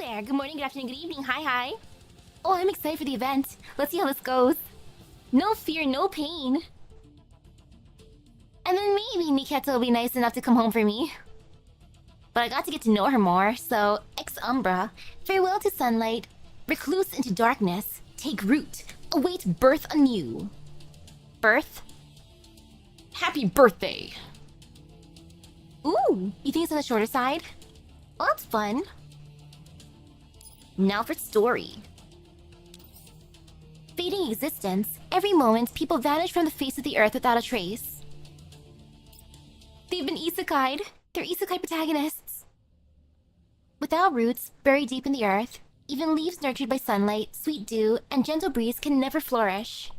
there! Good morning, good afternoon, good evening, hi. Oh, I'm excited for the event. Let's see how this goes. No fear, no pain. And then maybe Nikketa will be nice enough to come home for me. But I got to get to know her more, so ex umbra, farewell to sunlight, recluse into darkness, take root, await birth anew. Birth? Happy birthday! Ooh, you think it's on the shorter side? Well, that's fun. Now for story. Fading existence, every moment people vanish from the face of the earth without a trace. They've been isekai'd. They're isekai protagonists. Without roots, buried deep in the earth, even leaves nurtured by sunlight, sweet dew, and gentle breeze can never flourish.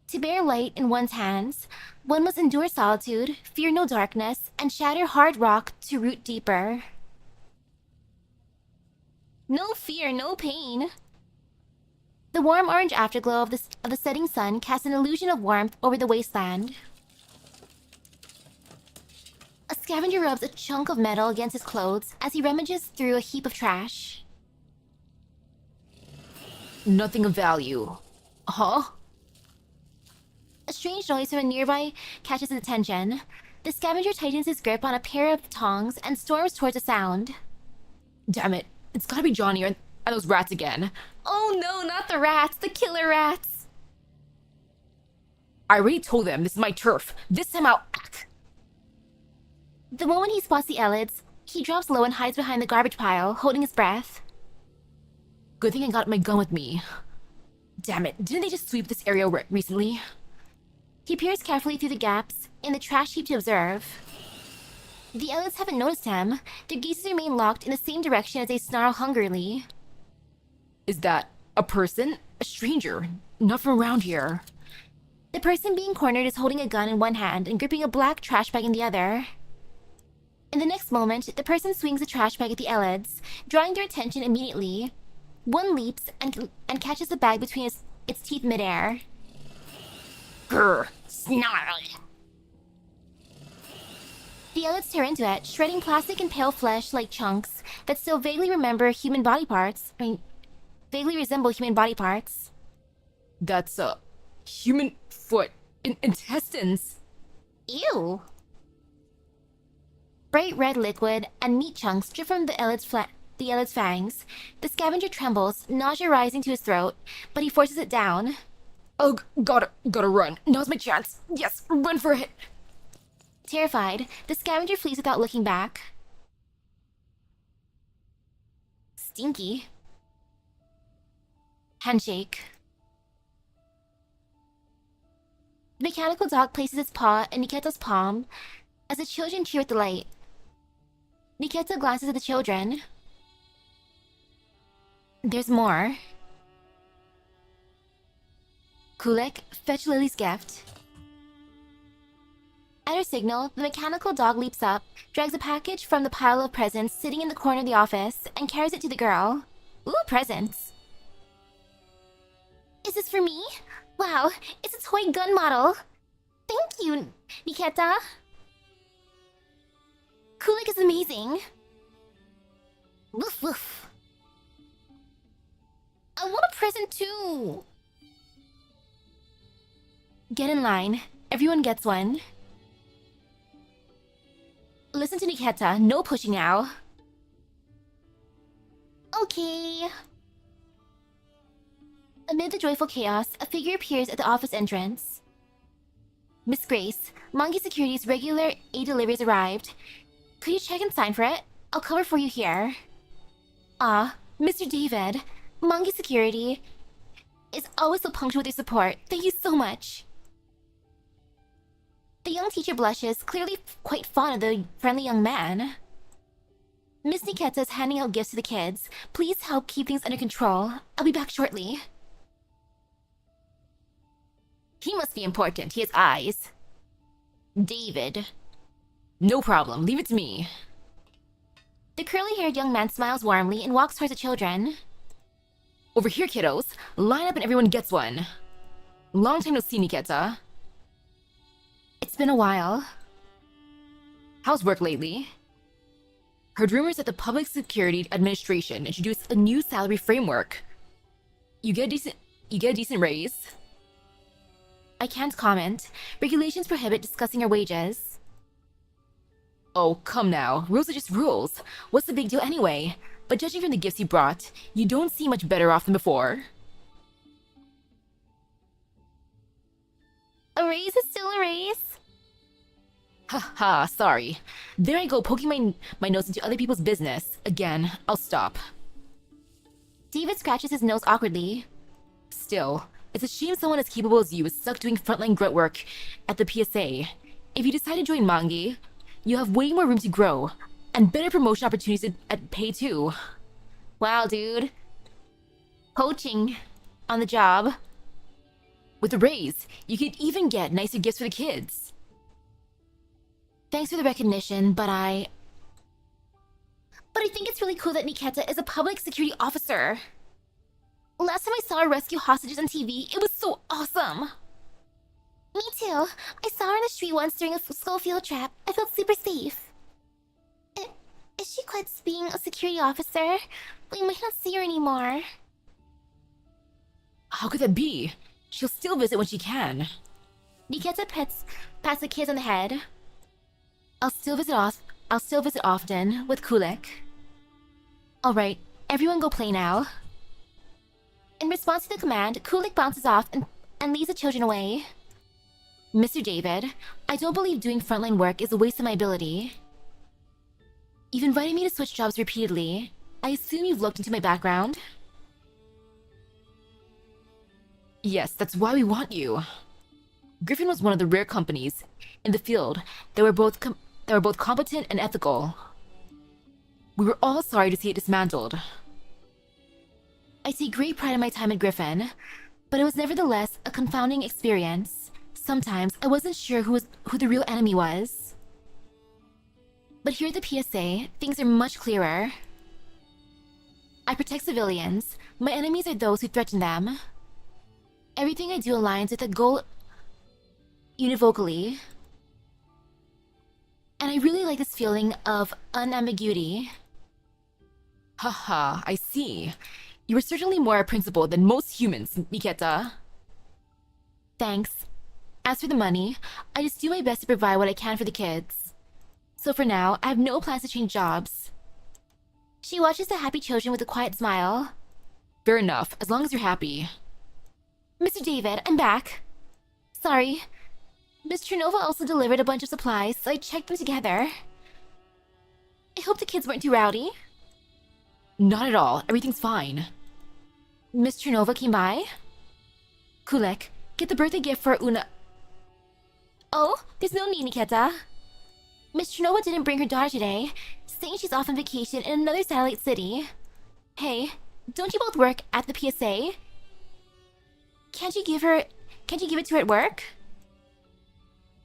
To bear light in one's hands, one must endure solitude, fear no darkness, and shatter hard rock to root deeper. No fear, no pain. The warm orange afterglow of the setting sun casts an illusion of warmth over the wasteland. A scavenger rubs a chunk of metal against his clothes as he rummages through a heap of trash. Nothing of value. Huh? A strange noise from a nearby catches his attention. The scavenger tightens his grip on a pair of tongs and storms towards the sound. Damn it. It's gotta be Jannie or those rats again. Oh no, not the rats! The killer rats! I already told them this is my turf. This time I'll act. The moment he spots the Elids, he drops low and hides behind the garbage pile, holding his breath. Good thing I got my gun with me. Damn it, didn't they just sweep this area recently? He peers carefully through the gaps in the trash heap to observe. The Elids haven't noticed him. Their gazes remain locked in the same direction as they snarl hungrily. Is that a person? A stranger? Not from around here. The person being cornered is holding a gun in one hand and gripping a black trash bag in the other. In the next moment, the person swings the trash bag at the Elids, drawing their attention immediately. One leaps and catches the bag between its teeth midair. Grr! Snarl! The Elids tear into it, shredding plastic and pale flesh like chunks that still vaguely resemble human body parts. That's a human foot. Intestines. Ew! Bright red liquid and meat chunks drip from the Elid's fangs. The scavenger trembles, nausea rising to his throat, but he forces it down. Ugh, gotta run. Now's my chance. Yes, run for it. Terrified, the scavenger flees without looking back. Stinky. Handshake. The mechanical dog places its paw in Nikketa's palm as the children cheer with delight. Nikketa glances at the children. There's more. Kulik, fetch Lily's gift. At her signal, the mechanical dog leaps up, drags a package from the pile of presents sitting in the corner of the office, and carries it to the girl. Ooh, presents. Is this for me? Wow, it's a toy gun model. Thank you, Nikketa. Kulik is amazing. Woof woof. I want a present too. Get in line. Everyone gets one. Listen to Nikketa. No pushing now. Okay. Amid the joyful chaos, a figure appears at the office entrance. Miss Grace, Monkey Security's regular aid deliveries arrived. Could you check and sign for it? I'll cover for you here. Ah, Mr. David, Monkey Security is always so punctual with your support. Thank you so much. The young teacher blushes, clearly quite fond of the friendly young man. Miss Nikketa is handing out gifts to the kids. Please help keep things under control. I'll be back shortly. He must be important. He has eyes. David. No problem. Leave it to me. The curly-haired young man smiles warmly and walks towards the children. Over here, kiddos. Line up and everyone gets one. Long time no see, Nikketa. It's been a while. How's work lately? Heard rumors that the Public Security Administration introduced a new salary framework. You get a decent raise. I can't comment. Regulations prohibit discussing your wages. Oh, come now. Rules are just rules. What's the big deal anyway? But judging from the gifts you brought, you don't seem much better off than before. A raise is still a raise. Haha, sorry. There I go poking my nose into other people's business. Again, I'll stop. David scratches his nose awkwardly. Still, it's a shame someone as capable as you is stuck doing frontline grunt work at the PSA. If you decide to join Mangi, you have way more room to grow, and better promotion opportunities at pay too. Wow, dude. Poaching on the job. With a raise, you could even get nicer gifts for the kids. Thanks for the recognition, but I think it's really cool that Nikketa is a public security officer. Last time I saw her rescue hostages on TV, it was so awesome. Me too. I saw her in the street once during a school field trip. I felt super safe. If she quits being a security officer, we might not see her anymore. How could that be? She'll still visit when she can. Nikketa pats the kids on the head. I'll still visit often with Kulik. Alright, everyone go play now. In response to the command, Kulik bounces off and leads the children away. Mr. David, I don't believe doing frontline work is a waste of my ability. You've invited me to switch jobs repeatedly. I assume you've looked into my background? Yes, that's why we want you. Griffin was one of the rare companies in the field that were both competent and ethical. We were all sorry to see it dismantled. I take great pride in my time at Griffin, but it was nevertheless a confounding experience. Sometimes I wasn't sure who the real enemy was. But here at the PSA, things are much clearer. I protect civilians. My enemies are those who threaten them. Everything I do aligns with a goal univocally. And I really like this feeling of unambiguity. Haha, I see. You are certainly more a principal than most humans, Nikketa. Thanks. As for the money, I just do my best to provide what I can for the kids. So for now, I have no plans to change jobs. She watches the happy children with a quiet smile. Fair enough, as long as you're happy. Mr. David, I'm back. Sorry. Miss Trinova also delivered a bunch of supplies, so I checked them together. I hope the kids weren't too rowdy. Not at all, everything's fine. Miss Trinova came by. Kulik, get the birthday gift for Una. Oh, there's no need, Nikketa. Miss Trinova didn't bring her daughter today, saying she's off on vacation in another satellite city. Hey, don't you both work at the PSA? Can't you give it to her at work?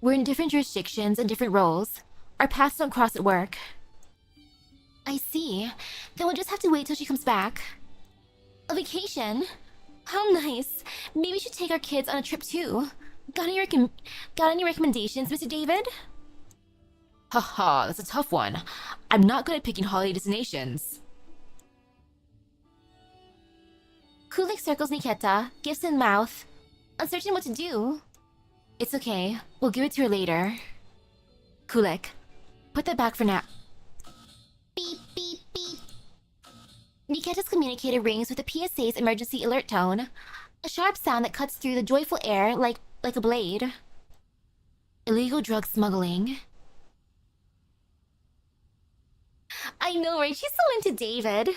We're in different jurisdictions and different roles. Our paths don't cross at work. I see. Then we'll just have to wait till she comes back. A vacation? How nice. Maybe we should take our kids on a trip too. Got any recommendations, Mr. David? Haha, that's a tough one. I'm not good at picking holiday destinations. Kulik circles Nikketa, gifts in mouth. Uncertain what to do. It's okay. We'll give it to her later. Kulik, put that back for now. Beep, beep, beep. Nikketa's communicator rings with the PSA's emergency alert tone. A sharp sound that cuts through the joyful air like a blade. Illegal drug smuggling. I know, right? She's so into David.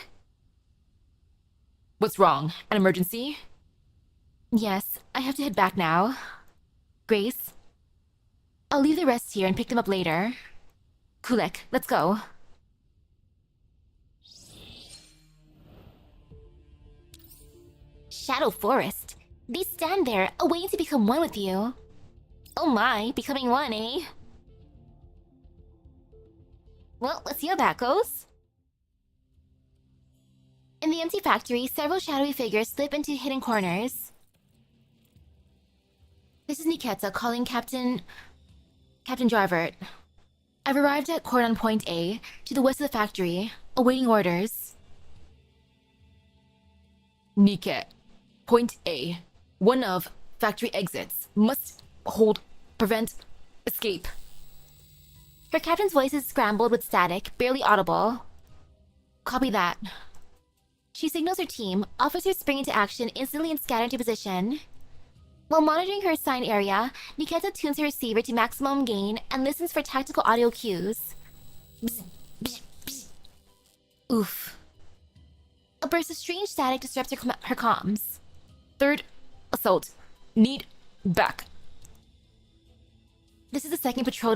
What's wrong? An emergency? Yes, I have to head back now. Grace? I'll leave the rest here and pick them up later. Kulik, let's go. Shadow Forest. They stand there, awaiting to become one with you. Oh my, becoming one, eh? Well, let's see how that goes. In the empty factory, several shadowy figures slip into hidden corners. This is Nikketa calling Captain Jarvert. I've arrived at Cordon Point A, to the west of the factory, awaiting orders. Nikketa. Point A. One of factory exits. Must hold. Prevent. Escape. Her captain's voice is scrambled with static, barely audible. Copy that. She signals her team, officers spring into action instantly and scatter into position. While monitoring her assigned area, Nikketa tunes her receiver to maximum gain and listens for tactical audio cues. Bzz, bzz, bzz. Oof. A burst of strange static disrupts her comms. Third assault. Need back. This is the second patrol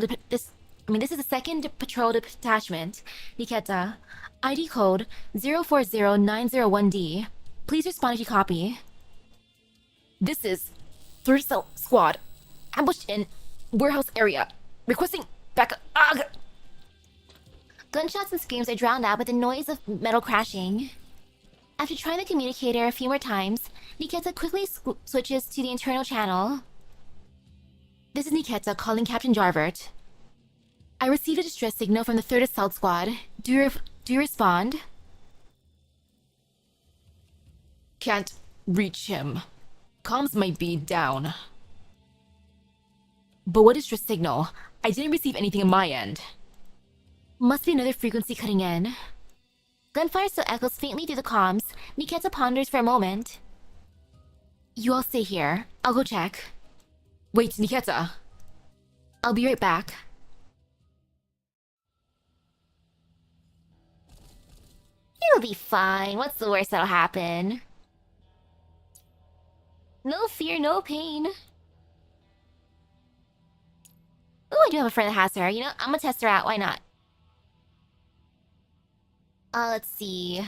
detachment. Nikketa. ID code 040901D. Please respond if you copy. This is third assault squad. Ambushed in warehouse area. Requesting backup. Ugh! Gunshots and screams are drowned out by the noise of metal crashing. After trying the communicator a few more times, Nikketa quickly switches to the internal channel. This is Nikketa calling Captain Jarvert. I received a distress signal from the 3rd Assault Squad. Do you respond? Can't reach him. Comms might be down. But what distress signal? I didn't receive anything on my end. Must be another frequency cutting in. Gunfire still echoes faintly through the comms. Nikketa ponders for a moment. You all stay here. I'll go check. Wait, Nikketa. I'll be right back. It'll be fine. What's the worst that'll happen? No fear, no pain. Oh, I do have a friend that has her. You know, I'm gonna test her out. Why not? Let's see.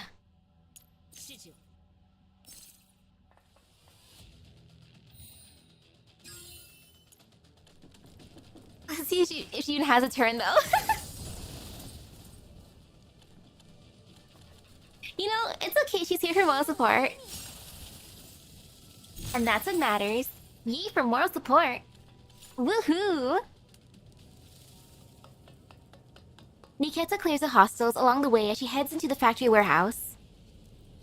Let's see if she even has a turn, though. You know, it's okay. She's here for moral support. And that's what matters. Yay for moral support. Woohoo! Nikketa clears the hostiles along the way as she heads into the factory warehouse.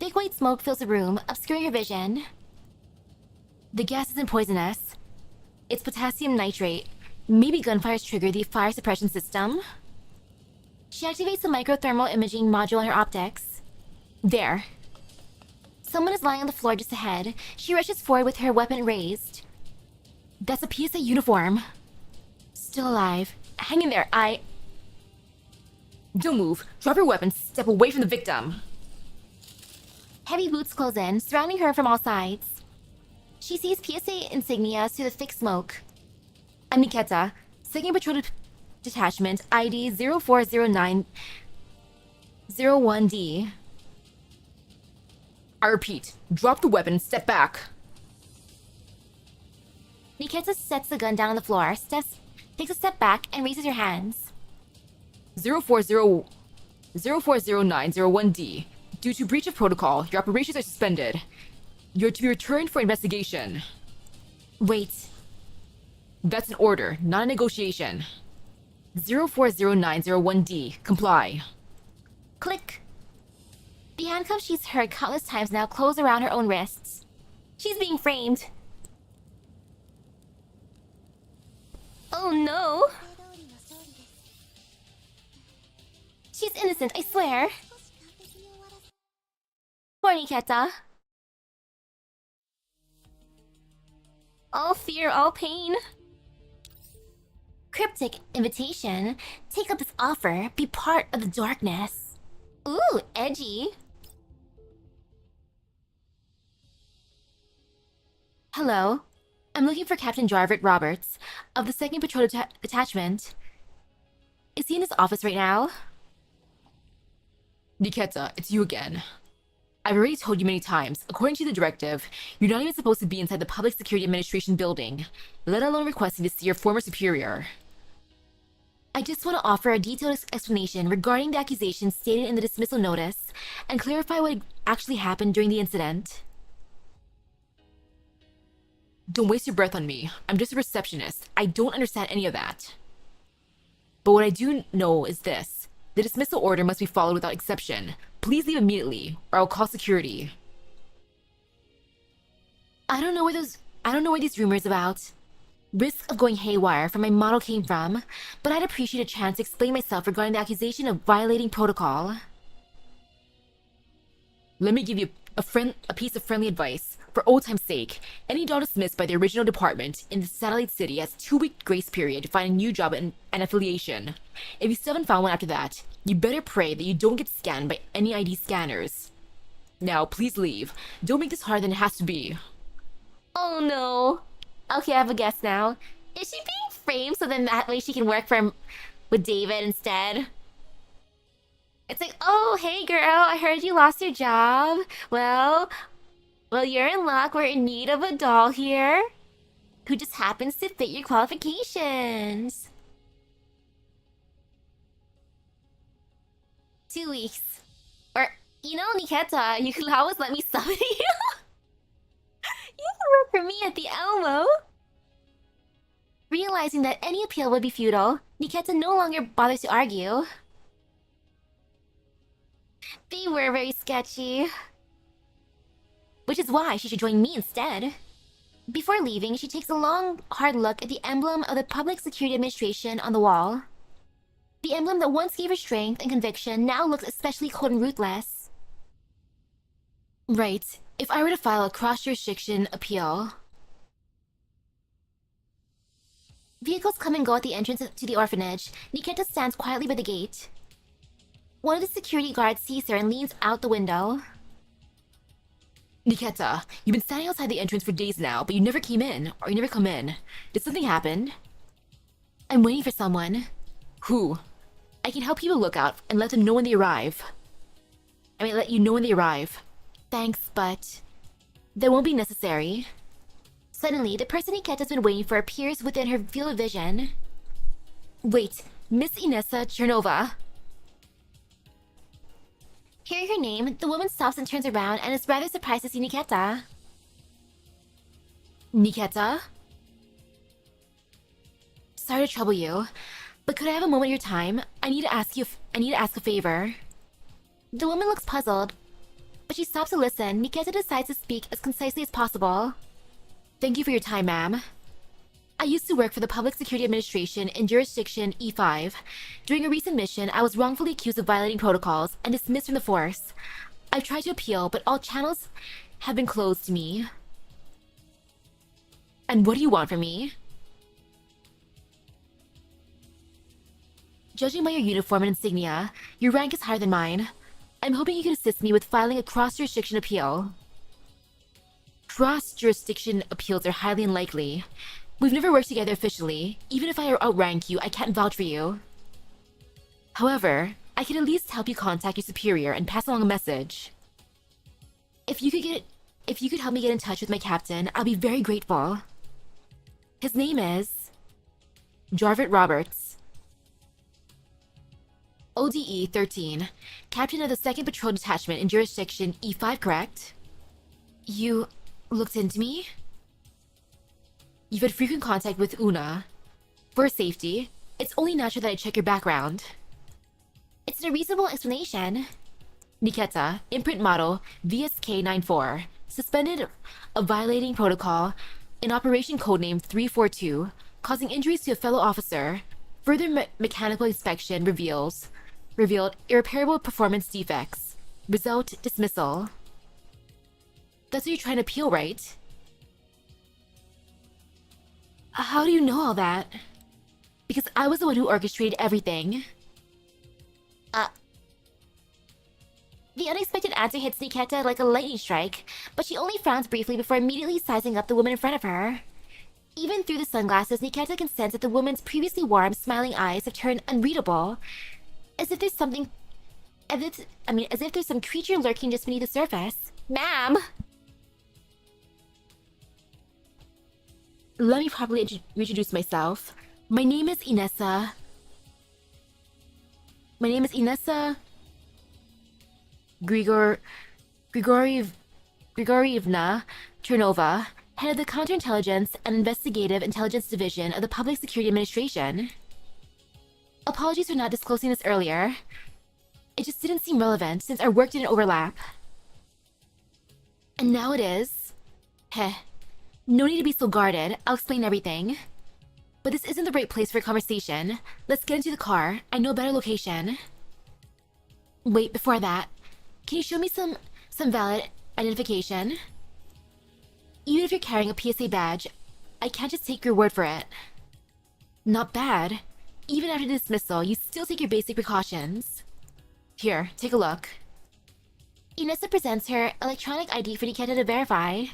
Thick white smoke fills the room, obscuring her vision. The gas isn't poisonous. It's potassium nitrate. Maybe gunfires trigger the fire suppression system. She activates the microthermal imaging module on her optics. There. Someone is lying on the floor just ahead. She rushes forward with her weapon raised. That's a PSA uniform. Still alive. Hang in there, Don't move. Drop your weapon. Step away from the victim. Heavy boots close in, surrounding her from all sides. She sees PSA insignia through the thick smoke. I'm Nikketa, 2nd Patrol Detachment, ID 040901D. I repeat, drop the weapon and step back. Nikketa sets the gun down on the floor, takes a step back, and raises her hands. 040901D. Due to breach of protocol, your operations are suspended. You're to be returned for investigation. Wait. That's an order, not a negotiation. 040901D. Comply. Click. The handcuffs she's heard countless times now close around her own wrists. She's being framed. Oh no! She's innocent, I swear. Poor Nikketa. All fear, all pain. Cryptic invitation. Take up this offer. Be part of the darkness. Ooh, edgy. Hello. I'm looking for Captain Jarvert Roberts of the 2nd Patrol Detachment. Is he in his office right now? Nikketa, it's you again. I've already told you many times, according to the directive, you're not even supposed to be inside the Public Security Administration building, let alone requesting to see your former superior. I just want to offer a detailed explanation regarding the accusations stated in the dismissal notice and clarify what actually happened during the incident. Don't waste your breath on me. I'm just a receptionist. I don't understand any of that. But what I do know is this. The dismissal order must be followed without exception. Please leave immediately, or I'll call security. I don't know where these rumors about risk of going haywire from my model came from, but I'd appreciate a chance to explain myself regarding the accusation of violating protocol. Let me give you a piece of friendly advice. For old time's sake, any doll dismissed by the original department in the satellite city has 2-week grace period to find a new job and affiliation. If you still haven't found one after that, you better pray that you don't get scanned by any ID scanners. Now, please leave. Don't make this harder than it has to be. Oh no. Okay, I have a guess now. Is she being framed so then that way she can work with David instead? It's like, oh, hey girl, I heard you lost your job. Well, you're in luck. We're in need of a doll here who just happens to fit your qualifications. 2 weeks. Or, Nikketa, you can always let me summon you. You can work for me at the Elmo. Realizing that any appeal would be futile, Nikketa no longer bothers to argue. They were very sketchy. Which is why she should join me instead. Before leaving, she takes a long, hard look at the emblem of the Public Security Administration on the wall. The emblem that once gave her strength and conviction now looks especially cold and ruthless. Right. If I were to file a cross-jurisdiction appeal... Vehicles come and go at the entrance to the orphanage. Nikketa stands quietly by the gate. One of the security guards sees her and leans out the window. Nikketa, you've been standing outside the entrance for days now, but you never came in, or you never come in. Did something happen? I'm waiting for someone. Who? I can help people look out and let them know when they arrive. Let you know when they arrive. Thanks, but that won't be necessary. Suddenly, the person Nikketa's been waiting for appears within her field of vision. Wait, Miss Inessa Chernova. Hearing her name, the woman stops and turns around and is rather surprised to see Nikketa. Nikketa? Sorry to trouble you, but could I have a moment of your time? I need to ask a favor. The woman looks puzzled, but she stops to listen. Nikketa decides to speak as concisely as possible. Thank you for your time, ma'am. I used to work for the Public Security Administration in Jurisdiction E5. During a recent mission, I was wrongfully accused of violating protocols and dismissed from the force. I've tried to appeal, but all channels have been closed to me. And what do you want from me? Judging by your uniform and insignia, your rank is higher than mine. I'm hoping you can assist me with filing a cross-jurisdiction appeal. Cross-jurisdiction appeals are highly unlikely. We've never worked together officially. Even if I outrank you, I can't vouch for you. However, I can at least help you contact your superior and pass along a message. If you could help me get in touch with my captain, I'll be very grateful. His name is Jarvit Roberts. ODE 13, captain of the 2nd Patrol Detachment in Jurisdiction E5, correct? You looked into me? You've had frequent contact with Una. For safety, it's only natural that I check your background. It's a reasonable explanation. Nikketa, imprint model VSK94, suspended of violating protocol in Operation Codename 342, causing injuries to a fellow officer. Further mechanical inspection revealed irreparable performance defects. Result, dismissal. That's what you're trying to appeal, right? How do you know all that? Because I was the one who orchestrated everything. The unexpected answer hits Nikketa like a lightning strike, but she only frowns briefly before immediately sizing up the woman in front of her. Even through the sunglasses, Nikketa can sense that the woman's previously warm, smiling eyes have turned unreadable. As if there's something... as if there's some creature lurking just beneath the surface. Ma'am! Let me properly reintroduce myself. My name is Inessa Grigorievna Chernova, head of the Counterintelligence and Investigative Intelligence Division of the Public Security Administration. Apologies for not disclosing this earlier. It just didn't seem relevant since our work didn't overlap. And now it is. Heh. No need to be so guarded. I'll explain everything. But this isn't the right place for a conversation. Let's get into the car. I know a better location. Wait, before that, can you show me some valid identification? Even if you're carrying a PSA badge, I can't just take your word for it. Not bad. Even after dismissal, you still take your basic precautions. Here, take a look. Inessa presents her electronic ID for Nikketa to verify.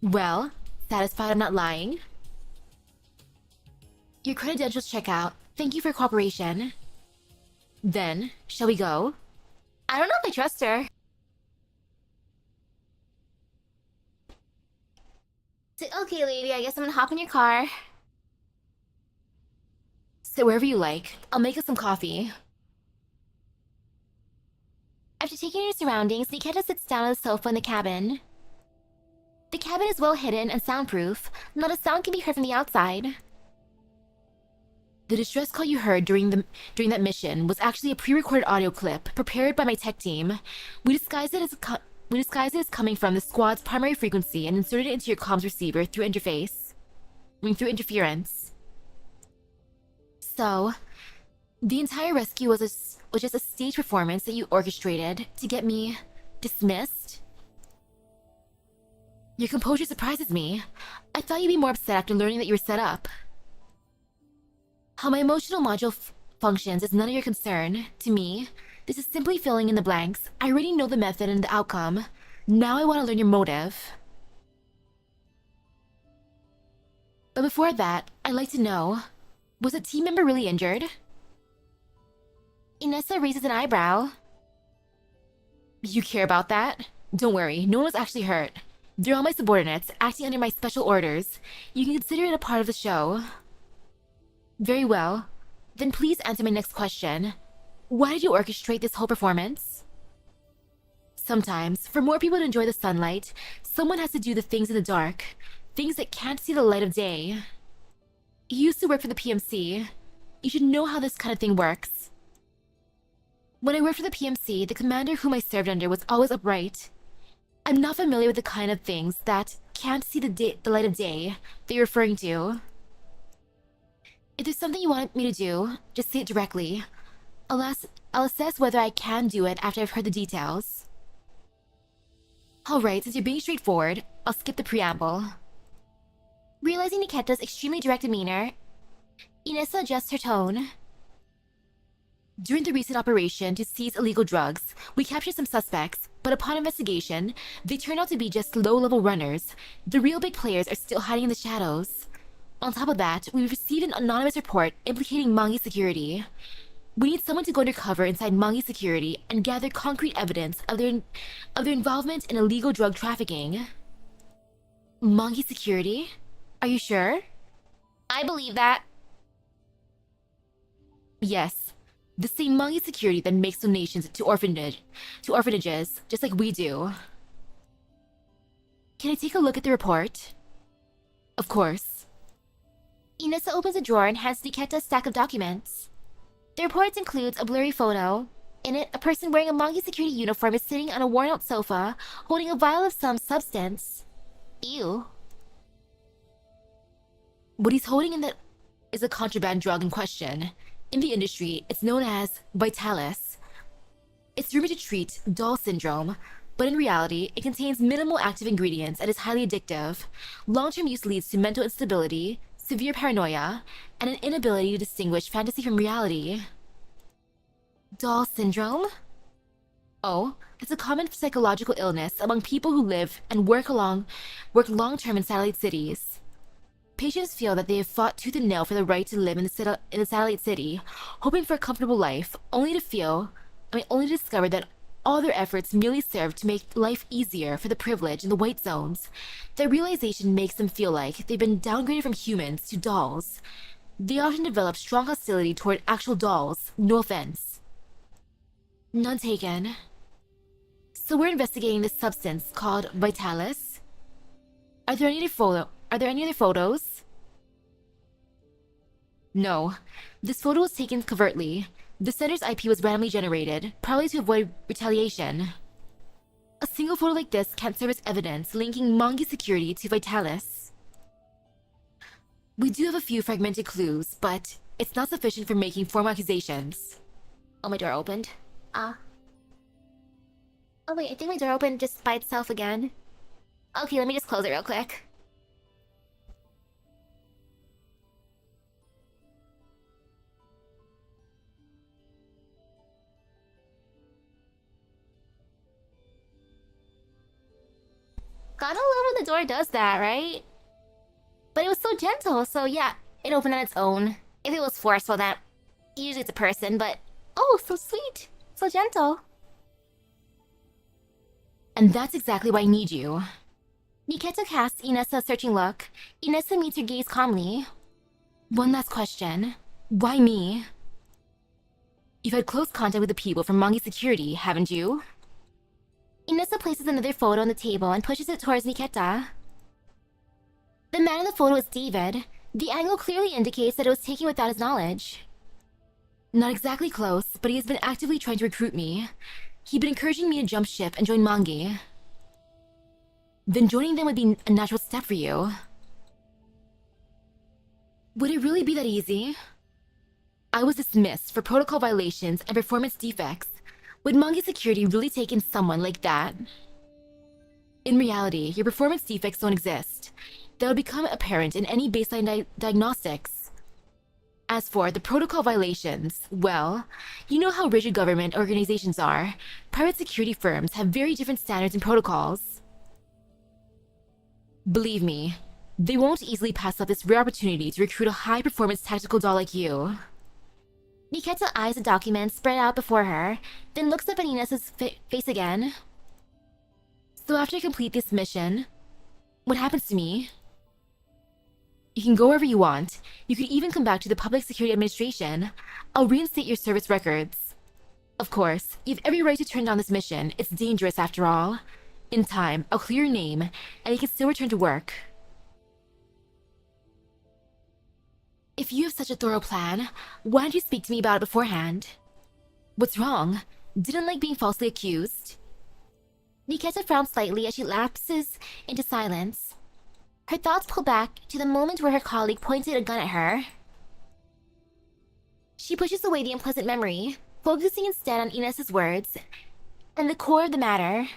Well, satisfied I'm not lying? Your credentials check out. Thank you for your cooperation. Then, shall we go? I don't know if I trust her. Okay, lady, I guess I'm gonna hop in your car. Sit wherever you like. I'll make us some coffee. After taking in her surroundings, Nikketa sits down on the sofa in the cabin. The cabin is well hidden and soundproof. Not a sound can be heard from the outside. The distress call you heard during that mission was actually a pre-recorded audio clip prepared by my tech team. We disguised it as coming from the squad's primary frequency and inserted it into your comms receiver through interference. So, the entire rescue was just a stage performance that you orchestrated to get me dismissed? Your composure surprises me. I thought you'd be more upset after learning that you were set up. How my emotional module functions is none of your concern. To me, this is simply filling in the blanks. I already know the method and the outcome. Now I want to learn your motive. But before that, I'd like to know, was a team member really injured? Inessa raises an eyebrow. You care about that? Don't worry, no one was actually hurt. They're all my subordinates, acting under my special orders. You can consider it a part of the show. Very well. Then please answer my next question. Why did you orchestrate this whole performance? Sometimes, for more people to enjoy the sunlight, someone has to do the things in the dark. Things that can't see the light of day. You used to work for the PMC. You should know how this kind of thing works. When I worked for the PMC, the commander whom I served under was always upright. I'm not familiar with the kind of things that can't see the light of day that you're referring to. If there's something you want me to do, just say it directly. I'll assess whether I can do it after I've heard the details. Alright, since you're being straightforward, I'll skip the preamble. Realizing Nikketa's extremely direct demeanor, Inessa adjusts her tone. During the recent operation to seize illegal drugs, we captured some suspects, but upon investigation, they turned out to be just low-level runners. The real big players are still hiding in the shadows. On top of that, we received an anonymous report implicating Mangi Security. We need someone to go undercover inside Mangi Security and gather concrete evidence of their involvement in illegal drug trafficking. Mangi Security? Are you sure? I believe that. Yes. The same Mangi Security that makes donations to orphanages, just like we do. Can I take a look at the report? Of course. Inessa opens a drawer and hands Nikketa a stack of documents. The report includes a blurry photo. In it, a person wearing a Mangi Security uniform is sitting on a worn-out sofa, holding a vial of some substance. Ew. What he's holding is a contraband drug in question. In the industry, it's known as Vitalis. It's rumored to treat doll syndrome, but in reality, it contains minimal active ingredients and is highly addictive. Long-term use leads to mental instability, severe paranoia, and an inability to distinguish fantasy from reality. Doll syndrome? Oh, it's a common psychological illness among people who live and work long-term in satellite cities. Patients feel that they have fought tooth and nail for the right to live in the satellite city, hoping for a comfortable life, only to discover that all their efforts merely serve to make life easier for the privileged in the white zones. Their realization makes them feel like they've been downgraded from humans to dolls. They often develop strong hostility toward actual dolls, no offense. None taken. So we're investigating this substance called Vitalis. Are there any other photos? No, this photo was taken covertly. The sender's IP was randomly generated, probably to avoid retaliation. A single photo like this can't serve as evidence linking Mangi security to Vitalis. We do have a few fragmented clues, but it's not sufficient for making formal accusations. Oh, my door opened. Oh wait, I think my door opened just by itself again. Okay, let me just close it real quick. Gotta love when the door does that, right? But it was so gentle, so yeah, it opened on its own. If it was forceful, then usually it's a person, but oh, so sweet, so gentle. And that's exactly why I need you. Nikketa casts Inessa a searching look. Inessa meets her gaze calmly. One last question. Why me? You've had close contact with the people from Mangi Security, haven't you? Inessa places another photo on the table and pushes it towards Nikketa. The man in the photo is David. The angle clearly indicates that it was taken without his knowledge. Not exactly close, but he has been actively trying to recruit me. He'd been encouraging me to jump ship and join Mangi. Then joining them would be a natural step for you. Would it really be that easy? I was dismissed for protocol violations and performance defects. Would Mangi Security really take in someone like that? In reality, your performance defects don't exist. They'll become apparent in any baseline diagnostics. As for the protocol violations, well, you know how rigid government organizations are. Private security firms have very different standards and protocols. Believe me, they won't easily pass up this rare opportunity to recruit a high-performance tactical doll like you. Nikketa eyes the document spread out before her, then looks up at Inessa's face again. So after I complete this mission, what happens to me? You can go wherever you want. You could even come back to the Public Security Administration. I'll reinstate your service records. Of course, you have every right to turn down this mission. It's dangerous after all. In time, I'll clear your name, and you can still return to work. If you have such a thorough plan, why didn't you speak to me about it beforehand? What's wrong? Didn't like being falsely accused? Nikketa frowns slightly as she lapses into silence. Her thoughts pull back to the moment where her colleague pointed a gun at her. She pushes away the unpleasant memory, focusing instead on Inessa's words and the core of the matter.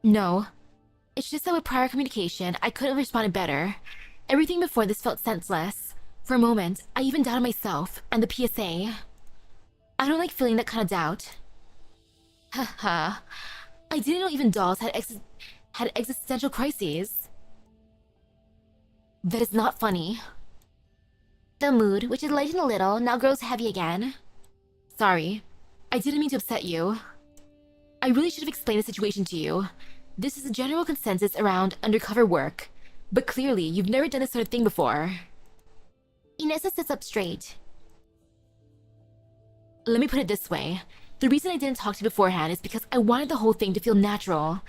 No. It's just that with prior communication, I could have responded better. Everything before this felt senseless. For a moment, I even doubted myself and the PSA. I don't like feeling that kind of doubt. Haha. I didn't know even dolls had existential crises. That is not funny. The mood, which had lightened a little, now grows heavy again. Sorry. I didn't mean to upset you. I really should have explained the situation to you. This is a general consensus around undercover work. But clearly, you've never done this sort of thing before. Inessa sits up straight. Let me put it this way. The reason I didn't talk to you beforehand is because I wanted the whole thing to feel natural.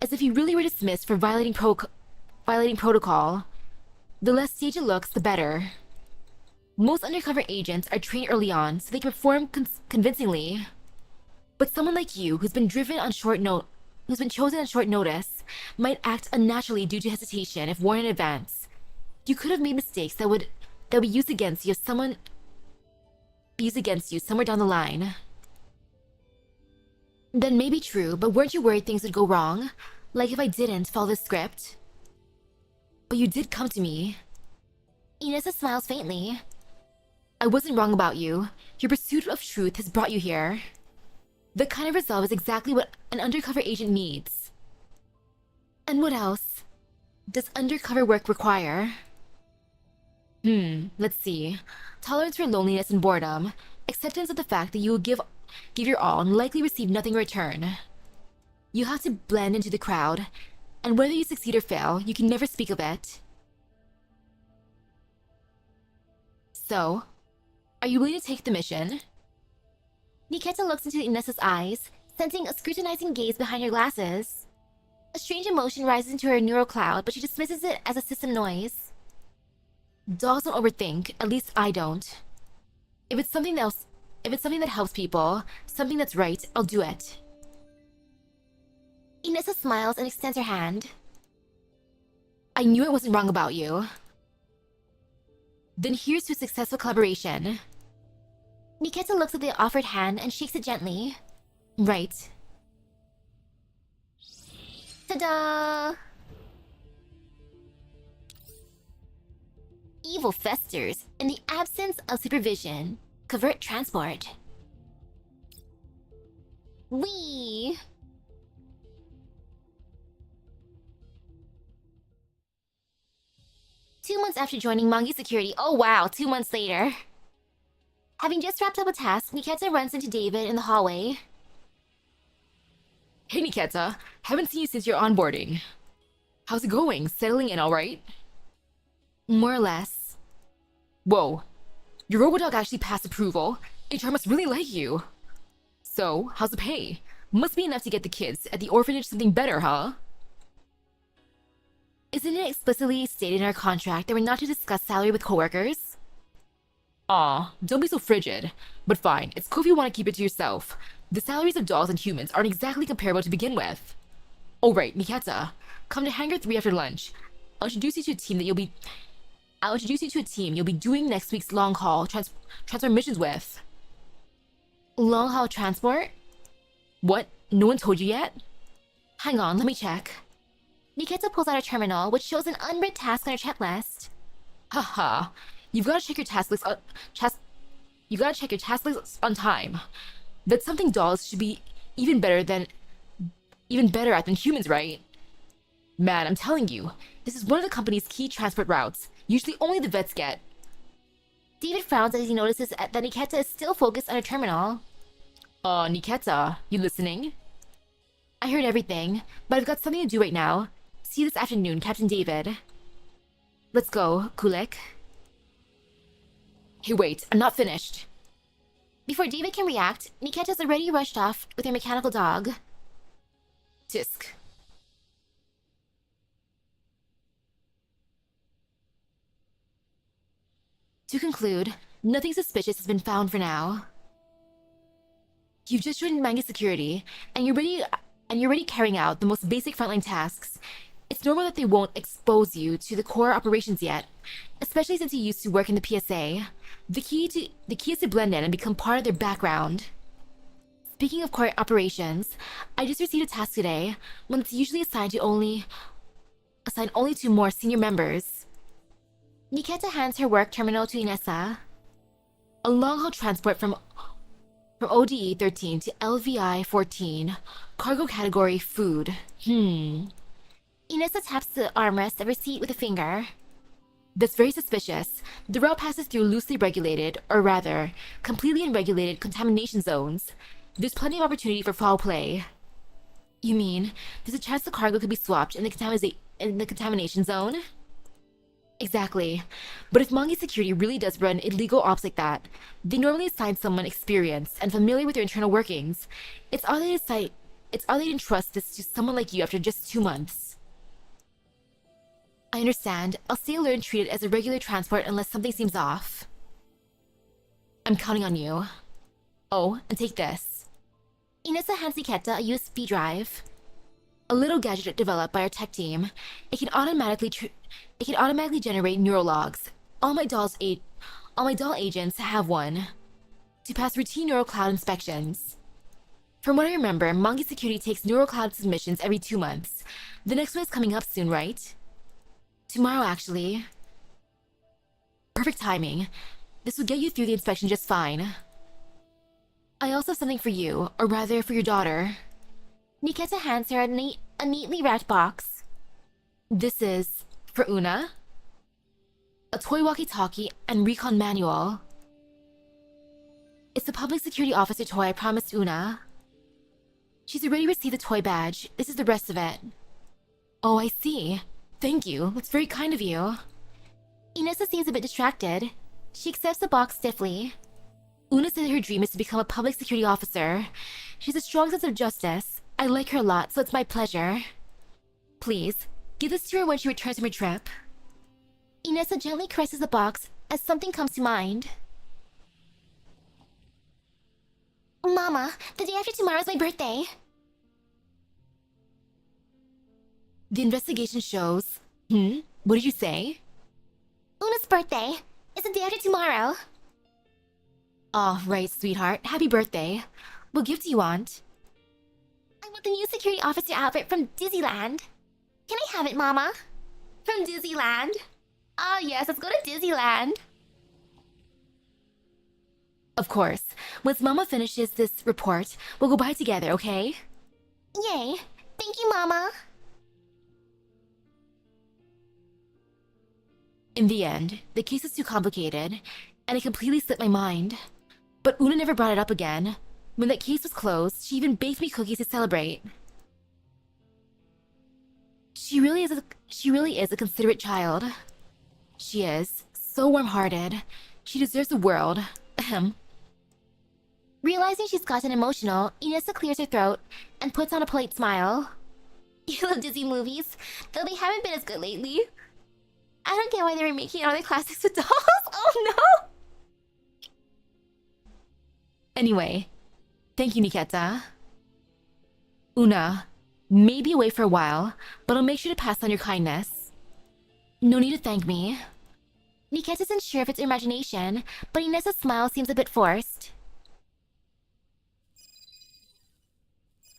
As if you really were dismissed for violating protocol. The less staged it looks, the better. Most undercover agents are trained early on, so they can perform convincingly. But someone like you, who's been chosen on short notice, might act unnaturally due to hesitation if warned in advance. You could have made mistakes that would be used against you somewhere down the line. That may be true, but weren't you worried things would go wrong? Like if I didn't follow the script? But you did come to me. Inessa smiles faintly. I wasn't wrong about you. Your pursuit of truth has brought you here. That kind of resolve is exactly what an undercover agent needs. And what else does undercover work require? Let's see. Tolerance for loneliness and boredom. Acceptance of the fact that you will give your all and likely receive nothing in return. You have to blend into the crowd, and whether you succeed or fail, you can never speak of it. So, are you willing to take the mission? Nikketa looks into Inessa's eyes, sensing a scrutinizing gaze behind her glasses. A strange emotion rises into her neural cloud, but she dismisses it as a system noise. Dolls don't overthink, at least I don't. If it's something else, if it's something that helps people, something that's right, I'll do it. Inessa smiles and extends her hand. I knew I wasn't wrong about you. Then here's to a successful collaboration. Nikketa looks at the offered hand and shakes it gently. Right. Ta-da! Evil festers in the absence of supervision. Covert transport. Whee! Two months after joining Mangi Security, oh wow, 2 months later. Having just wrapped up a task, Nikketa runs into David in the hallway. Hey Nikketa, haven't seen you since your onboarding. How's it going? Settling in alright? More or less. Whoa, your robot actually passed approval. HR must really like you. So, how's the pay? Must be enough to get the kids at the orphanage something better, huh? Isn't it explicitly stated in our contract that we're not to discuss salary with coworkers? Aw, don't be so frigid. But fine, it's cool if you want to keep it to yourself. The salaries of dolls and humans aren't exactly comparable to begin with. Oh right, Nikketa, come to Hangar 3 after lunch. I'll introduce you to a team you'll be doing next week's long haul transfer missions with. Long haul transport? What? No one told you yet? Hang on, let me check. Nikketa pulls out a terminal, which shows an unread task on her checklist. Haha, you've got to check your task list on time. That's something dolls should be even better at than humans, right? Man, I'm telling you, this is one of the company's key transport routes. Usually only the vets get. David frowns as he notices that Nikketa is still focused on her terminal. Nikketa, you listening? I heard everything, but I've got something to do right now. See you this afternoon, Captain David. Let's go, Kulik. Hey wait, I'm not finished. Before David can react, Nikketa's already rushed off with her mechanical dog. Tisk. To conclude, nothing suspicious has been found for now. You've just joined Manga Security, and you're already carrying out the most basic frontline tasks. It's normal that they won't expose you to the core operations yet, especially since you used to work in the PSA. The key is to blend in and become part of their background. Speaking of core operations, I just received a task today, one that's usually assigned only to more senior members. Nikketa hands her work terminal to Inessa. A long-haul transport from ODE 13 to LVI 14. Cargo category food. Inessa taps the armrest of her seat with a finger. That's very suspicious. The route passes through loosely regulated, or rather, completely unregulated contamination zones. There's plenty of opportunity for foul play. You mean, there's a chance the cargo could be swapped in the contamination zone? Exactly. But if Mangi Security really does run illegal ops like that, they normally assign someone experienced and familiar with their internal workings. It's odd they didn't trust this to someone like you after just 2 months. I understand. I'll stay alert and treat it as a regular transport unless something seems off. I'm counting on you. Oh, and take this. Inessa hands Nikketa a USB drive. A little gadget developed by our tech team. It can automatically generate neurologs. All my doll agents have one to pass routine neurocloud inspections. From what I remember, Mangi Security takes neurocloud submissions every 2 months. The next one is coming up soon, right? Tomorrow, actually. Perfect timing. This will get you through the inspection just fine. I also have something for you, or rather for your daughter. Nikketa hands her a neatly wrapped box. This is for Una. A toy walkie-talkie and recon manual. It's the public security officer toy I promised Una. She's already received the toy badge. This is the rest of it. Oh, I see. Thank you. That's very kind of you. Inessa seems a bit distracted. She accepts the box stiffly. Una said her dream is to become a public security officer. She has a strong sense of justice. I like her a lot, so it's my pleasure. Please, give this to her when she returns from her trip. Inessa gently caresses the box as something comes to mind. Mama, the day after tomorrow is my birthday. The investigation shows... What did you say? Una's birthday is the day after tomorrow. Oh, right, sweetheart. Happy birthday. What gift do you want? I want the new security officer outfit from Disneyland. Can I have it, Mama? From Disneyland? Ah, yes, let's go to Disneyland. Of course. Once Mama finishes this report, we'll go buy together, okay? Yay. Thank you, Mama. In the end, the case was too complicated, and it completely slipped my mind. But Una never brought it up again. When that case was closed, she even baked me cookies to celebrate. She really is a considerate child. She is. So warm-hearted. She deserves the world. Ahem. Realizing she's gotten emotional, Inessa clears her throat and puts on a polite smile. You love Disney movies, though they haven't been as good lately. I don't get why they were making all their classics with dolls. Oh no! Anyway, thank you, Nikketa. Una, may be away for a while, but I'll make sure to pass on your kindness. No need to thank me. Nikketa isn't sure if it's her imagination, but Inessa's smile seems a bit forced.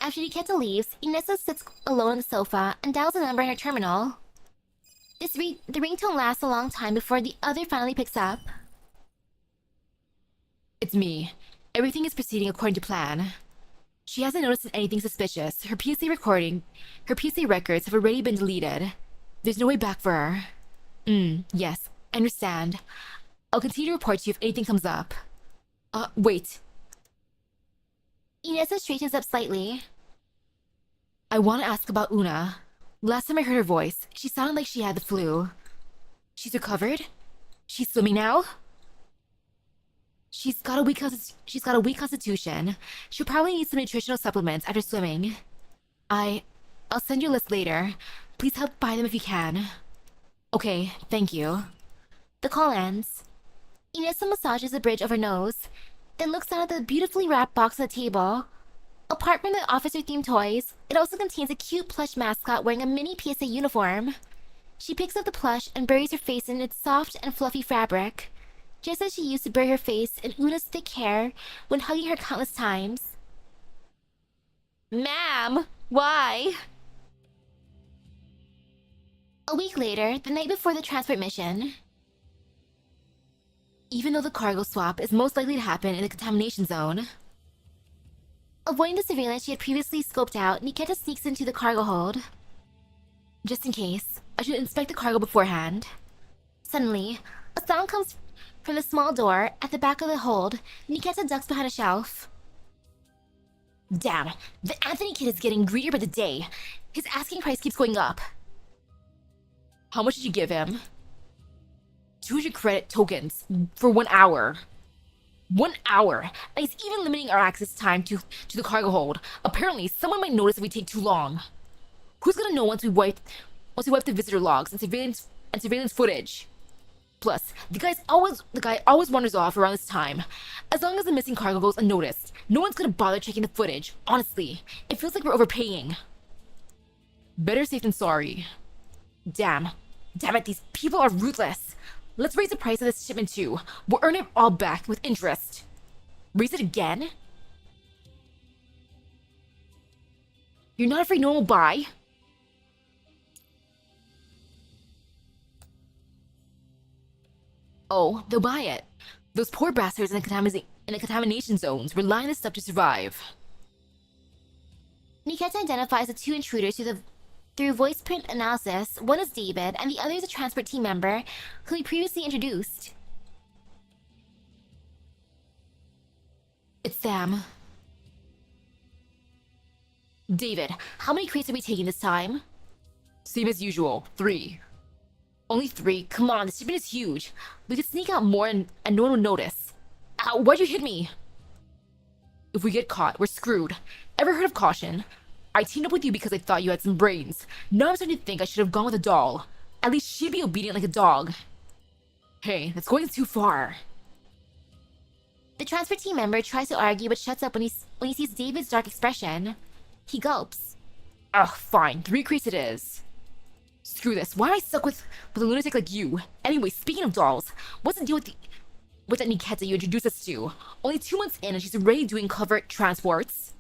After Nikketa leaves, Inessa sits alone on the sofa and dials a number in her terminal. The ringtone lasts a long time before the other finally picks up. It's me. Everything is proceeding according to plan. She hasn't noticed anything suspicious. Her PSA records have already been deleted. There's no way back for her. Yes, I understand. I'll continue to report to you if anything comes up. Wait. Inessa straightens up slightly. I want to ask about Una. Last time I heard her voice, she sounded like she had the flu. She's recovered? She's swimming now? She's got a weak constitution. She'll probably need some nutritional supplements after swimming. I'll send you a list later. Please help buy them if you can. Okay, thank you. The call ends. Inessa massages the bridge of her nose, then looks down at the beautifully wrapped box on the table. Apart from the officer-themed toys, it also contains a cute plush mascot wearing a mini PSA uniform. She picks up the plush and buries her face in its soft and fluffy fabric, just as she used to bury her face in Una's thick hair when hugging her countless times. Ma'am, why? A week later, the night before the transport mission. Even though the cargo swap is most likely to happen in the contamination zone. Avoiding the surveillance she had previously scoped out, Nikketa sneaks into the cargo hold. Just in case, I should inspect the cargo beforehand. Suddenly, a sound comes from the small door at the back of the hold. Nikketa ducks behind a shelf. Damn, the Anthony kid is getting greedier by the day. His asking price keeps going up. How much did you give him? 200 credit tokens for 1 hour. 1 hour! And he's even limiting our access time to the cargo hold. Apparently, someone might notice if we take too long. Who's gonna know once we wipe the visitor logs and surveillance footage? Plus, the guy always wanders off around this time. As long as the missing cargo goes unnoticed, no one's gonna bother checking the footage. Honestly, it feels like we're overpaying. Better safe than sorry. Damn it, these people are ruthless. Let's raise the price of this shipment too. We'll earn it all back with interest. Raise it again? You're not afraid no one will buy? Oh, they'll buy it. Those poor bastards in the contamination zones rely on this stuff to survive. Nikketa identifies the two intruders through voice print analysis. One is David, and the other is a transport team member who we previously introduced. It's Sam. David, how many crates are we taking this time? Same as usual, 3. Only 3? Come on, this shipment is huge. We could sneak out more and no one would notice. Ow, why'd you hit me? If we get caught, we're screwed. Ever heard of caution? I teamed up with you because I thought you had some brains. Now I'm starting to think I should have gone with a doll. At least she'd be obedient like a dog. Hey, that's going too far. The transfer team member tries to argue but shuts up when he sees David's dark expression. He gulps. Ugh, fine. 3 crates it is. Screw this. Why am I stuck with a lunatic like you? Anyway, speaking of dolls, what's the deal with that Nikketa you introduced us to? Only 2 months in and she's already doing covert transports?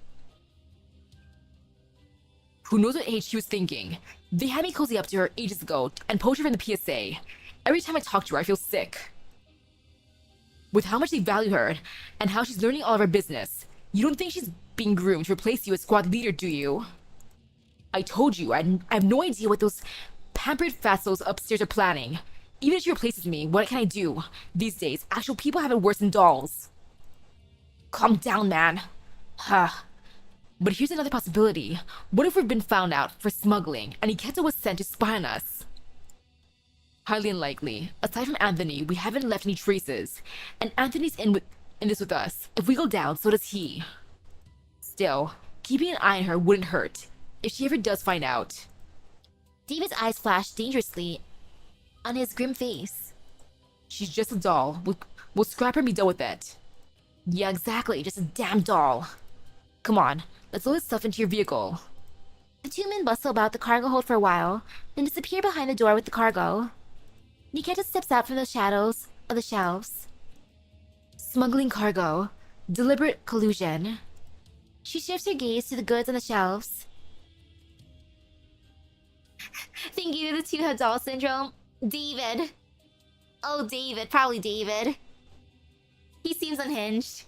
Who knows what age she was thinking? They had me cozy up to her ages ago and poach her from the PSA. Every time I talk to her, I feel sick. With how much they value her and how she's learning all of her business, you don't think she's being groomed to replace you as squad leader, do you? I told you, I have no idea what those pampered fatzos upstairs are planning. Even if she replaces me, what can I do? These days, actual people have it worse than dolls. Calm down, man. Huh. But here's another possibility. What if we've been found out for smuggling and Nikketa was sent to spy on us? Highly unlikely. Aside from Anthony, we haven't left any traces. And Anthony's in this with us. If we go down, so does he. Still, keeping an eye on her wouldn't hurt. If she ever does find out. David's eyes flash dangerously on his grim face. She's just a doll. We'll scrap her and be done with it. Yeah, exactly. Just a damn doll. Come on, let's load this stuff into your vehicle. The 2 men bustle about the cargo hold for a while, then disappear behind the door with the cargo. Nikketa steps out from the shadows of the shelves. Smuggling cargo. Deliberate collusion. She shifts her gaze to the goods on the shelves. Think you the 2 have doll syndrome? David. Oh, David. Probably David. He seems unhinged.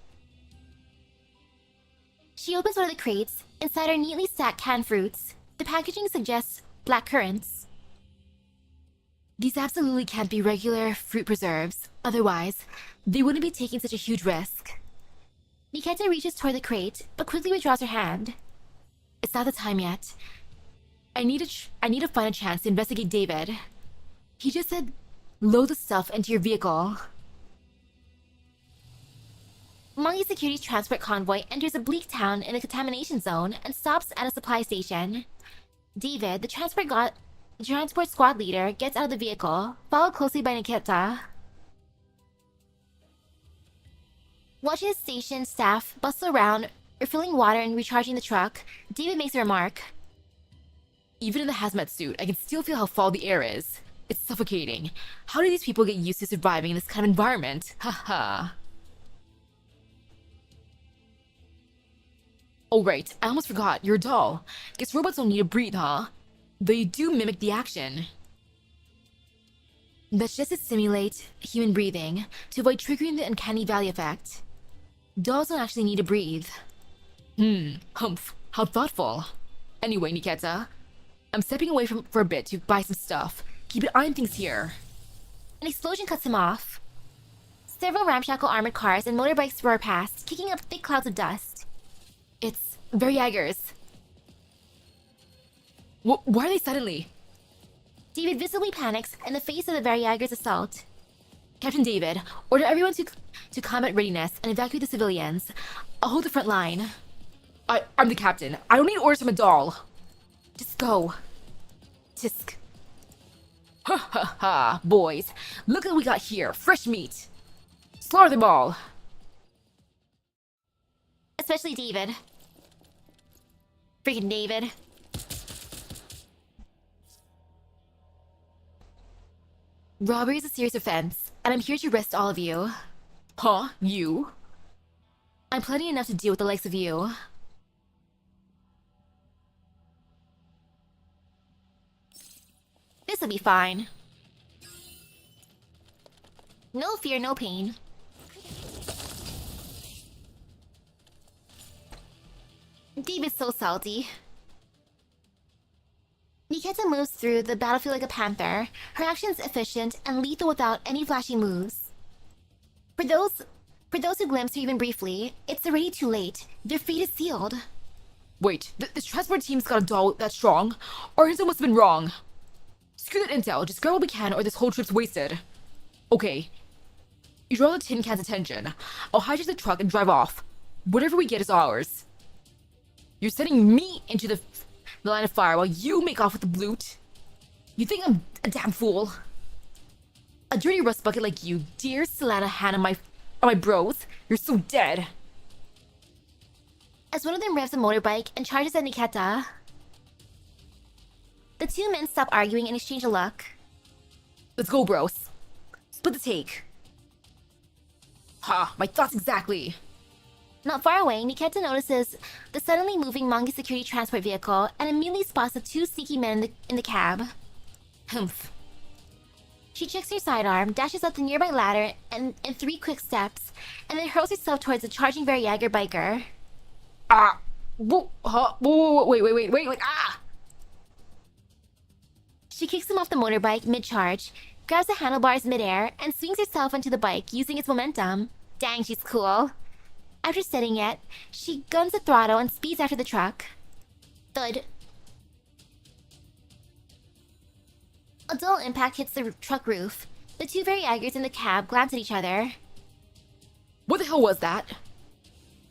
She opens one of the crates. Inside are neatly stacked canned fruits. The packaging suggests black currants. These absolutely can't be regular fruit preserves. Otherwise, they wouldn't be taking such a huge risk. Nikketa reaches toward the crate, but quickly withdraws her hand. It's not the time yet. I need to find a chance to investigate David. He just said, load the stuff into your vehicle. Monkey Security's transport convoy enters a bleak town in a contamination zone and stops at a supply station. David, the transport squad leader, gets out of the vehicle, followed closely by Nikketa. Watching the station staff bustle around, refilling water and recharging the truck, David makes a remark. Even in the hazmat suit, I can still feel how foul the air is. It's suffocating. How do these people get used to surviving in this kind of environment? Haha. Oh right, I almost forgot, you're a doll. Guess robots don't need to breathe, huh? Though you do mimic the action. That's just to simulate human breathing, to avoid triggering the uncanny valley effect. Dolls don't actually need to breathe. Humph, how thoughtful. Anyway, Nikketa, I'm stepping away for a bit to buy some stuff. Keep an eye on things here. An explosion cuts him off. Several ramshackle armored cars and motorbikes roar past, kicking up thick clouds of dust. It's Variagers. Why are they suddenly? David visibly panics in the face of the Variagers' assault. Captain David, order everyone to combat readiness and evacuate the civilians. I'll hold the front line. I'm the captain. I don't need orders from a doll. Just go. Tisk. Ha ha ha, boys. Look at what we got here. Fresh meat. Slaughter them all. Especially David. Freaking David. Robbery is a serious offense, and I'm here to arrest all of you. Huh? You? I'm plenty enough to deal with the likes of you. This'll be fine. No fear, no pain. David's so salty. Nikketa moves through the battlefield like a panther, her actions efficient and lethal without any flashy moves. For those who glimpse her even briefly, it's already too late. Their fate is sealed. Wait, this transport team's got a doll that strong? Or his must have been wrong? Screw that intel, just grab what we can or this whole trip's wasted. Okay. You draw the tin can's attention. I'll hijack the truck and drive off. Whatever we get is ours. You're sending me into the line of fire while you make off with the loot? You think I'm a damn fool? A dirty rust bucket like you dare slam a hand on my bros? You're so dead. As one of them revs a motorbike and charges at Nikketa, the two men stop arguing and exchange a look. Let's go, bros. Split the take. Ha, my thoughts exactly. Not far away, Nikketa notices the suddenly moving Mangi security transport vehicle and immediately spots the two sneaky men in the cab. Humph. She checks her sidearm, dashes up the nearby ladder in 3 quick steps, and then hurls herself towards the charging Variager biker. Ah! Whoa, huh? Whoa, wait, ah! She kicks him off the motorbike mid-charge, grabs the handlebars mid-air, and swings herself onto the bike using its momentum. Dang, she's cool. After steadying it, she guns the throttle and speeds after the truck. Thud. A dull impact hits the truck roof. The two Variagers in the cab glance at each other. What the hell was that?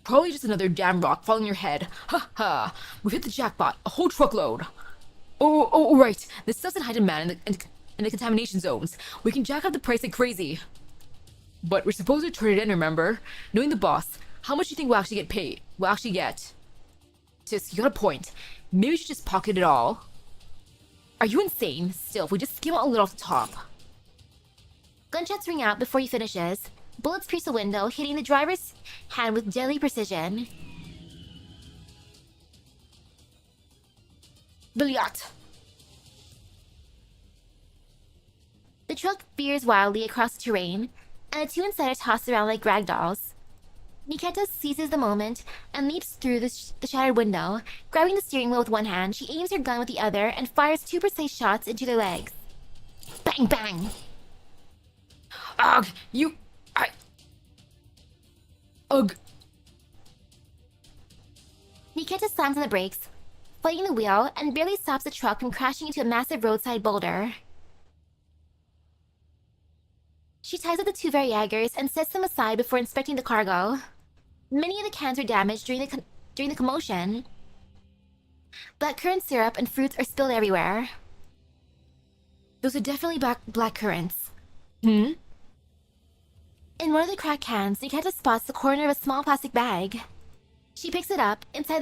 Probably just another damn rock falling on your head. Ha ha! We've hit the jackpot. A whole truckload. Oh, right. This stuff's in high demand in the contamination zones. We can jack up the price like crazy. But we're supposed to turn it in, remember? Knowing the boss, how much do you think we'll actually get paid? We'll actually get? Tisk, you got a point. Maybe we should just pocket it all. Are you insane? Still, if we just skim a little off the top. Gunshots ring out before he finishes. Bullets pierce the window, hitting the driver's hand with deadly precision. Billiat! The truck veers wildly across the terrain, and the two inside are tossed around like ragdolls. Nikketa seizes the moment and leaps through the shattered window. Grabbing the steering wheel with one hand, she aims her gun with the other and fires 2 precise shots into their legs. Bang, bang! Ugh! Ugh! Nikketa slams on the brakes, fighting the wheel, and barely stops the truck from crashing into a massive roadside boulder. She ties up the two Variagers and sets them aside before inspecting the cargo. Many of the cans are damaged during the commotion. Blackcurrant syrup and fruits are spilled everywhere. Those are definitely black currants. In one of the cracked cans, Nikketa spots the corner of a small plastic bag. She picks it up. Inside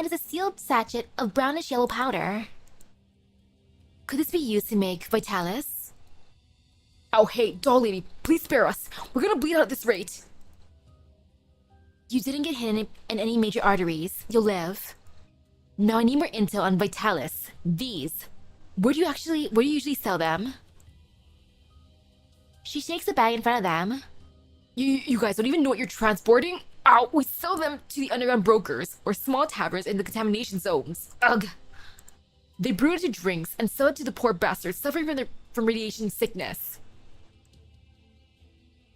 is a sealed sachet of brownish-yellow powder. Could this be used to make Vitalis? Oh, hey, doll lady, please spare us. We're gonna bleed out at this rate. You didn't get hit in any major arteries. You'll live. Now I need more intel on Vitalis. These. Where do you usually sell them? She shakes the bag in front of them. You guys don't even know what you're transporting? Ow, we sell them to the underground brokers or small taverns in the contamination zones. Ugh. They brew it into drinks and sell it to the poor bastards suffering from radiation sickness.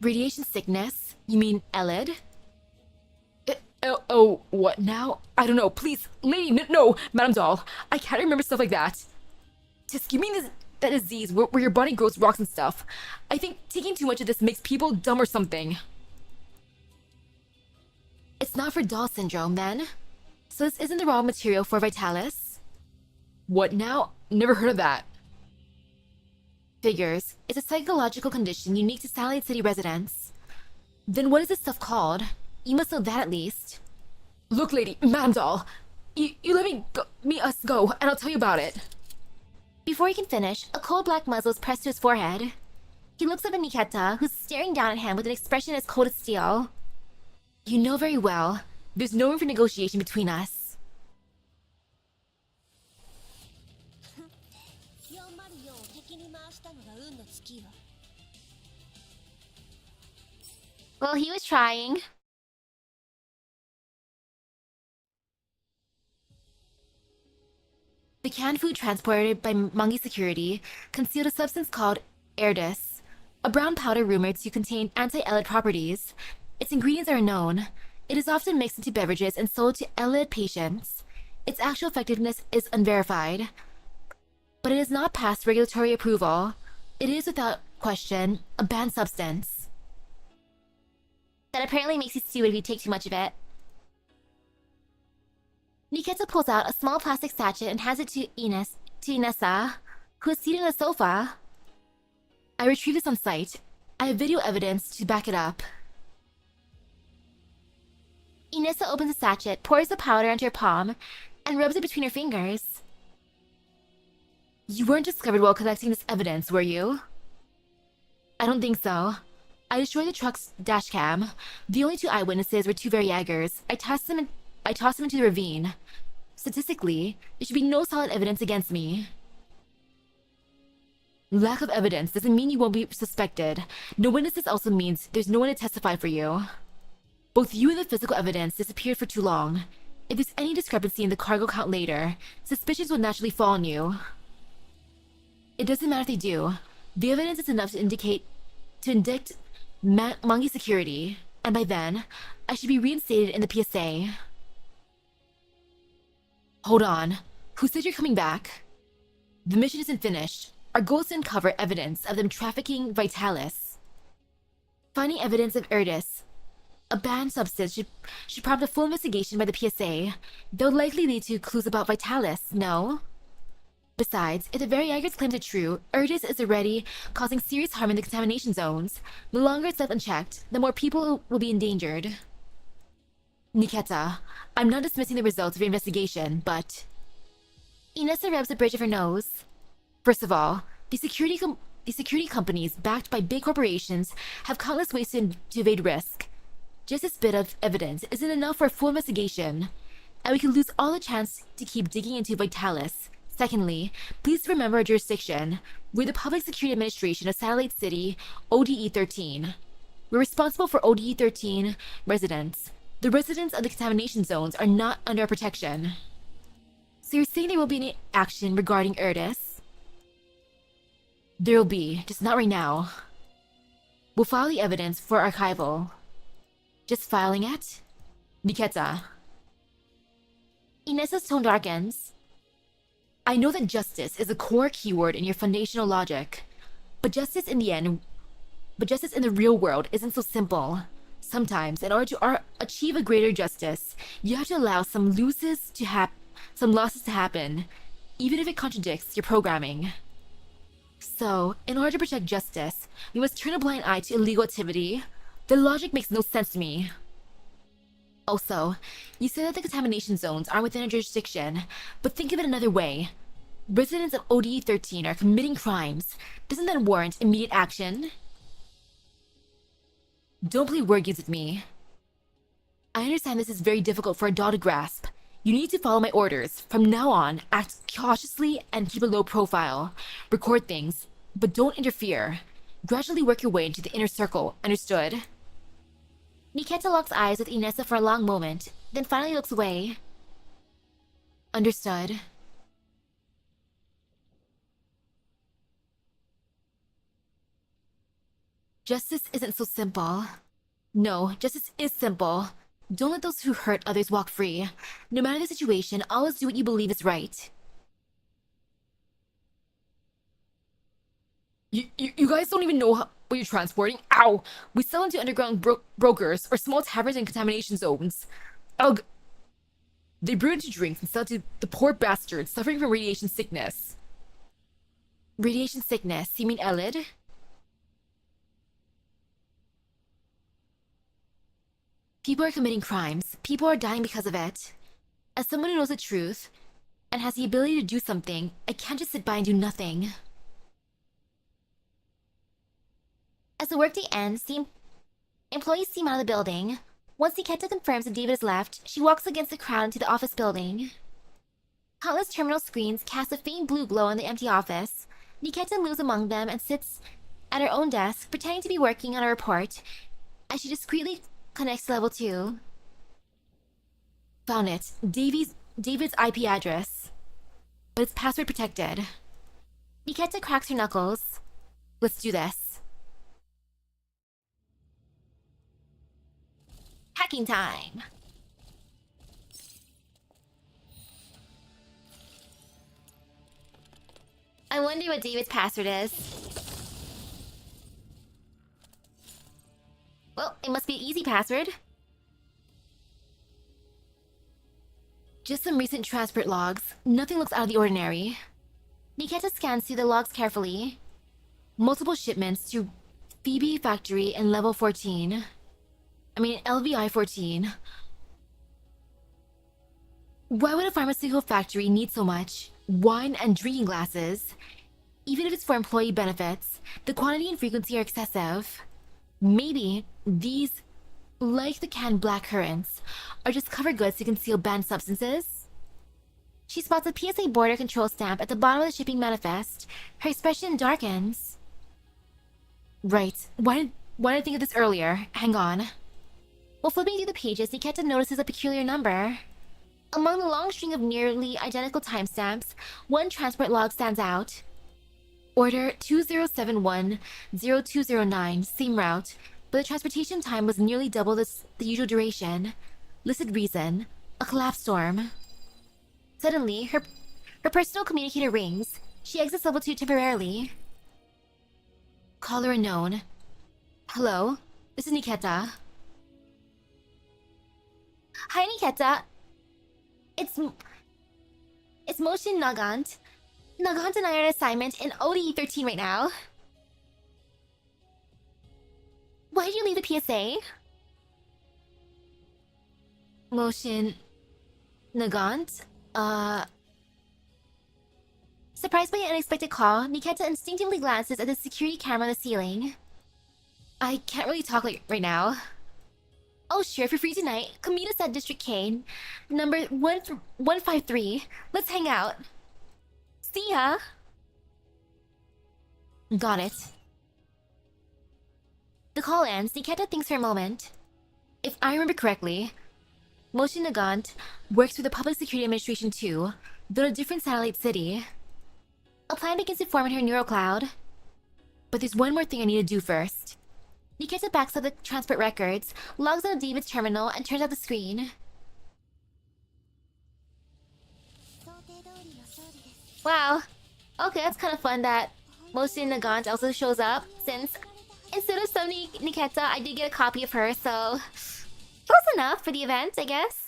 Radiation sickness? You mean Elid? Oh, what now? I don't know. Please, lady, no, Madame Doll. I can't remember stuff like that. Just you mean that disease where your body grows rocks and stuff. I think taking too much of this makes people dumb or something. It's not for doll syndrome, then? So this isn't the raw material for Vitalis? What now? Never heard of that. Figures. It's a psychological condition unique to Satellite City residents. Then what is this stuff called? You must know that at least. Look, lady, Madame Doll. You let us go, and I'll tell you about it. Before he can finish, a cold black muzzle is pressed to his forehead. He looks up at Nikketa, who's staring down at him with an expression as cold as steel. You know very well, there's no room for negotiation between us. Well, he was trying. The canned food transported by Mangi Security concealed a substance called Erdis, a brown powder rumored to contain anti-Elid properties. Its ingredients are unknown. It is often mixed into beverages and sold to Elid patients. Its actual effectiveness is unverified, but it has not passed regulatory approval. It is without question a banned substance. That apparently makes you stupid if you take too much of it. Nikketa pulls out a small plastic sachet and hands it to Inessa, who is seated on a sofa. I retrieved this on site. I have video evidence to back it up. Inessa opens a sachet, pours the powder onto her palm, and rubs it between her fingers. You weren't discovered while collecting this evidence, were you? I don't think so. I destroyed the truck's dashcam. The only two eyewitnesses were two Variagers. I tossed them into the ravine. Statistically, there should be no solid evidence against me. Lack of evidence doesn't mean you won't be suspected. No witnesses also means there's no one to testify for you. Both you and the physical evidence disappeared for too long. If there's any discrepancy in the cargo count later, suspicions will naturally fall on you. It doesn't matter if they do. The evidence is enough to indict Mangi security, and by then, I should be reinstated in the PSA. Hold on. Who said you're coming back? The mission isn't finished. Our goal is to uncover evidence of them trafficking Vitalis. Finding evidence of Erdis, a banned substance, should prompt a full investigation by the PSA. They'll likely lead to clues about Vitalis, no? Besides, if the Variagers claims are true, Erdis is already causing serious harm in the contamination zones. The longer it's left unchecked, the more people will be endangered. Nikketa, I'm not dismissing the results of your investigation, but... Inessa rubs the bridge of her nose. First of all, the security companies backed by big corporations have countless ways to evade risk. Just this bit of evidence isn't enough for a full investigation, and we could lose all the chance to keep digging into Vitalis. Secondly, please remember our jurisdiction. We're the Public Security Administration of Satellite City, ODE-13. We're responsible for ODE-13 residents. The residents of the contamination zones are not under our protection. So you're saying there won't be any action regarding Erdis? There'll be, just not right now. We'll file the evidence for archival. Just filing it? Nikketa. Inessa's tone darkens. I know that justice is a core keyword in your foundational logic, but justice in the real world isn't so simple. Sometimes, in order to achieve a greater justice, you have to allow some losses to happen, even if it contradicts your programming. So, in order to protect justice, we must turn a blind eye to illegal activity. The logic makes no sense to me. Also, you said that the contamination zones aren't within our jurisdiction, but think of it another way. Residents of ODE-13 are committing crimes. Doesn't that warrant immediate action? Don't play word games with me. I understand this is very difficult for a doll to grasp. You need to follow my orders. From now on, act cautiously and keep a low profile. Record things, but don't interfere. Gradually work your way into the inner circle, understood? Nikketa locks eyes with Inessa for a long moment, then finally looks away. Understood. Justice isn't so simple. No, justice is simple. Don't let those who hurt others walk free. No matter the situation, always do what you believe is right. You guys don't even know what you're transporting? Ow! We sell into underground brokers or small taverns in contamination zones. Ugh! They brew into drinks and sell to the poor bastards suffering from radiation sickness. Radiation sickness? You mean Elid? People are committing crimes. People are dying because of it. As someone who knows the truth and has the ability to do something, I can't just sit by and do nothing. As the workday ends, the employees steam out of the building. Once Nikketa confirms that David has left, she walks against the crowd into the office building. Countless terminal screens cast a faint blue glow on the empty office. Nikketa moves among them and sits at her own desk, pretending to be working on a report, as she discreetly connects to level 2. Found it. David's IP address. But it's password protected. Nikketa cracks her knuckles. Let's do this. Hacking time! I wonder what David's password is. Well, it must be an easy password. Just some recent transport logs. Nothing looks out of the ordinary. Nikketa scans through the logs carefully. Multiple shipments to Phoebe factory in level 14. LVI 14. Why would a pharmaceutical factory need so much wine and drinking glasses? Even if it's for employee benefits, the quantity and frequency are excessive. Maybe these, like the canned black currants, are just cover goods to conceal banned substances? She spots a PSA border control stamp at the bottom of the shipping manifest. Her expression darkens. Right. Why didn't I think of this earlier? Hang on. While flipping through the pages, Nikketa notices a peculiar number. Among the long string of nearly identical timestamps, one transport log stands out. Order 2071-0209, same route, but the transportation time was nearly double the usual duration. Listed reason, a collapse storm. Suddenly, her personal communicator rings. She exits level 2 temporarily. Caller unknown. Hello, this is Nikketa. Hi, Nikketa. It's Motion Nagant. Nagant and I are on assignment in ODE 13 right now. Why did you leave the PSA? Motion... Nagant? Surprised by an unexpected call, Nikketa instinctively glances at the security camera on the ceiling. I can't really talk right now. Oh sure, if you're free tonight, come meet us at District K, number 153. Let's hang out. See ya! Got it. The call ends, Nikketa thinks for a moment. If I remember correctly, Motion Nagant works for the Public Security Administration too, though in a different satellite city. A plan begins to form in her neural cloud. But there's one more thing I need to do first. Nikketa backs up the transport records, logs out of David's terminal, and turns out the screen. Wow. Okay, that's kind of fun that Motion Nagant also shows up, since instead of summoning Nikketa, I did get a copy of her, so... close enough for the event, I guess.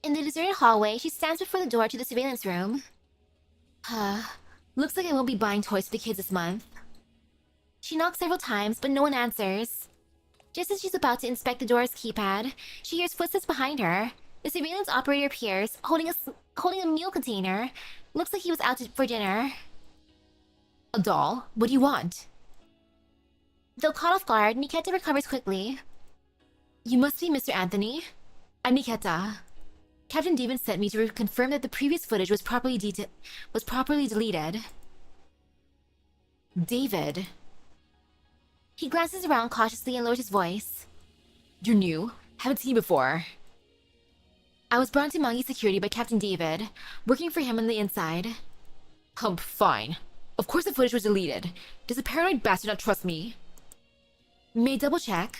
In the deserted hallway, she stands before the door to the surveillance room. Looks like I won't be buying toys for the kids this month. She knocks several times, but no one answers. Just as she's about to inspect the door's keypad, she hears footsteps behind her. The surveillance operator appears, holding a meal container. Looks like he was out for dinner. A doll? What do you want? Though caught off guard, Nikketa recovers quickly. You must be Mr. Anthony. I'm Nikketa. Captain David sent me to confirm that the previous footage was properly deleted. David. He glances around cautiously and lowers his voice. You're new. Haven't seen you before. I was brought to Mangi Security by Captain David, working for him on the inside. Fine. Of course the footage was deleted. Does the paranoid bastard not trust me? May I double check?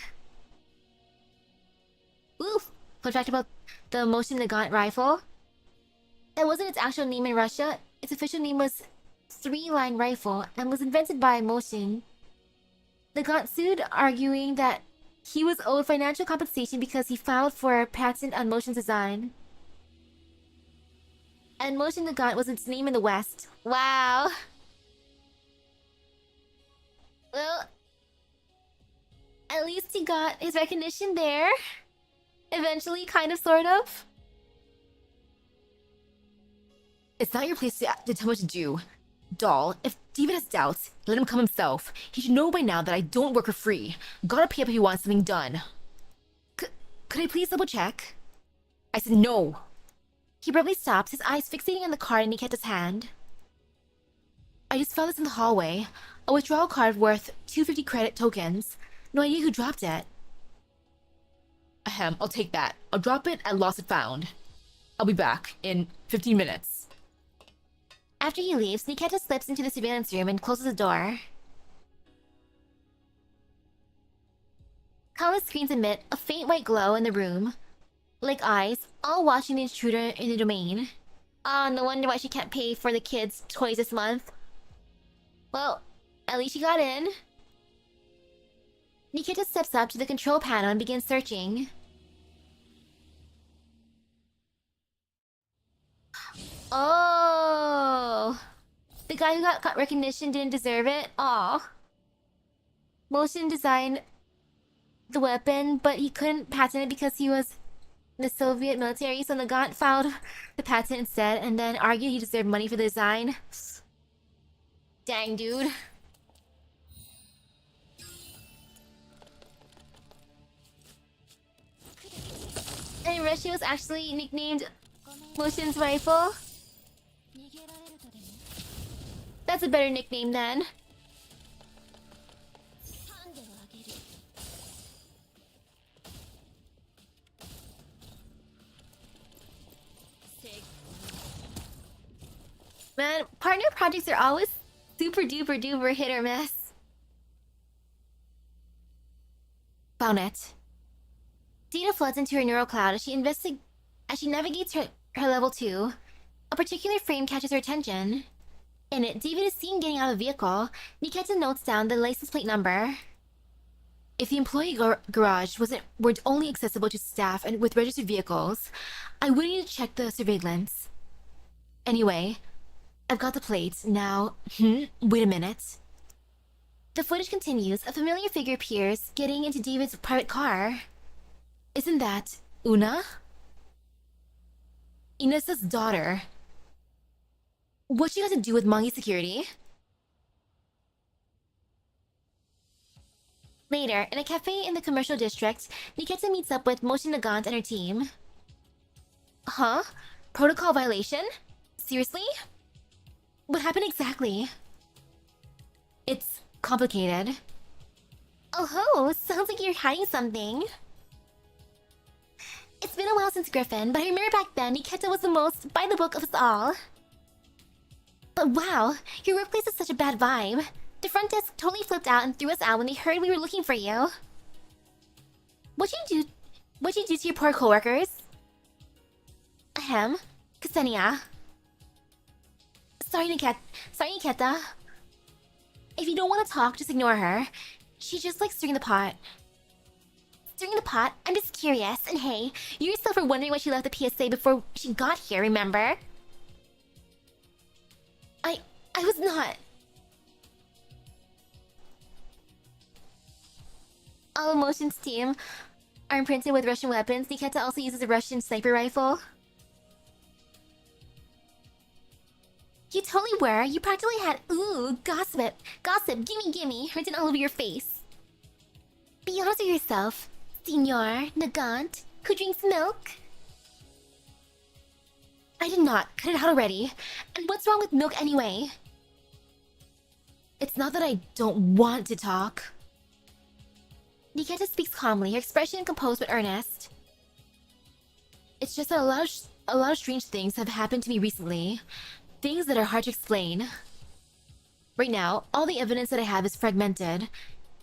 Oof! Fun fact about the Motion Nagant rifle. That wasn't its actual name in Russia. Its official name was 3-line rifle and was invented by Motion. Nagant sued, arguing that he was owed financial compensation because he filed for a patent on Motion's design. And Motion Nagant was its name in the West. Wow! Well, at least he got his recognition there. Eventually, kind of, sort of. It's not your place to tell me what to do. Doll, if David has doubts, let him come himself. He should know by now that I don't work for free. Gotta pay up if he wants something done. Could I please double check? I said no. He abruptly stops, his eyes fixating on the card in Nikketa's hand. I just found this in the hallway. A withdrawal card worth 250 credit tokens. No idea who dropped it. Ahem, I'll take that. I'll drop it at lost and found. I'll be back in 15 minutes. After he leaves, Nikketa slips into the surveillance room and closes the door. Countless screens emit a faint white glow in the room, like eyes, all watching the intruder in the domain. Ah, no wonder why she can't pay for the kids' toys this month. Well, at least she got in. Nikketa steps up to the control panel and begins searching. Oh, the guy who got recognition didn't deserve it. Aw. Motion designed the weapon, but he couldn't patent it because he was the Soviet military, so Nagant filed the patent instead and then argued he deserved money for the design. Dang, dude. And Russia was actually nicknamed Motion's Rifle. That's a better nickname then. Man, partner projects are always super duper duper hit or miss. Found it. Data floods into her neural cloud as she navigates her level 2. A particular frame catches her attention. In it, David is seen getting out of a vehicle. Nikketa notes down the license plate number. If the employee garage weren't only accessible to staff and with registered vehicles, I would need to check the surveillance. Anyway, I've got the plate. Now, wait a minute. The footage continues. A familiar figure appears, getting into David's private car. Isn't that Una? Inesa's daughter. What's she got to do with Mangi security? Later, in a cafe in the commercial district, Nikketa meets up with Moshi Nagant and her team. Huh? Protocol violation? Seriously? What happened exactly? It's complicated. Oh ho, sounds like you're hiding something. It's been a while since Griffin, but I remember back then Nikketa was the most by the book of us all. But wow, your workplace is such a bad vibe. The front desk totally flipped out and threw us out when they heard we were looking for you. What'd you do to your poor coworkers? Ahem, Ksenia. Sorry, Nikketa. If you don't want to talk, just ignore her. She just likes stirring the pot. Stirring the pot? I'm just curious. And hey, you yourself were wondering why she left the PSA before she got here, remember? I was not. All of Motion's team are imprinted with Russian weapons. Nikketa also uses a Russian sniper rifle. You totally were. You practically had, ooh, gossip, gimme, written all over your face. Be honest with yourself, Senor Nagant, who drinks milk. I did not. Cut it out already. And what's wrong with milk anyway? It's not that I don't want to talk. Nikketa speaks calmly, her expression composed but earnest. It's just that a lot of strange things have happened to me recently. Things that are hard to explain. Right now, all the evidence that I have is fragmented.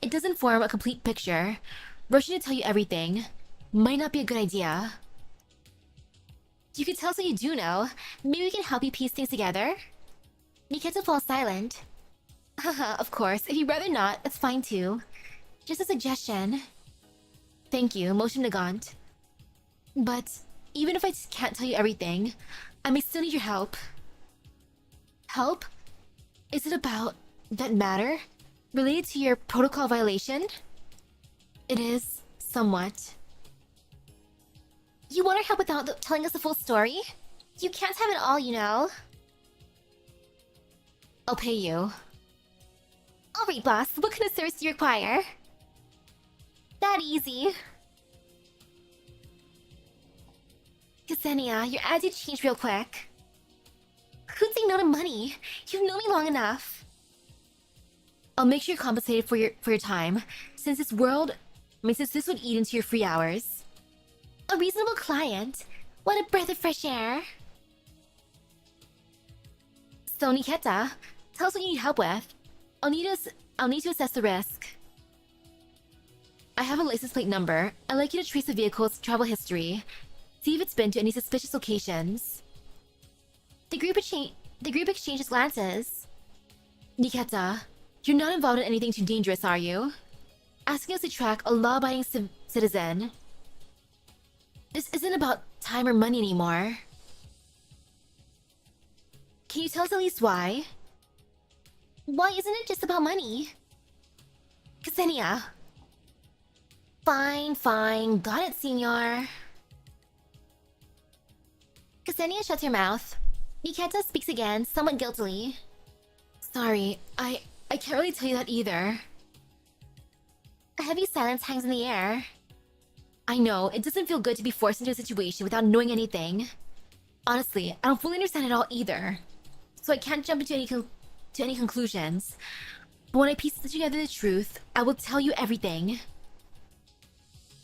It doesn't form a complete picture. Rushing to tell you everything might not be a good idea. You can tell us what you do know. Maybe we can help you piece things together? Nikketa falls silent. Haha, of course. If you'd rather not, that's fine too. Just a suggestion. Thank you, Motion Nagant. But even if I can't tell you everything, I may still need your help. Help? Is it about that matter? Related to your protocol violation? It is, somewhat. You want our help without telling us the full story? You can't have it all, you know. I'll pay you. Alright, boss. What kind of service do you require? That easy. Ksenia, your attitude changed real quick. Who'd say no to money? You've known me long enough. I'll make sure you're compensated for your time, since this would eat into your free hours. A reasonable client. What a breath of fresh air. So, Nikketa, tell us what you need help with. I'll need to assess the risk. I have a license plate number. I'd like you to trace the vehicle's travel history. See if it's been to any suspicious locations. The group exchanges glances. Nikketa, you're not involved in anything too dangerous, are you? Asking us to track a law-abiding citizen. This isn't about time or money anymore. Can you tell us at least why? Why isn't it just about money? Ksenia. Fine, fine. Got it, senor. Ksenia shuts her mouth. Nikketa speaks again, somewhat guiltily. Sorry, I can't really tell you that either. A heavy silence hangs in the air. I know, it doesn't feel good to be forced into a situation without knowing anything. Honestly, I don't fully understand it all either. So I can't jump into any conclusions. But when I piece together the truth, I will tell you everything.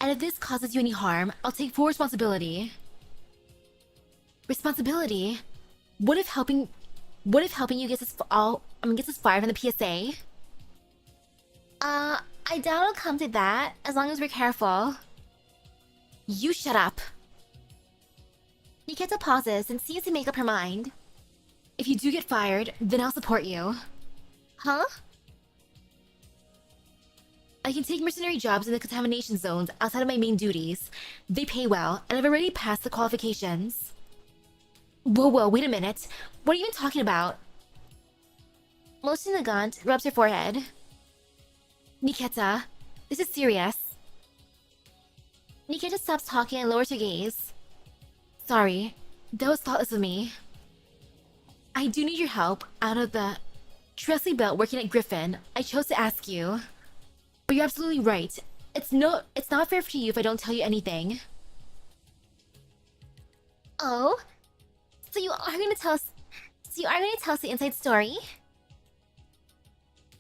And if this causes you any harm, I'll take full responsibility. Responsibility? What if helping you gets us fired from the PSA? I doubt it'll come to that, as long as we're careful. You shut up. Nikketa pauses and seems to make up her mind. If you do get fired, then I'll support you. Huh? I can take mercenary jobs in the contamination zones outside of my main duties. They pay well, and I've already passed the qualifications. Whoa, wait a minute. What are you even talking about? Motion Nagant rubs her forehead. Nikketa, this is serious. Nikketa stops talking and lowers her gaze. Sorry, that was thoughtless of me. I do need your help out of the Trestley belt working at Griffin. I chose to ask you. But you're absolutely right. It's not fair for you if I don't tell you anything. Oh? So you are going to tell us the inside story?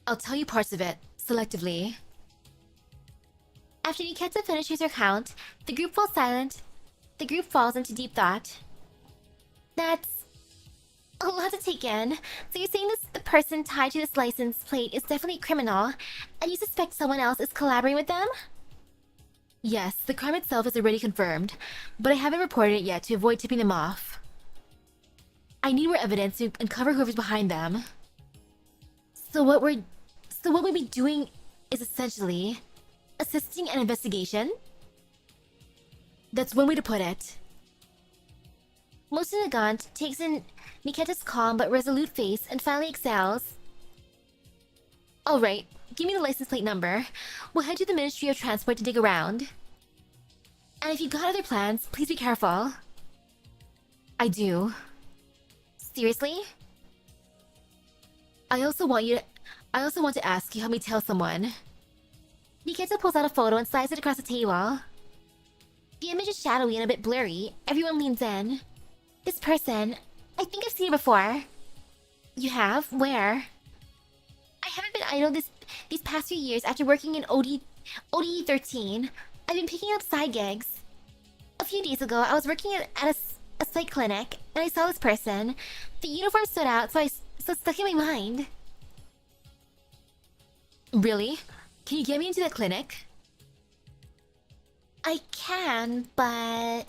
I'll tell you parts of it, selectively. After Nikketa finishes her count, the group falls silent. The group falls into deep thought. That's a lot to take in. So you're saying the person tied to this license plate is definitely a criminal, and you suspect someone else is collaborating with them? Yes, the crime itself is already confirmed, but I haven't reported it yet to avoid tipping them off. I need more evidence to uncover whoever's behind them. So what we'd be doing is essentially assisting an investigation? That's one way to put it. Motion Nagant takes in Nikketa's calm but resolute face and finally exhales. Alright, give me the license plate number. We'll head to the Ministry of Transport to dig around. And if you got other plans, please be careful. I do. Seriously? I also want to ask you help me tell someone. Nikketa pulls out a photo and slides it across the table. The image is shadowy and a bit blurry. Everyone leans in. This person, I think I've seen it before. You have? Where? I haven't been idle these past few years after working in ODE 13. I've been picking up side gigs. A few days ago, I was working at a psych clinic, and I saw this person. The uniform stood out, so it stuck in my mind. Really? Can you get me into the clinic? I can, but...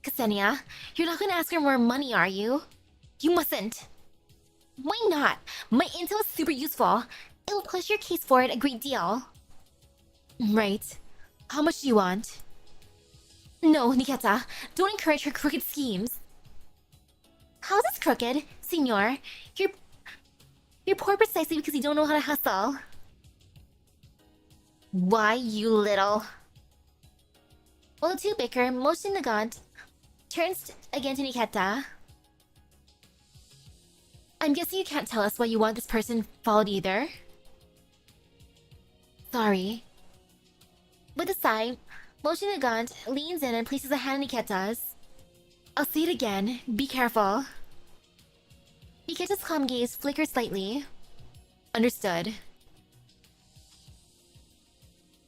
Ksenia, you're not gonna ask her more money, are you? You mustn't. Why not? My intel is super useful. It will push your case forward a great deal. Right. How much do you want? No, Nikketa, don't encourage her crooked schemes. How is this crooked, senor? You're poor precisely because you don't know how to hustle. Why, you little... While the two bicker, Motion Nagant turns again to Nikketa. I'm guessing you can't tell us why you want this person followed either. Sorry. With a sigh, Motion Nagant leans in and places a hand on Nikketa's. I'll say it again, be careful. Nikketa's calm gaze flickers slightly. Understood.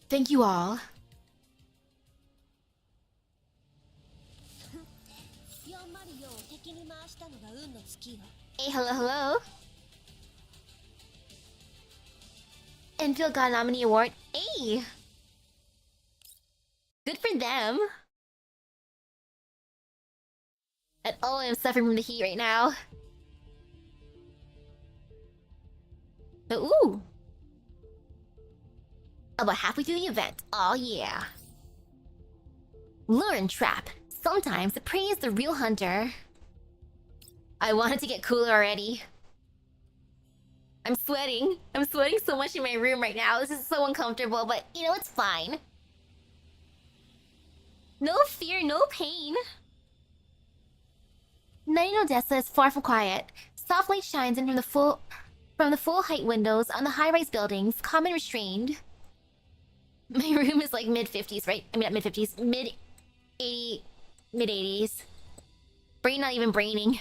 Thank you all. Hey, hello. Enfield got a nominee award. Hey! Good for them. And oh, I'm suffering from the heat right now. But ooh! About halfway through the event. Oh yeah. Lure and trap. Sometimes the prey is the real hunter. I wanted to get cooler already. I'm sweating. I'm sweating so much in my room right now. This is so uncomfortable, but you know, it's fine. No fear, no pain. Night in Odessa is far from quiet. Soft light shines in from the full height windows on the high-rise buildings, calm and restrained. My room is like mid-50s, right? I mean, not mid-50s, mid-80s. Brain not even braining.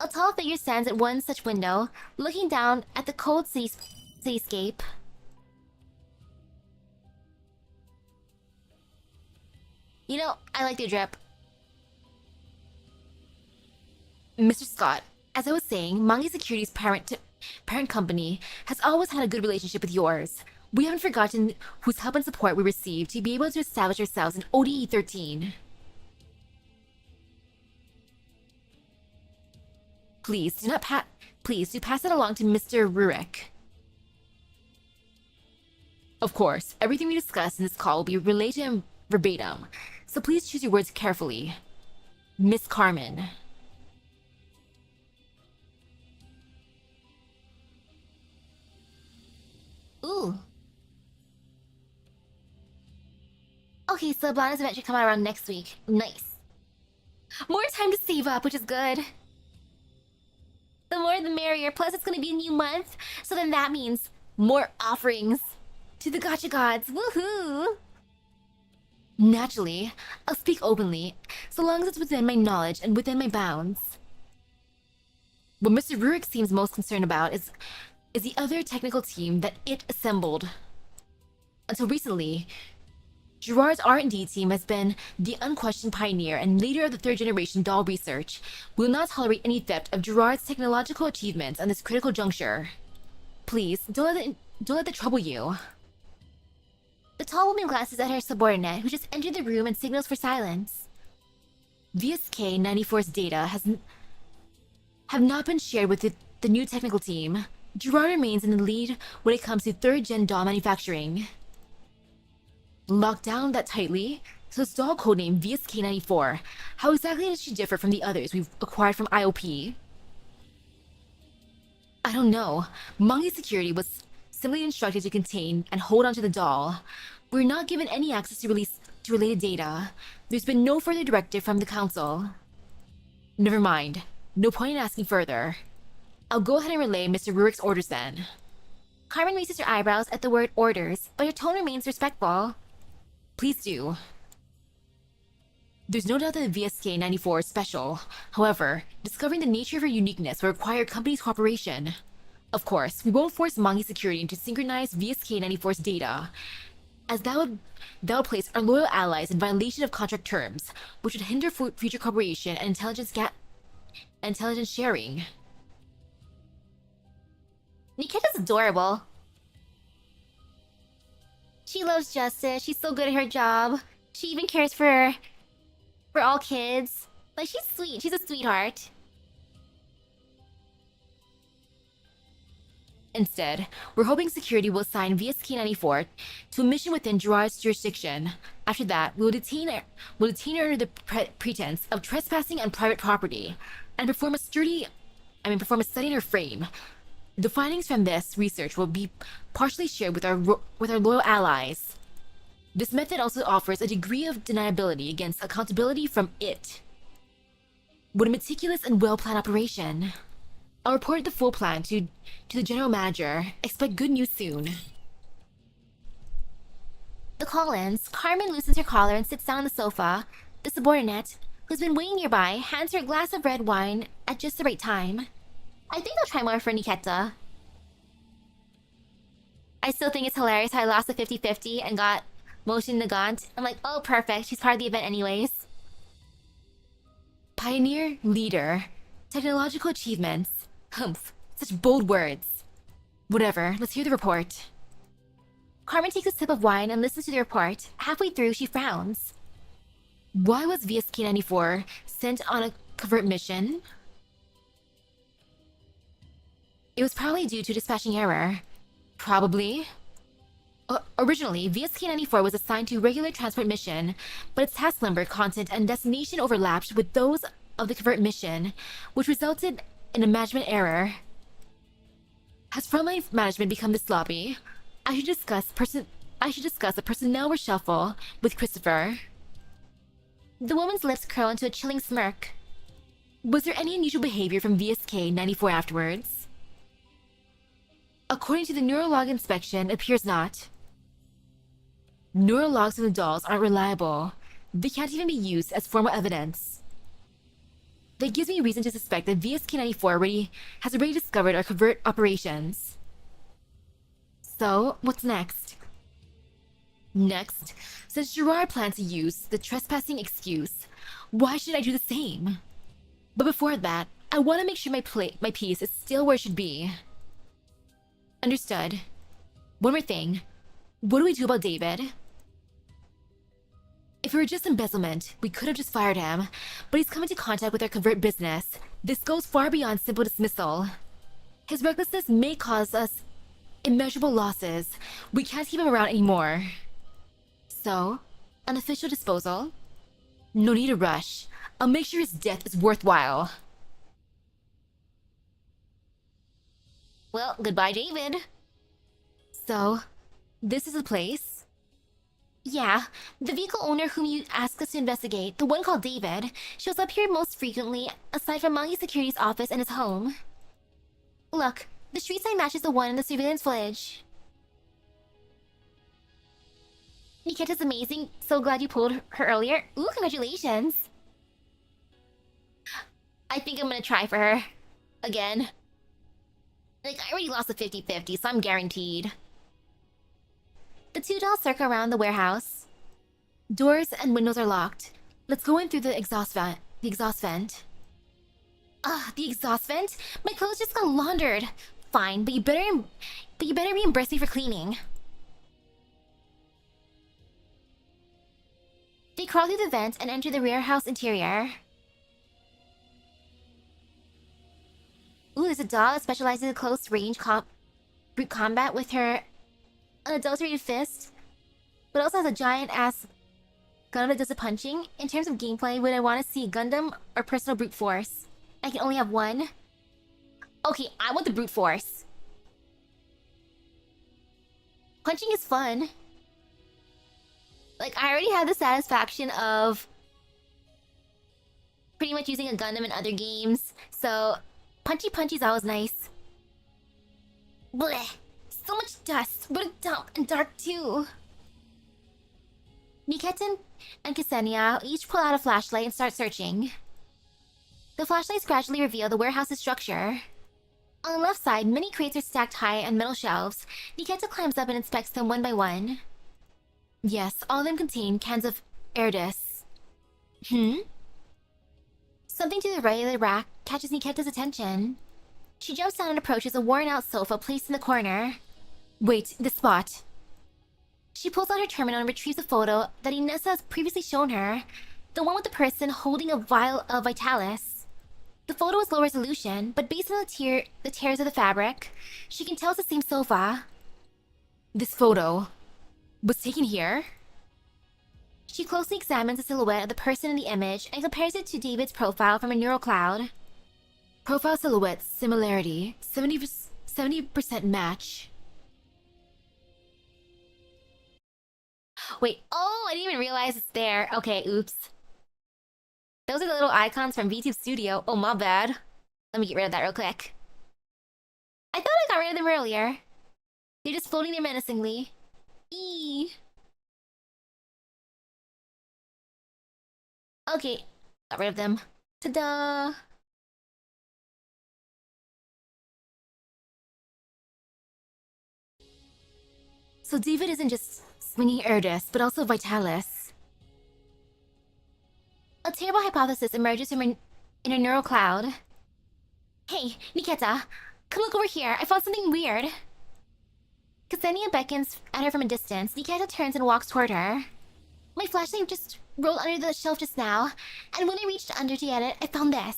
A tall figure stands at one such window, looking down at the cold cityscape. You know, I like the drip. Mr. Scott, as I was saying, Mangi Security's parent company has always had a good relationship with yours. We haven't forgotten whose help and support we received to be able to establish ourselves in ODE 13. Please do pass it along to Mr. Rurik. Of course, everything we discuss in this call will be relayed to him verbatim, so please choose your words carefully. Miss Carmen. Ooh. Okay, so Blonde's event should come out around next week. Nice. More time to save up, which is good. The more the merrier, plus it's gonna be a new month, so then that means more offerings to the gacha gods. Woohoo! Naturally, I'll speak openly, so long as it's within my knowledge and within my bounds. What Mr. Rurik seems most concerned about is the other technical team that it assembled. Until recently, Gerard's R&D team has been the unquestioned pioneer and leader of the third-generation doll research. We will not tolerate any theft of Gerard's technological achievements on this critical juncture. Please, don't let that trouble you. The tall woman glances at her subordinate, who just entered the room and signals for silence. VSK 94's data have not been shared with the new technical team. Gerard remains in the lead when it comes to third-gen doll manufacturing. Locked down that tightly, so it's doll codename VSK-94. How exactly does she differ from the others we've acquired from IOP? I don't know. Mangi Security was simply instructed to contain and hold onto the doll. We're not given any access to related data. There's been no further directive from the council. Never mind. No point in asking further. I'll go ahead and relay Mr. Rurik's orders then. Carmen raises her eyebrows at the word orders, but her tone remains respectful. Please do. There's no doubt that the VSK-94 is special. However, discovering the nature of her uniqueness will require company's cooperation. Of course, we won't force Mangi Security to synchronize VSK-94's data, as that would place our loyal allies in violation of contract terms, which would hinder future cooperation and intelligence sharing. Nikketa's adorable. She loves justice. She's so good at her job. She even cares for all kids. Like, she's sweet. She's a sweetheart. Instead, we're hoping security will assign VSK-94 to a mission within Gerard's jurisdiction. After that, we'll detain her under the pretense of trespassing on private property and perform a study in her frame. The findings from this research will be partially shared with our loyal allies. This method also offers a degree of deniability against accountability from it. What a meticulous and well-planned operation. I'll report the full plan to the general manager. Expect good news soon. The call ends. Carmen loosens her collar and sits down on the sofa. The subordinate, who's been waiting nearby, hands her a glass of red wine at just the right time. I think I'll try more for Nikketa. I still think it's hilarious how I lost the 50-50 and got motion Nagant. I'm like, oh, perfect. She's part of the event anyways. Pioneer, leader, technological achievements. Humph, such bold words. Whatever, let's hear the report. Carmen takes a sip of wine and listens to the report. Halfway through, she frowns. Why was VSK-94 sent on a covert mission? It was probably due to dispatching error. Probably. Originally, VSK-94 was assigned to a regular transport mission, but its task number, content, and destination overlapped with those of the covert mission, which resulted in a management error. Has Frontline management become this sloppy? I should discuss a personnel reshuffle with Christopher. The woman's lips curl into a chilling smirk. Was there any unusual behavior from VSK 94 afterwards? According to the neurolog inspection, it appears not. Neurologs from the dolls aren't reliable. They can't even be used as formal evidence. That gives me reason to suspect that VSK-94 has already discovered our covert operations. So, what's next? Next, since Gerard plans to use the trespassing excuse, why should I do the same? But before that, I want to make sure my piece is still where it should be. Understood. One more thing. What do we do about David? If it were just embezzlement, we could have just fired him, but he's come into contact with our covert business. This goes far beyond simple dismissal. His recklessness may cause us immeasurable losses. We can't keep him around anymore. So, an official disposal? No need to rush. I'll make sure his death is worthwhile. Well, goodbye, David. So, this is the place? Yeah, the vehicle owner whom you asked us to investigate, the one called David, shows up here most frequently, aside from Monkey Security's office and his home. Look, the street sign matches the one in the surveillance footage. Nikketa's amazing. So glad you pulled her earlier. Ooh, congratulations. I think I'm gonna try for her. Again. Like, I already lost a 50-50, so I'm guaranteed. The two dolls circle around the warehouse. Doors and windows are locked. Let's go in through the exhaust vent. The exhaust vent. The exhaust vent? My clothes just got laundered. Fine, but you better reimburse me for cleaning. They crawl through the vent and enter the warehouse interior. Ooh, there's a doll that specializes in close range brute combat with her unadulterated fist, but also has a giant ass gun that does the punching. In terms of gameplay, would I want to see Gundam or personal brute force? I can only have one. Okay, I want the brute force. Punching is fun. Like, I already have the satisfaction of pretty much using a Gundam in other games, so punchy's always nice. Blech. So much dust. What a dump, and dark too. Nikketa and Ksenia each pull out a flashlight and start searching. The flashlights gradually reveal the warehouse's structure. On the left side, many crates are stacked high on metal shelves. Nikketa climbs up and inspects them one by one. Yes, all of them contain cans of Erdis. Something to the right of the rack catches Nikketa's attention. She jumps down and approaches a worn-out sofa placed in the corner. Wait, this spot. She pulls out her terminal and retrieves a photo that Inessa has previously shown her. The one with the person holding a vial of Vitalis. The photo is low resolution, but based on the tears of the fabric, she can tell it's the same sofa. This photo was taken here? She closely examines the silhouette of the person in the image and compares it to David's profile from a neural cloud. Profile silhouette similarity, 70% match. Wait, oh, I didn't even realize it's there. Okay, oops. Those are the little icons from VTuber Studio. Oh, my bad. Let me get rid of that real quick. I thought I got rid of them earlier. They're just floating there menacingly. Eee. Okay, got rid of them. Ta-da! So David isn't just swinging Erdis, but also Vitalis. A terrible hypothesis emerges from in a neural cloud. Hey, Nikketa, come look over here. I found something weird. Ksenia beckons at her from a distance. Nikketa turns and walks toward her. My flashlight just rolled under the shelf just now, and when I reached under to get it, I found this.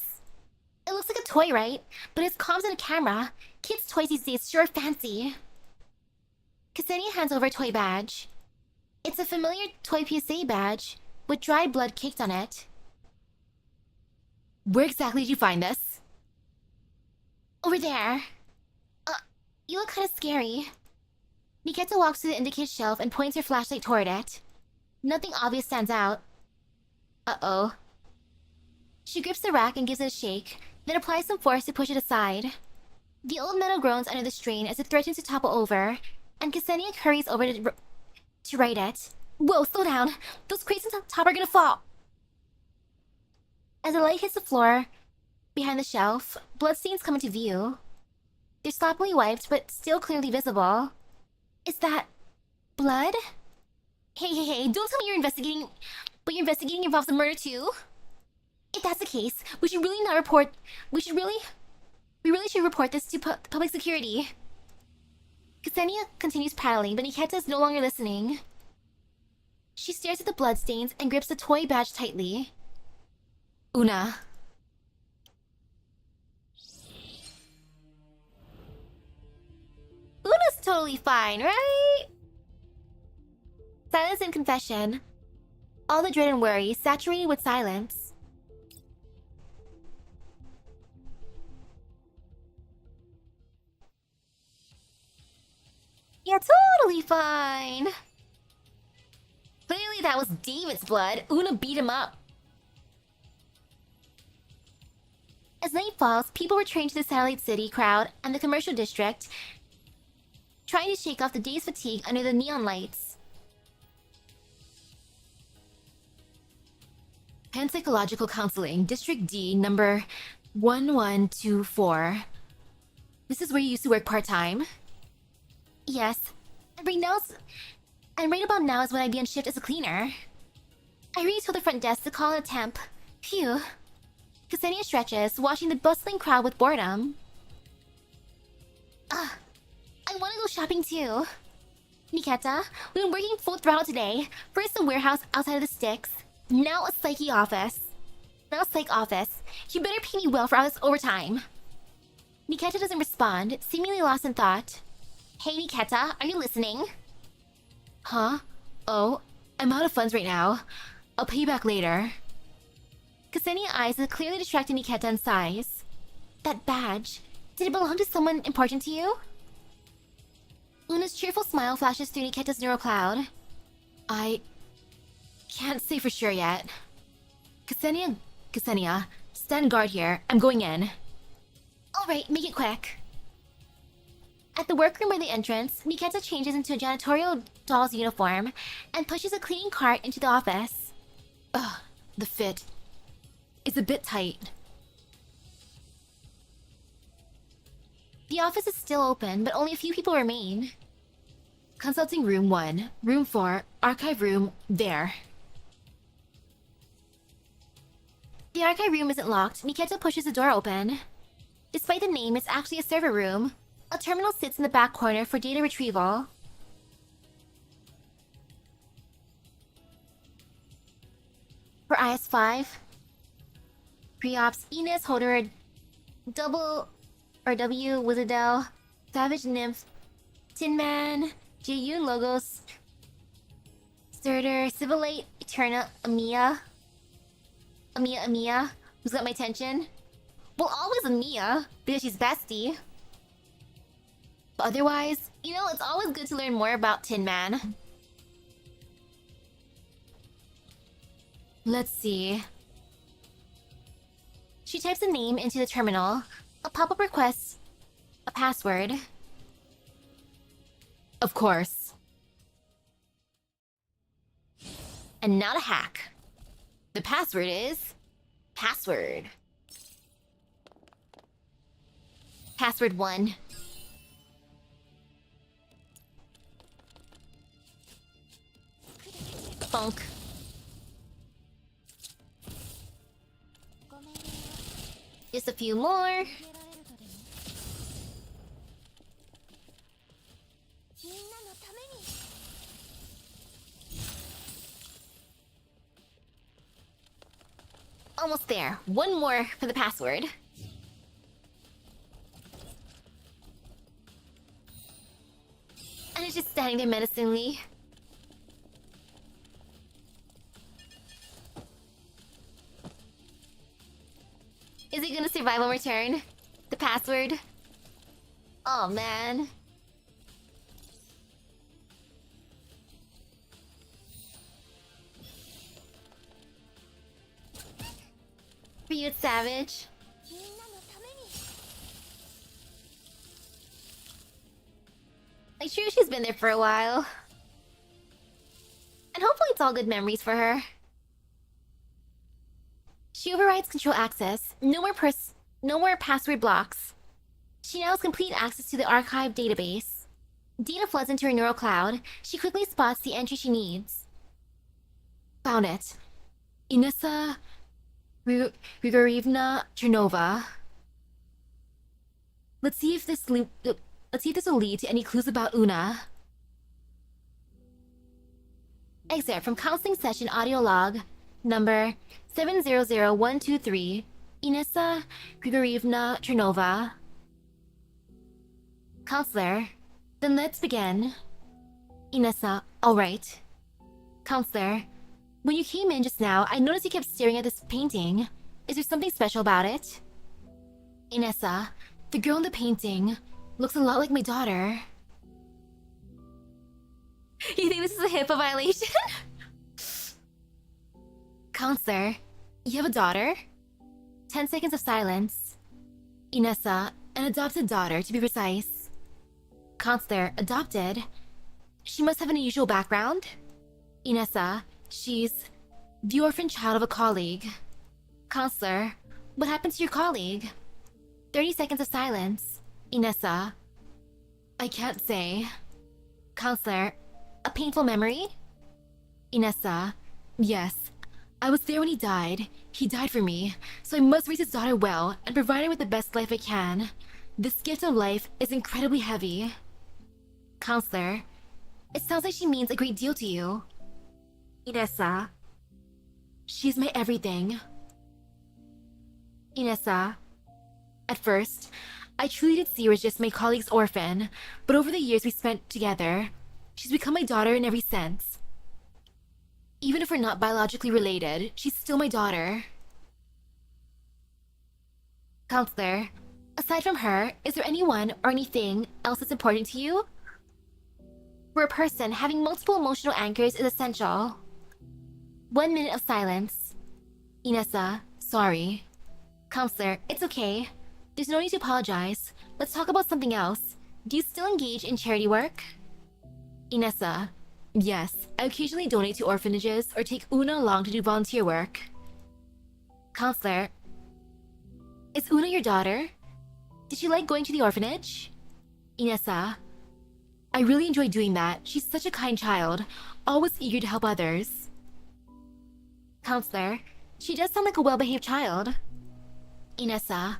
It looks like a toy, right? But it's comms and a camera. Kids' toys these days sure are fancy. Ksenia hands over a toy badge. It's a familiar toy PSA badge, with dried blood caked on it. Where exactly did you find this? Over there. You look kind of scary. Nikketa walks to the indicated shelf and points her flashlight toward it. Nothing obvious stands out. Uh-oh. She grips the rack and gives it a shake, then applies some force to push it aside. The old metal groans under the strain as it threatens to topple over, and Ksenia hurries over to right it. Whoa, slow down! Those crates on top are gonna fall! As the light hits the floor behind the shelf, bloodstains come into view. They're sloppily wiped, but still clearly visible. Is that blood? Hey, don't tell me you're investigating... But you're investigating involves a murder too? If that's the case, we should really not report... We really should report this to public security. Ksenia continues paddling, but Nikketa is no longer listening. She stares at the bloodstains and grips the toy badge tightly. Una. Una's totally fine, right? Silence and confession. All the dread and worry saturated with silence. Yeah, totally fine. Clearly that was David's blood. Una beat him up. As night falls, people return to the satellite city crowd and the commercial district, trying to shake off the day's fatigue under the neon lights. Panpsychological Counseling, District D, number 1124. This is where you used to work part-time? Yes, and right about now is when I'd be on shift as a cleaner. I already told the front desk to call in a temp. Phew. Ksenia stretches, watching the bustling crowd with boredom. I want to go shopping too. Nikketa, we've been working full throttle today. First a warehouse outside of the sticks, now a psych office. You better pay me well for all this overtime. Nikketa doesn't respond, seemingly lost in thought. Hey Nikketa, are you listening? Huh? Oh, I'm out of funds right now. I'll pay you back later. Ksenia eyes the clearly distracted Nikketa and sighs. That badge, did it belong to someone important to you? Una's cheerful smile flashes through Nikketa's neural cloud. I can't say for sure yet. Ksenia, stand guard here. I'm going in. Alright, make it quick. At the workroom by the entrance, Nikketa changes into a janitorial doll's uniform and pushes a cleaning cart into the office. Ugh, the fit. It's a bit tight. The office is still open, but only a few people remain. Consulting room 1, room 4, archive room, there. The archive room isn't locked. Nikketa pushes the door open. Despite the name, it's actually a server room. A terminal sits in the back corner for data retrieval. For IS-5, Preops, Enos, Holder, Double, or W, Wizardell, Savage Nymph, Tin Man, Jeyun Logos, Sturder, Civilite, Eterna, Amiya, who's got my attention? Well, always Amiya, because she's bestie. But otherwise, you know, it's always good to learn more about Tin Man. Let's see. She types a name into the terminal. A pop-up requests a password. Of course. And not a hack. The password is... Password. Password 1. Funk. Just a few more. Almost there. One more for the password. And it's just standing there menacingly. Is he gonna survive on return? The password? Oh man. For you, it's savage. I'm sure she's been there for a while. And hopefully it's all good memories for her. She overrides control access. No more password blocks. She now has complete access to the archive database. Data floods into her neural cloud. She quickly spots the entry she needs. Found it. Inessa Grigorievna Chernova. Let's see if this will lead to any clues about Una. Excerpt from counseling session audio log number 700123. Inessa Grigorievna Chernova. Counselor, then let's begin. Inessa, alright. Counselor, when you came in just now, I noticed you kept staring at this painting. Is there something special about it? Inessa, the girl in the painting looks a lot like my daughter. You think this is a HIPAA violation? Counselor, you have a daughter? 10 seconds of silence. Inessa, an adopted daughter, to be precise. Counselor, adopted? She must have an unusual background? Inessa, she's the orphan child of a colleague. Counselor, what happened to your colleague? 30 seconds of silence. Inessa, I can't say. Counselor, a painful memory? Inessa, yes. I was there when he died. He died for me, so I must raise his daughter well and provide her with the best life I can. This gift of life is incredibly heavy. Counselor, it sounds like she means a great deal to you. Inessa, she's my everything. Inessa, at first, I truly did see her as just my colleague's orphan, but over the years we spent together, she's become my daughter in every sense. Even if we're not biologically related, she's still my daughter. Counselor, aside from her, is there anyone or anything else that's important to you? For a person, having multiple emotional anchors is essential. 1 minute of silence. Inessa, sorry. Counselor, it's okay. There's no need to apologize. Let's talk about something else. Do you still engage in charity work? Inessa, yes. I occasionally donate to orphanages or take Una along to do volunteer work. Counselor, is Una your daughter? Did she like going to the orphanage? Inessa, I really enjoy doing that. She's such a kind child, always eager to help others. Counselor, she does sound like a well-behaved child. Inessa,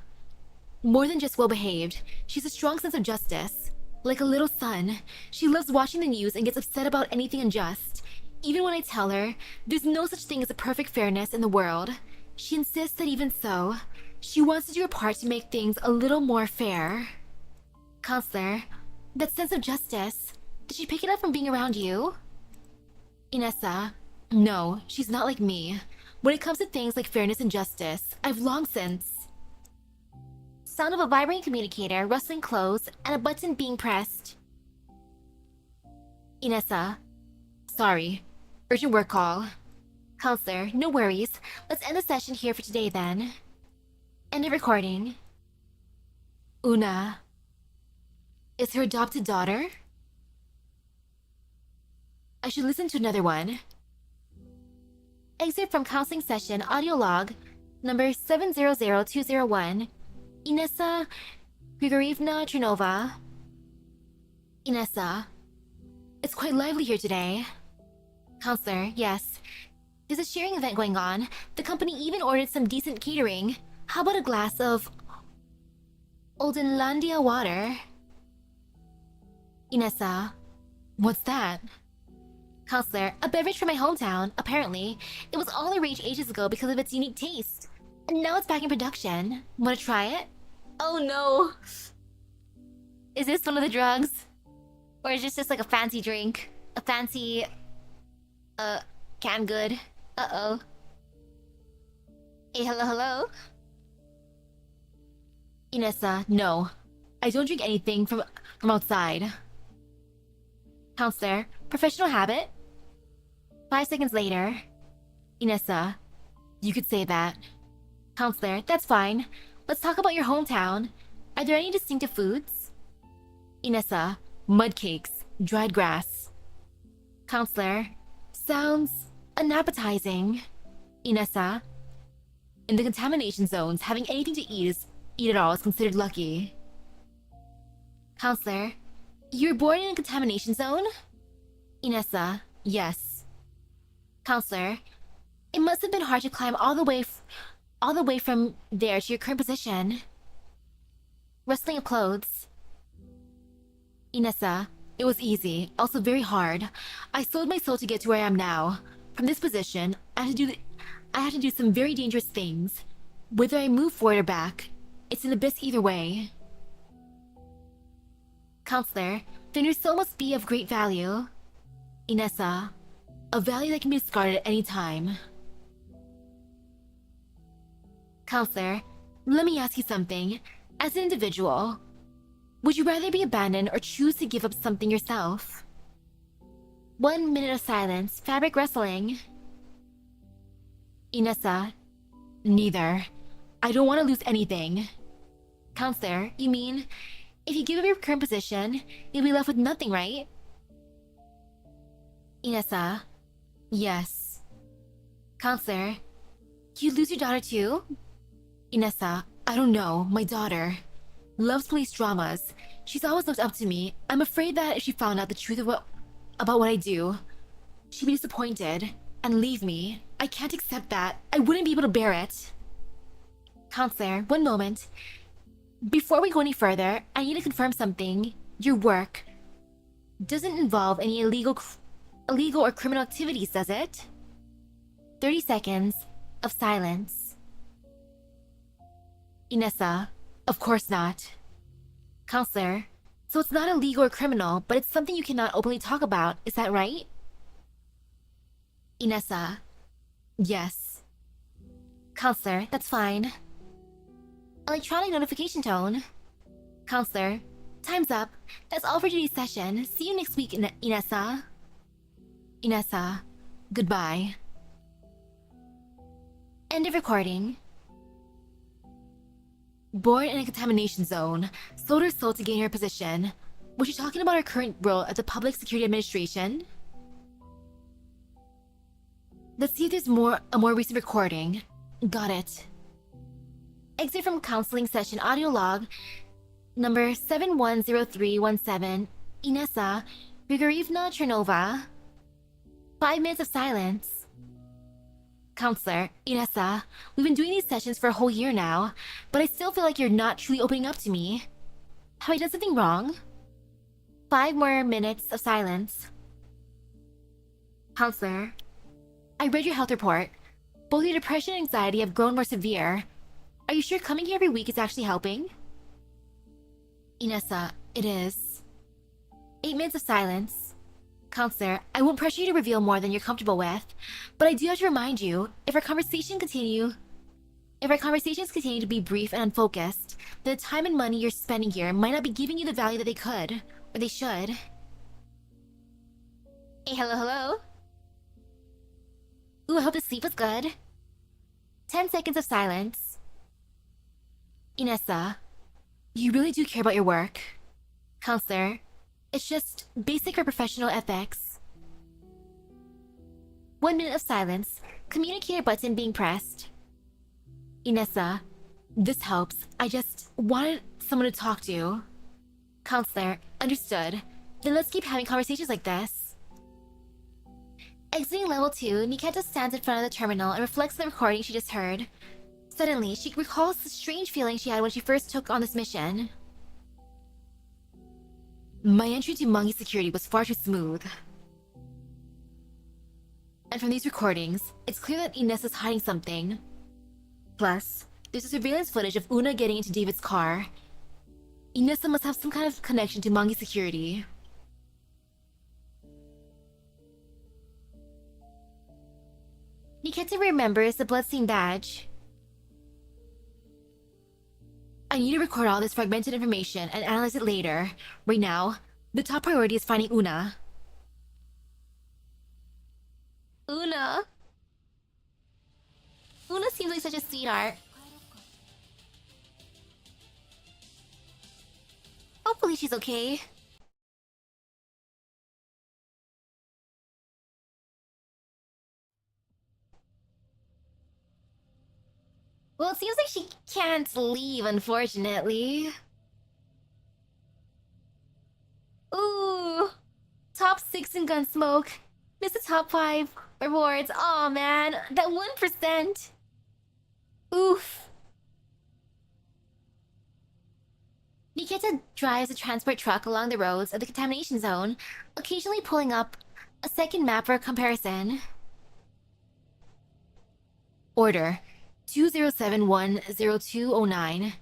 more than just well-behaved, she's a strong sense of justice. Like a little son, she loves watching the news and gets upset about anything unjust. Even when I tell her, there's no such thing as a perfect fairness in the world, she insists that even so, she wants to do her part to make things a little more fair. Counselor, that sense of justice, did she pick it up from being around you? Inessa, no, she's not like me. When it comes to things like fairness and justice, I've long since... Sound of a vibrating communicator, rustling clothes, and a button being pressed. Inessa, sorry. Urgent work call. Counselor, no worries. Let's end the session here for today then. End of recording. Una is her adopted daughter? I should listen to another one. Excerpt from counseling session audio log number 700201. Inessa Grigorievna Chernova. Inessa, it's quite lively here today. Counselor, yes. There's a sharing event going on. The company even ordered some decent catering. How about a glass of Oldenlandia water? Inessa, what's that? Counselor, a beverage from my hometown. Apparently, it was all the rage ages ago because of its unique taste. And now it's back in production. Wanna try it? Oh no! Is this one of the drugs? Or is this just like a fancy drink? A fancy... canned good? Uh-oh. Hey, hello, hello? Inessa, no. I don't drink anything from outside. Counselor, professional habit? 5 seconds later. Inessa, you could say that. Counselor, that's fine. Let's talk about your hometown. Are there any distinctive foods? Inessa, mud cakes, dried grass. Counselor, sounds unappetizing. Inessa, in the contamination zones, having anything to eat at all is considered lucky. Counselor, you were born in a contamination zone? Inessa, yes. Counselor, it must have been hard to climb all the way from there to your current position. Rustling of clothes. Inessa, it was easy, also very hard. I sold my soul to get to where I am now. From this position, I have to do some very dangerous things. Whether I move forward or back, it's an abyss either way. Counselor, then your soul must be of great value. Inessa, a value that can be discarded at any time. Counselor, let me ask you something. As an individual, would you rather be abandoned or choose to give up something yourself? 1 minute of silence, fabric rustling. Inessa, neither. I don't want to lose anything. Counselor, you mean, if you give up your current position, you'll be left with nothing, right? Inessa, Yes. Counselor, you'd lose your daughter too? Inessa, I don't know. My daughter loves police dramas. She's always looked up to me. I'm afraid that if she found out the truth about what I do, she'd be disappointed and leave me. I can't accept that. I wouldn't be able to bear it. Counselor, 1 moment. Before we go any further, I need to confirm something. Your work doesn't involve any illegal or criminal activities, does it? 30 seconds of silence. Inessa, of course not. Counselor, so it's not illegal or criminal, but it's something you cannot openly talk about, is that right? Inessa, yes. Counselor, that's fine. Electronic notification tone. Counselor, time's up. That's all for today's session. See you next week, Inessa. Inessa, goodbye. End of recording. Born in a contamination zone, sold her soul to gain her position. Was she talking about her current role at the Public Security Administration? Let's see if there's a more recent recording. Got it. Exit from counseling session audio log number 710317. Inessa Grigorievna Chernova. 5 minutes of silence. Counselor, Inessa, we've been doing these sessions for a whole year now, but I still feel like you're not truly opening up to me. have I done something wrong? 5 more minutes of silence. Counselor, I read your health report. Both your depression and anxiety have grown more severe. Are you sure coming here every week is actually helping? Inessa, it is. 8 minutes of silence. Counselor, I won't pressure you to reveal more than you're comfortable with, but I do have to remind you, if our conversations continue to be brief and unfocused, then the time and money you're spending here might not be giving you the value that they could, or they should. Hey, hello? Ooh, I hope the sleep was good. 10 seconds of silence. Inessa, you really do care about your work. Counselor, it's just basic for professional ethics. 1 minute of silence. Communicator button being pressed. Inessa, this helps. I just wanted someone to talk to. Counselor, understood. Then let's keep having conversations like this. Exiting level 2, Nikketa stands in front of the terminal and reflects on the recording she just heard. Suddenly, she recalls the strange feeling she had when she first took on this mission. My entry to Monkey Security was far too smooth. And from these recordings, it's clear that Inessa is hiding something. Plus, there's a surveillance footage of Una getting into David's car. Inessa must have some kind of connection to Monkey Security. Nikketa remembers the bloodstained badge. I need to record all this fragmented information and analyze it later. Right now, the top priority is finding Una. Una? Una seems like such a sweetheart. Hopefully she's okay. Well, it seems like she can't leave, unfortunately. Ooh! Top 6 in Gunsmoke. Missed the top 5 rewards. Aw, man. That 1%. Oof. Nikketa drives a transport truck along the roads of the contamination zone, occasionally pulling up a second map for comparison. Order 20710209.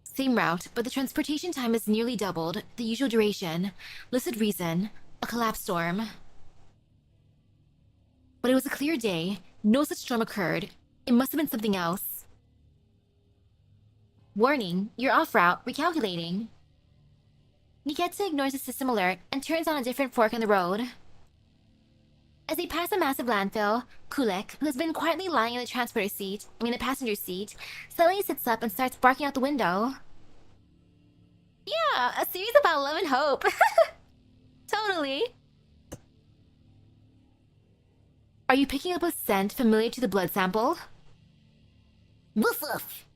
Same route, but the transportation time is nearly doubled, the usual duration. Listed reason, a collapse storm. But it was a clear day, no such storm occurred. It must have been something else. Warning, you're off route, recalculating. Nikketa ignores the system alert and turns on a different fork in the road. As they pass a massive landfill, Kulek, who has been quietly lying in the the passenger seat, suddenly sits up and starts barking out the window. Yeah, a series about love and hope. Totally. Are you picking up a scent familiar to the blood sample? Woof woof.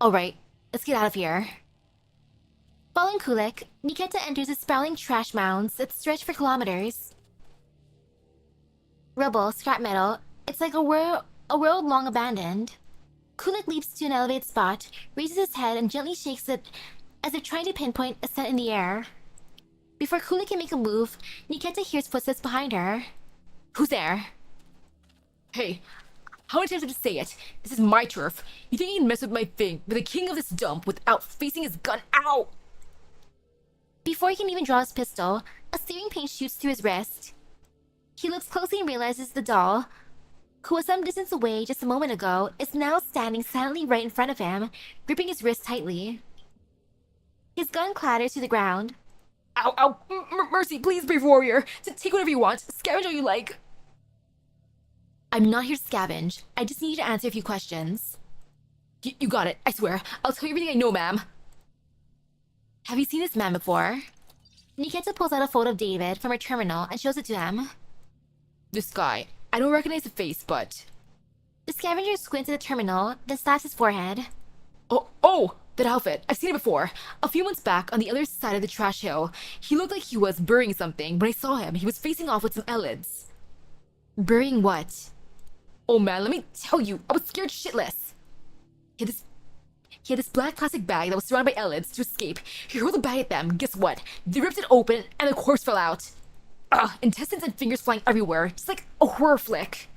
Alright, let's get out of here. Following Kulek, Nikketa enters the sprawling trash mounds that stretch for kilometers. Rubble, scrap metal, it's like a world long abandoned. Kulek leaps to an elevated spot, raises his head and gently shakes it as if trying to pinpoint a scent in the air. Before Kulek can make a move, Nikketa hears footsteps behind her. Who's there? Hey, how many times did I say it? This is my turf. You think you can mess with my thing, with the king of this dump, without facing his gun? Ow! Before he can even draw his pistol, a searing pain shoots through his wrist. He looks closely and realizes the doll, who was some distance away just a moment ago, is now standing silently right in front of him, gripping his wrist tightly. His gun clatters to the ground. Ow, ow, mercy, please, brave warrior. Take whatever you want, scavenge all you like. I'm not here to scavenge. I just need you to answer a few questions. You got it, I swear. I'll tell you everything I know, ma'am. Have you seen this man before? Nikketa pulls out a photo of David from her terminal and shows it to him. This guy. I don't recognize the face, but... The scavenger squints at the terminal, then slaps his forehead. Oh! That outfit. I've seen it before. A few months back, on the other side of the trash hill, he looked like he was burying something. When I saw him, he was facing off with some elids. Burying what? Oh man, let me tell you, I was scared shitless. He had this black plastic bag that was surrounded by elids to escape. He hurled the bag at them. Guess what? They ripped it open, and the corpse fell out. Ugh, intestines and fingers flying everywhere, just like a horror flick.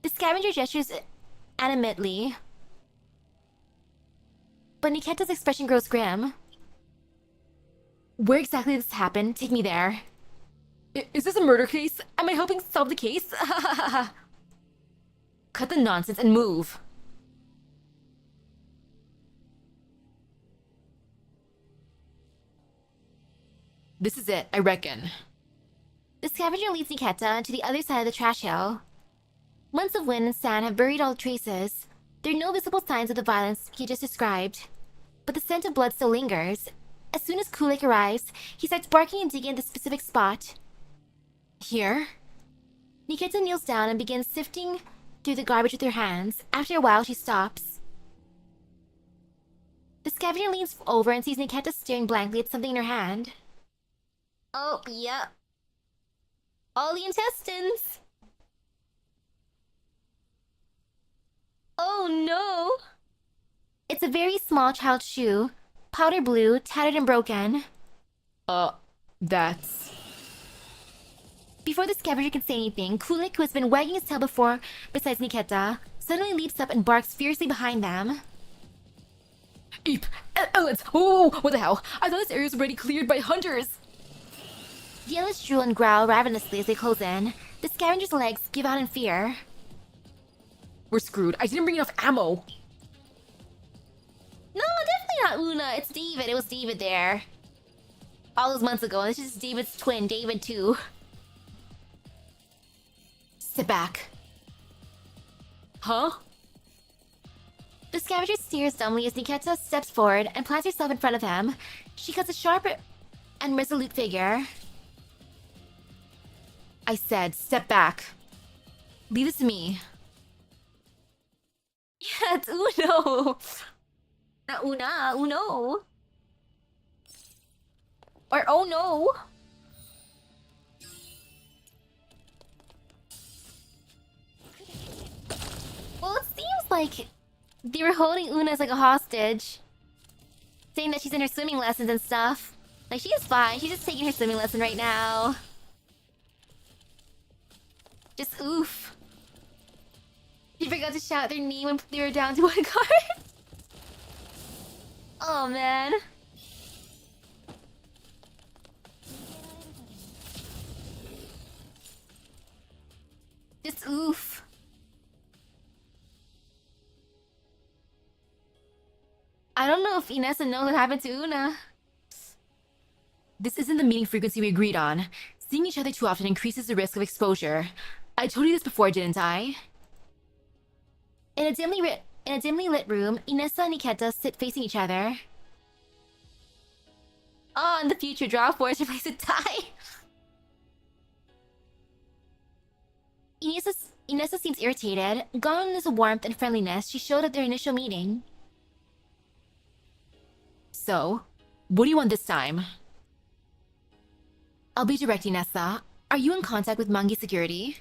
The scavenger gestures animately, but Nikketa's expression grows grim. Where exactly did this happen? Take me there. Is this a murder case? Am I helping solve the case? Cut the nonsense and move. This is it, I reckon. The scavenger leads Nikketa to the other side of the trash hill. Months of wind and sand have buried all traces. There are no visible signs of the violence he just described. But the scent of blood still lingers. As soon as Kulek arrives, he starts barking and digging at the specific spot. Here? Nikketa kneels down and begins sifting through the garbage with her hands. After a while, she stops. The scavenger leans over and sees Nikketa staring blankly at something in her hand. Oh, yeah. All the intestines! Oh no! It's a very small child's shoe, powder blue, tattered and broken. That's... Before the scavenger can say anything, Kulek, who has been wagging his tail before besides Nikketa, suddenly leaps up and barks fiercely behind them. Eep! Elids! Oh, what the hell? I thought this area was already cleared by hunters! The elids drool and growl ravenously as they close in. The scavenger's legs give out in fear. We're screwed. I didn't bring enough ammo. not Una, it's David. It was David there. All those months ago. This is David's twin, David too. Sit back. Huh? The scavenger stares dumbly as Nikketa steps forward and plants herself in front of him. She cuts a sharp and resolute figure. I said, step back. Leave this to me. Yeah, it's Uno. Not Una, Uno. Or oh no. Well, it seems like they were holding Una as like a hostage. Saying that she's in her swimming lessons and stuff. Like, she is fine. She's just taking her swimming lesson right now. Just oof. She forgot to shout their name when they were down to one card. Oh, man. Just oof. I don't know if Inessa knows what happened to Una. This isn't the meeting frequency we agreed on. Seeing each other too often increases the risk of exposure. I told you this before, didn't I? In a dimly lit room, Inessa and Nikketa sit facing each other. Oh, in the future, draw force replace a tie. Inessa seems irritated. Gone is the warmth and friendliness she showed at their initial meeting. So, what do you want this time? I'll be direct, Inessa. Are you in contact with Mangi Security?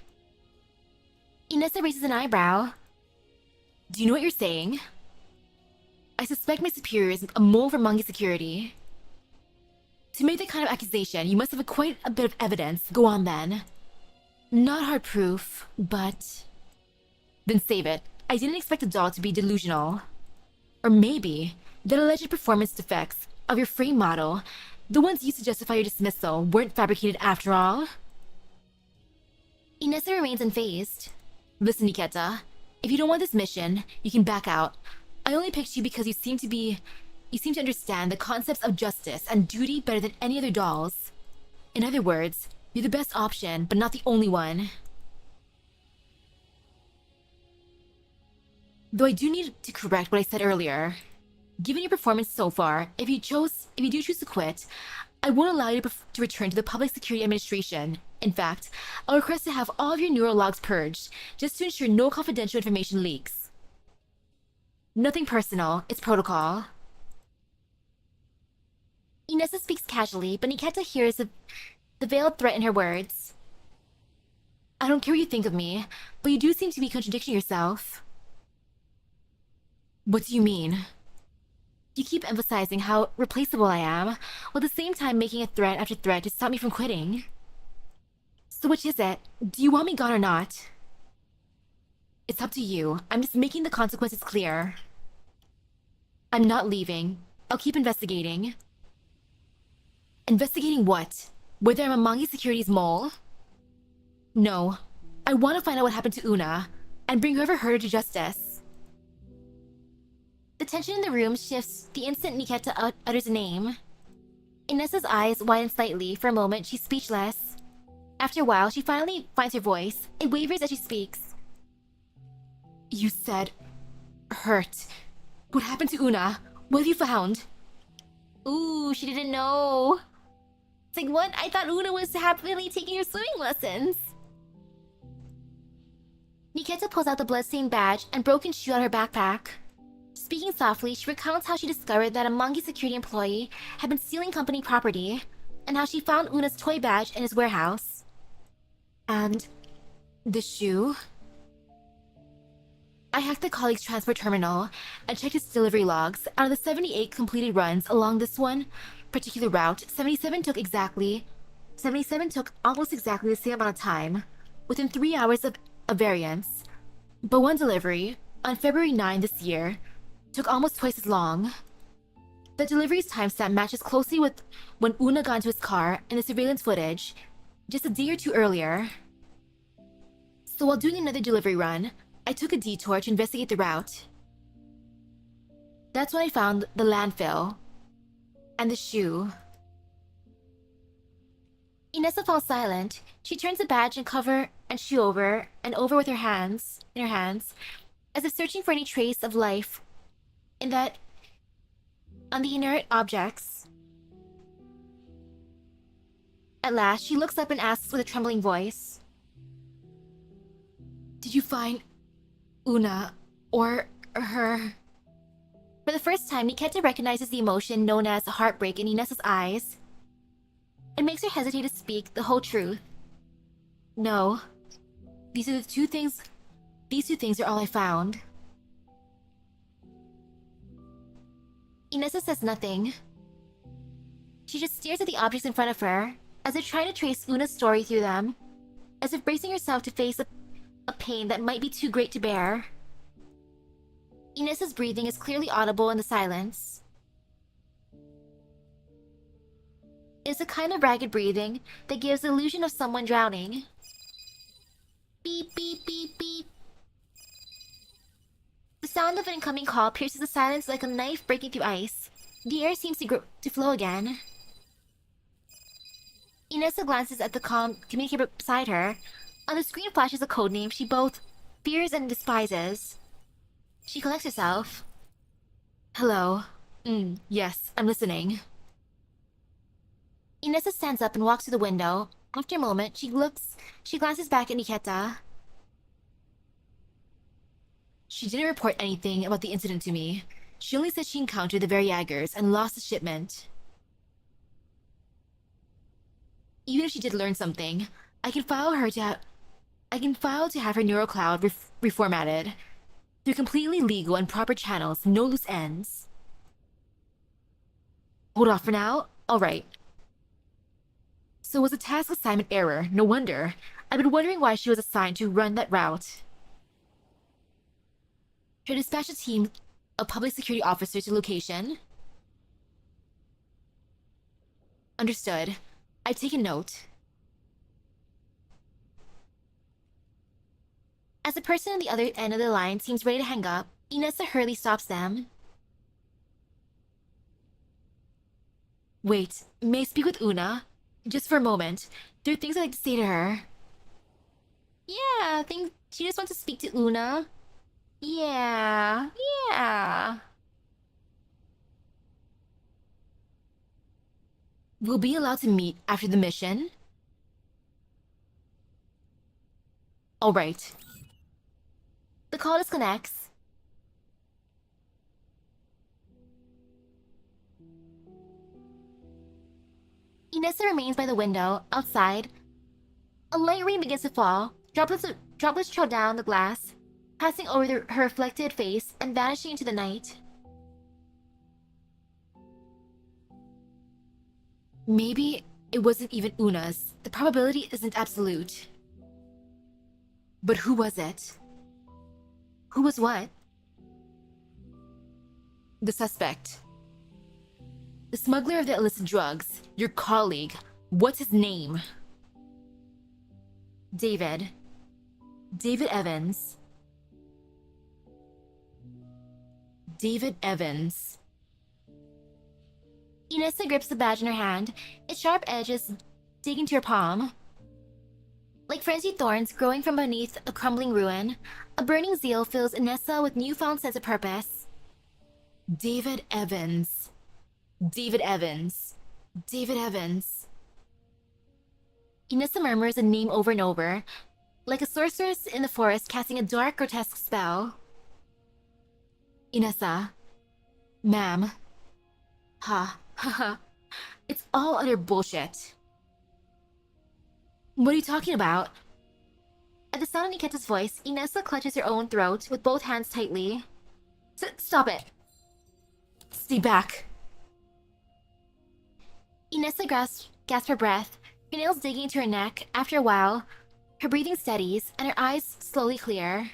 Inessa raises an eyebrow. Do you know what you're saying? I suspect my superior is a mole for Mangi Security. To make that kind of accusation, you must have quite a bit of evidence. Go on then. Not hard proof, but... Then save it. I didn't expect the doll to be delusional. Or maybe, the alleged performance defects of your frame model, the ones used to justify your dismissal, weren't fabricated after all? Inessa remains unfazed. Listen, Nikketa. If you don't want this mission, you can back out. I only picked you because you seem to understand the concepts of justice and duty better than any other dolls. In other words, you're the best option, but not the only one. Though I do need to correct what I said earlier. Given your performance so far, if you do choose to quit, I won't allow you to return to the Public Security Administration. In fact, I'll request to have all of your neural logs purged, just to ensure no confidential information leaks. Nothing personal, it's protocol. Inessa speaks casually, but Nikketa hears the veiled threat in her words. I don't care what you think of me, but you do seem to be contradicting yourself. What do you mean? You keep emphasizing how replaceable I am, while at the same time making a threat after threat to stop me from quitting. So which is it? Do you want me gone or not? It's up to you. I'm just making the consequences clear. I'm not leaving. I'll keep investigating. Investigating what? Whether I'm a Mangi Security's mole? No. I want to find out what happened to Una, and bring whoever hurt her to justice. The tension in the room shifts the instant Nikketa utters a name. Inessa's eyes widen slightly. For a moment, she's speechless. After a while, she finally finds her voice. It wavers as she speaks. You said... hurt. What happened to Una? What have you found? Ooh, she didn't know. It's like, what? I thought Una was happily taking her swimming lessons. Nikketa pulls out the bloodstained badge and broken shoe out of her backpack. Speaking softly, she recounts how she discovered that a Mangi Security employee had been stealing company property, and how she found Una's toy badge in his warehouse. And... the shoe? I hacked the colleague's transport terminal and checked his delivery logs. Out of the 78 completed runs along this one particular route, 77 took almost exactly the same amount of time, within 3 hours of variance. But one delivery, on February 9 this year, took almost twice as long. The delivery's timestamp matches closely with when Una got into his car in the surveillance footage, just a day or two earlier. So while doing another delivery run, I took a detour to investigate the route. That's when I found the landfill. And the shoe. Inessa falls silent. She turns the badge and cover and shoe over and over with her hands, as if searching for any trace of life in that on the inert objects. At last, she looks up and asks with a trembling voice, Did you find Una or her? For the first time, Nikketa recognizes the emotion known as heartbreak in Inessa's eyes. It makes her hesitate to speak the whole truth. No. These two things are all I found. Inessa says nothing. She just stares at the objects in front of her, as if trying to trace Una's story through them, as if bracing herself to face a pain that might be too great to bear. Inessa's breathing is clearly audible in the silence. It's a kind of ragged breathing that gives the illusion of someone drowning. Beep, beep, beep, beep. The sound of an incoming call pierces the silence like a knife breaking through ice. The air seems to flow again. Inessa glances at the communicator beside her. On the screen flashes a codename she both fears and despises. She collects herself. Hello. Yes, I'm listening. Inessa stands up and walks to the window. After a moment, she glances back at Nikketa. She didn't report anything about the incident to me. She only said she encountered the Variaggers and lost the shipment. Even if she did learn something, I can file to have her neural cloud reformatted through completely legal and proper channels, no loose ends. Hold off for now? Alright. So it was a task assignment error, no wonder. I've been wondering why she was assigned to run that route. Should I dispatch a team of public security officers to location? Understood. I've taken note. As the person on the other end of the line seems ready to hang up, Inessa hurriedly stops them. Wait, may I speak with Una? Just for a moment. There are things I'd like to say to her. Yeah, I think she just wants to speak to Una. Yeah. We'll be allowed to meet after the mission? Alright. The call disconnects. Inessa remains by the window, outside. A light rain begins to fall. Droplets trail down the glass, passing over her reflected face and vanishing into the night. Maybe it wasn't even Una's. The probability isn't absolute. But who was it? Who was what? The suspect. The smuggler of the illicit drugs. Your colleague. What's his name? David. David Evans. David Evans. Inessa grips the badge in her hand, its sharp edges digging to her palm. Like frenzied thorns growing from beneath a crumbling ruin, a burning zeal fills Inessa with newfound sense of purpose. David Evans. David Evans. David Evans. Inessa murmurs a name over and over, like a sorceress in the forest casting a dark, grotesque spell. Inessa. Ma'am. Ha. It's all utter bullshit. What are you talking about? At the sound of Nikketa's voice, Inessa clutches her own throat with both hands tightly. Stop it! Stay back. Inessa gasps for breath, her nails digging into her neck. After a while, her breathing steadies and her eyes slowly clear.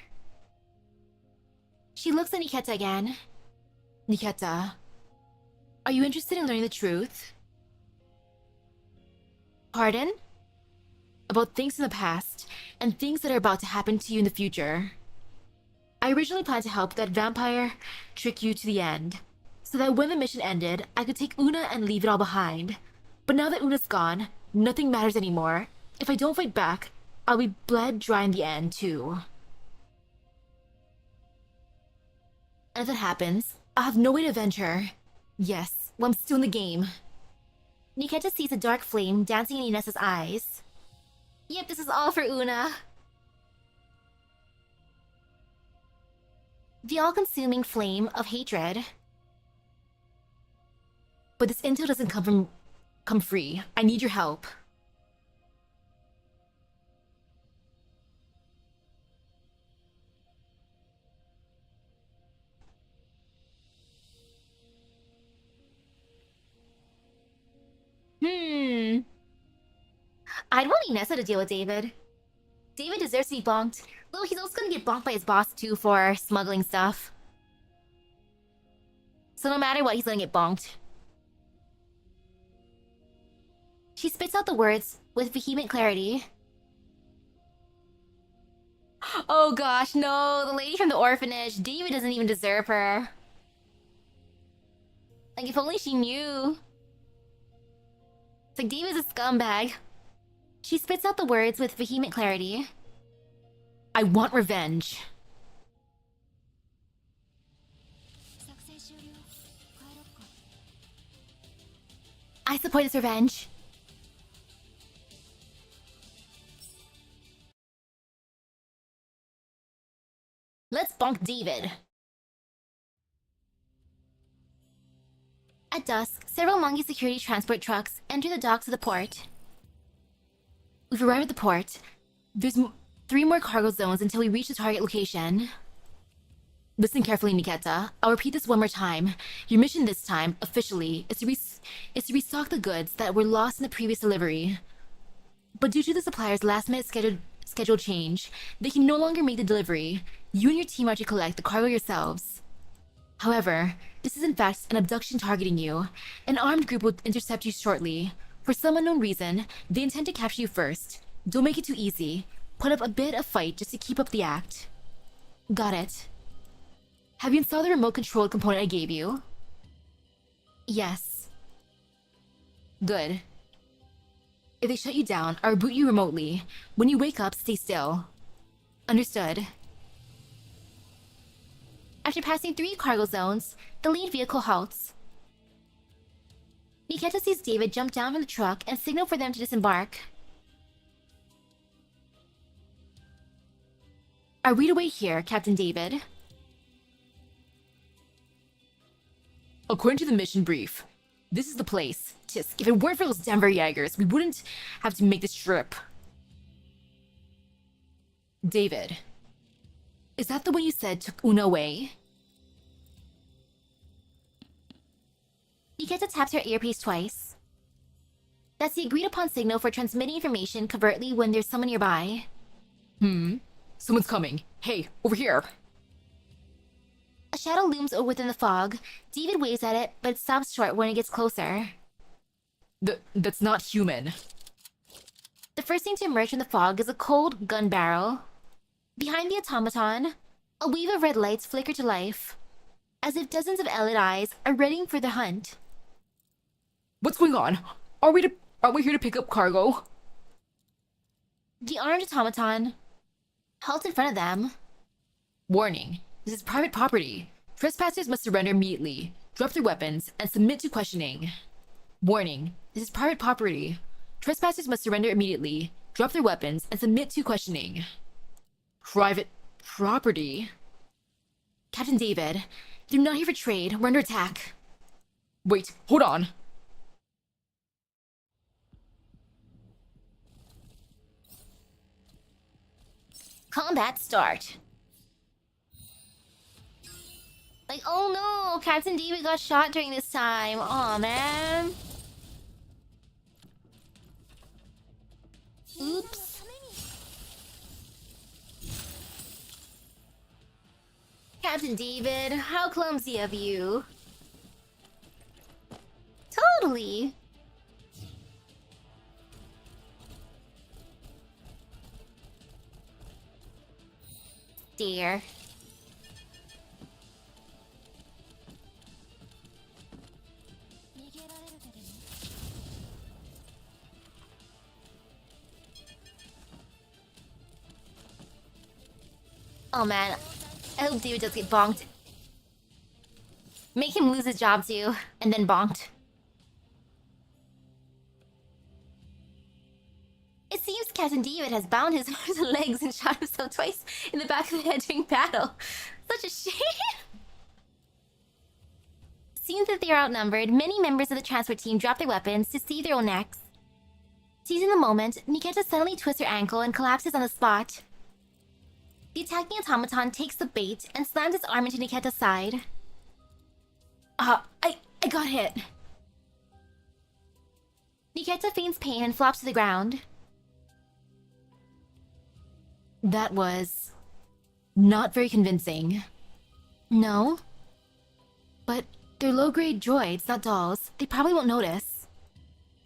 She looks at Nikketa again. Nikketa, are you interested in learning the truth? Pardon? About things in the past and things that are about to happen to you in the future. I originally planned to help that vampire trick you to the end, so that when the mission ended, I could take Una and leave it all behind. But now that Una's gone, nothing matters anymore. If I don't fight back, I'll be bled dry in the end, too. And if that happens, I'll have no way to avenge her. Yes, while I'm still in the game. Nikketa sees a dark flame dancing in Inessa's eyes. Yep, this is all for Una. The all-consuming flame of hatred. But this intel doesn't come free. I need your help. I'd want Inessa to deal with David. David deserves to be bonked. Though he's also gonna get bonked by his boss too for smuggling stuff. So no matter what, he's gonna get bonked. She spits out the words with vehement clarity. Oh gosh, no, the lady from the orphanage. David doesn't even deserve her. Like, if only she knew. It's like, David's a scumbag. She spits out the words with vehement clarity. I want revenge. I support this revenge. Let's bonk David. At dusk, several monkey security transport trucks enter the docks of the port. We've arrived at the port. There's 3 more cargo zones until we reach the target location. Listen carefully, Nikketa. I'll repeat this one more time. Your mission this time, officially, is to restock the goods that were lost in the previous delivery. But due to the supplier's last-minute schedule change, they can no longer make the delivery. You and your team are to collect the cargo yourselves. However, this is in fact an abduction targeting you. An armed group will intercept you shortly. For some unknown reason, they intend to capture you first. Don't make it too easy. Put up a bit of fight just to keep up the act. Got it. Have you installed the remote control component I gave you? Yes. Good. If they shut you down, I'll reboot you remotely. When you wake up, stay still. Understood. After passing 3 cargo zones, the lead vehicle halts. Nikketa sees David jump down from the truck and signal for them to disembark. Are we to wait here, Captain David? According to the mission brief, this is the place. Just, if it weren't for those Denver Jaegers, we wouldn't have to make this trip. David, is that the one you said took Una away? Nikketa taps her earpiece twice. That's the agreed-upon signal for transmitting information covertly when there's someone nearby. Someone's coming. Hey, over here. A shadow looms within the fog. David waves at it, but it stops short when it gets closer. That's not human. The first thing to emerge from the fog is a cold gun barrel. Behind the automaton, a wave of red lights flicker to life, as if dozens of allied eyes are readying for the hunt. What's going on? Are we here to pick up cargo? The armed automaton halts in front of them. Warning. This is private property. Trespassers must surrender immediately, drop their weapons, and submit to questioning. Warning. This is private property. Trespassers must surrender immediately, drop their weapons, and submit to questioning. Private property? Captain David, they're not here for trade. We're under attack. Wait, hold on. Combat start. Like, oh no, Captain David got shot during this time. Aw, man. Oops. Captain David, how clumsy of you. Totally. Dear. Oh man, I hope David does get bonked. Make him lose his job too, and then bonked. It seems Captain David has bound his arms and legs and shot himself twice in the back of the head during battle. Such a shame. Seeing that they are outnumbered, many members of the transport team drop their weapons to save their own necks. Seizing the moment, Nikketa suddenly twists her ankle and collapses on the spot. The attacking automaton takes the bait and slams its arm into Nikketa's side. I got hit. Nikketa feigns pain and flops to the ground. That was not very convincing. No? But they're low-grade droids, not dolls. They probably won't notice.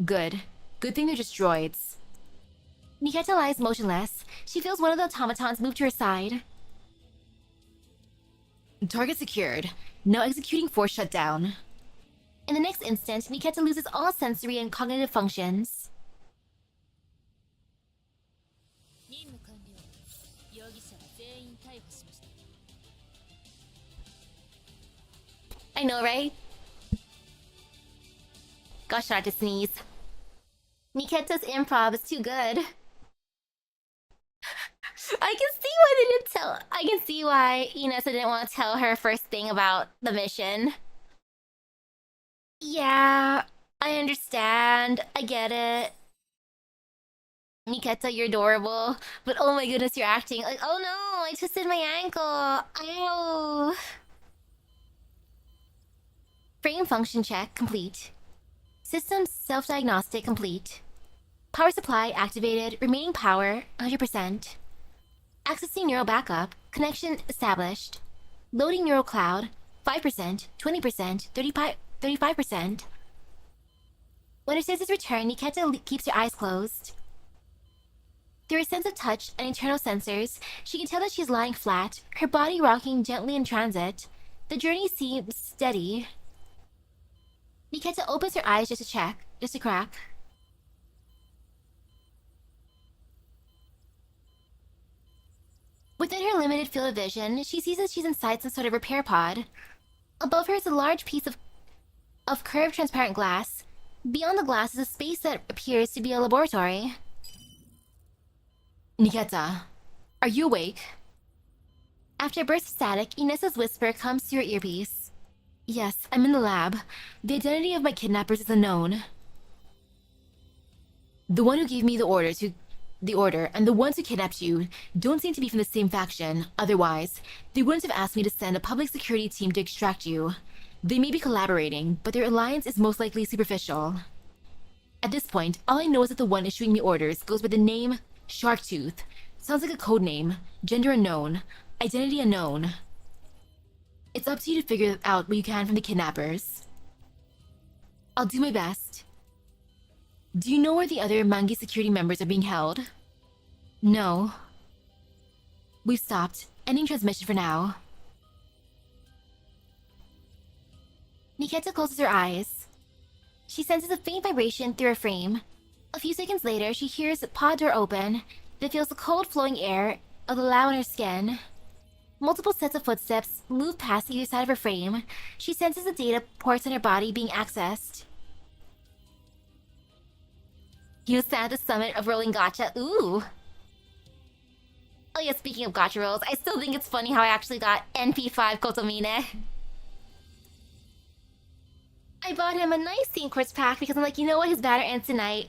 Good. Good thing they're just droids. Nikketa lies motionless. She feels one of the automatons move to her side. Target secured. Now executing force shutdown. In the next instant, Nikketa loses all sensory and cognitive functions. I know, right? Gosh, I had to sneeze. Nikketa's improv is too good. I can see why they didn't tell. I can see why Inessa didn't want to tell her first thing about the mission. Yeah, I understand. I get it. Nikketa, you're adorable. But oh my goodness, you're acting like, oh no, I twisted my ankle. Ow. Frame function check complete. System self-diagnostic complete. Power supply activated. Remaining power 100%. Accessing neural backup. Connection established. Loading neural cloud 5%, 20%, 35%. When her senses return, Nikketa keeps her eyes closed. Through her sense of touch and internal sensors, she can tell that she is lying flat, her body rocking gently in transit. The journey seems steady. Nikketa opens her eyes just to crack. Within her limited field of vision, she sees that she's inside some sort of repair pod. Above her is a large piece of curved transparent glass. Beyond the glass is a space that appears to be a laboratory. Nikketa, are you awake? After a burst of static, Inessa's whisper comes through her earpiece. Yes, I'm in the lab. The identity of my kidnappers is unknown. The one who gave me the order and the ones who kidnapped you don't seem to be from the same faction. Otherwise, they wouldn't have asked me to send a public security team to extract you. They may be collaborating, but their alliance is most likely superficial. At this point, all I know is that the one issuing me orders goes by the name Sharktooth. Sounds like a code name. Gender unknown. Identity unknown. It's up to you to figure out what you can from the kidnappers. I'll do my best. Do you know where the other Mangi security members are being held? No. We've stopped. Ending transmission for now. Nikketa closes her eyes. She senses a faint vibration through her frame. A few seconds later, she hears the pod door open, then feels the cold flowing air of the lava on her skin. Multiple sets of footsteps move past either side of her frame. She senses the data ports on her body being accessed. You stand at the summit of rolling gacha. Ooh! Oh yeah, speaking of gacha rolls, I still think it's funny how I actually got NP5 Kotomine. I bought him a nice St. Quartz pack because I'm like, you know what, his banner ends tonight.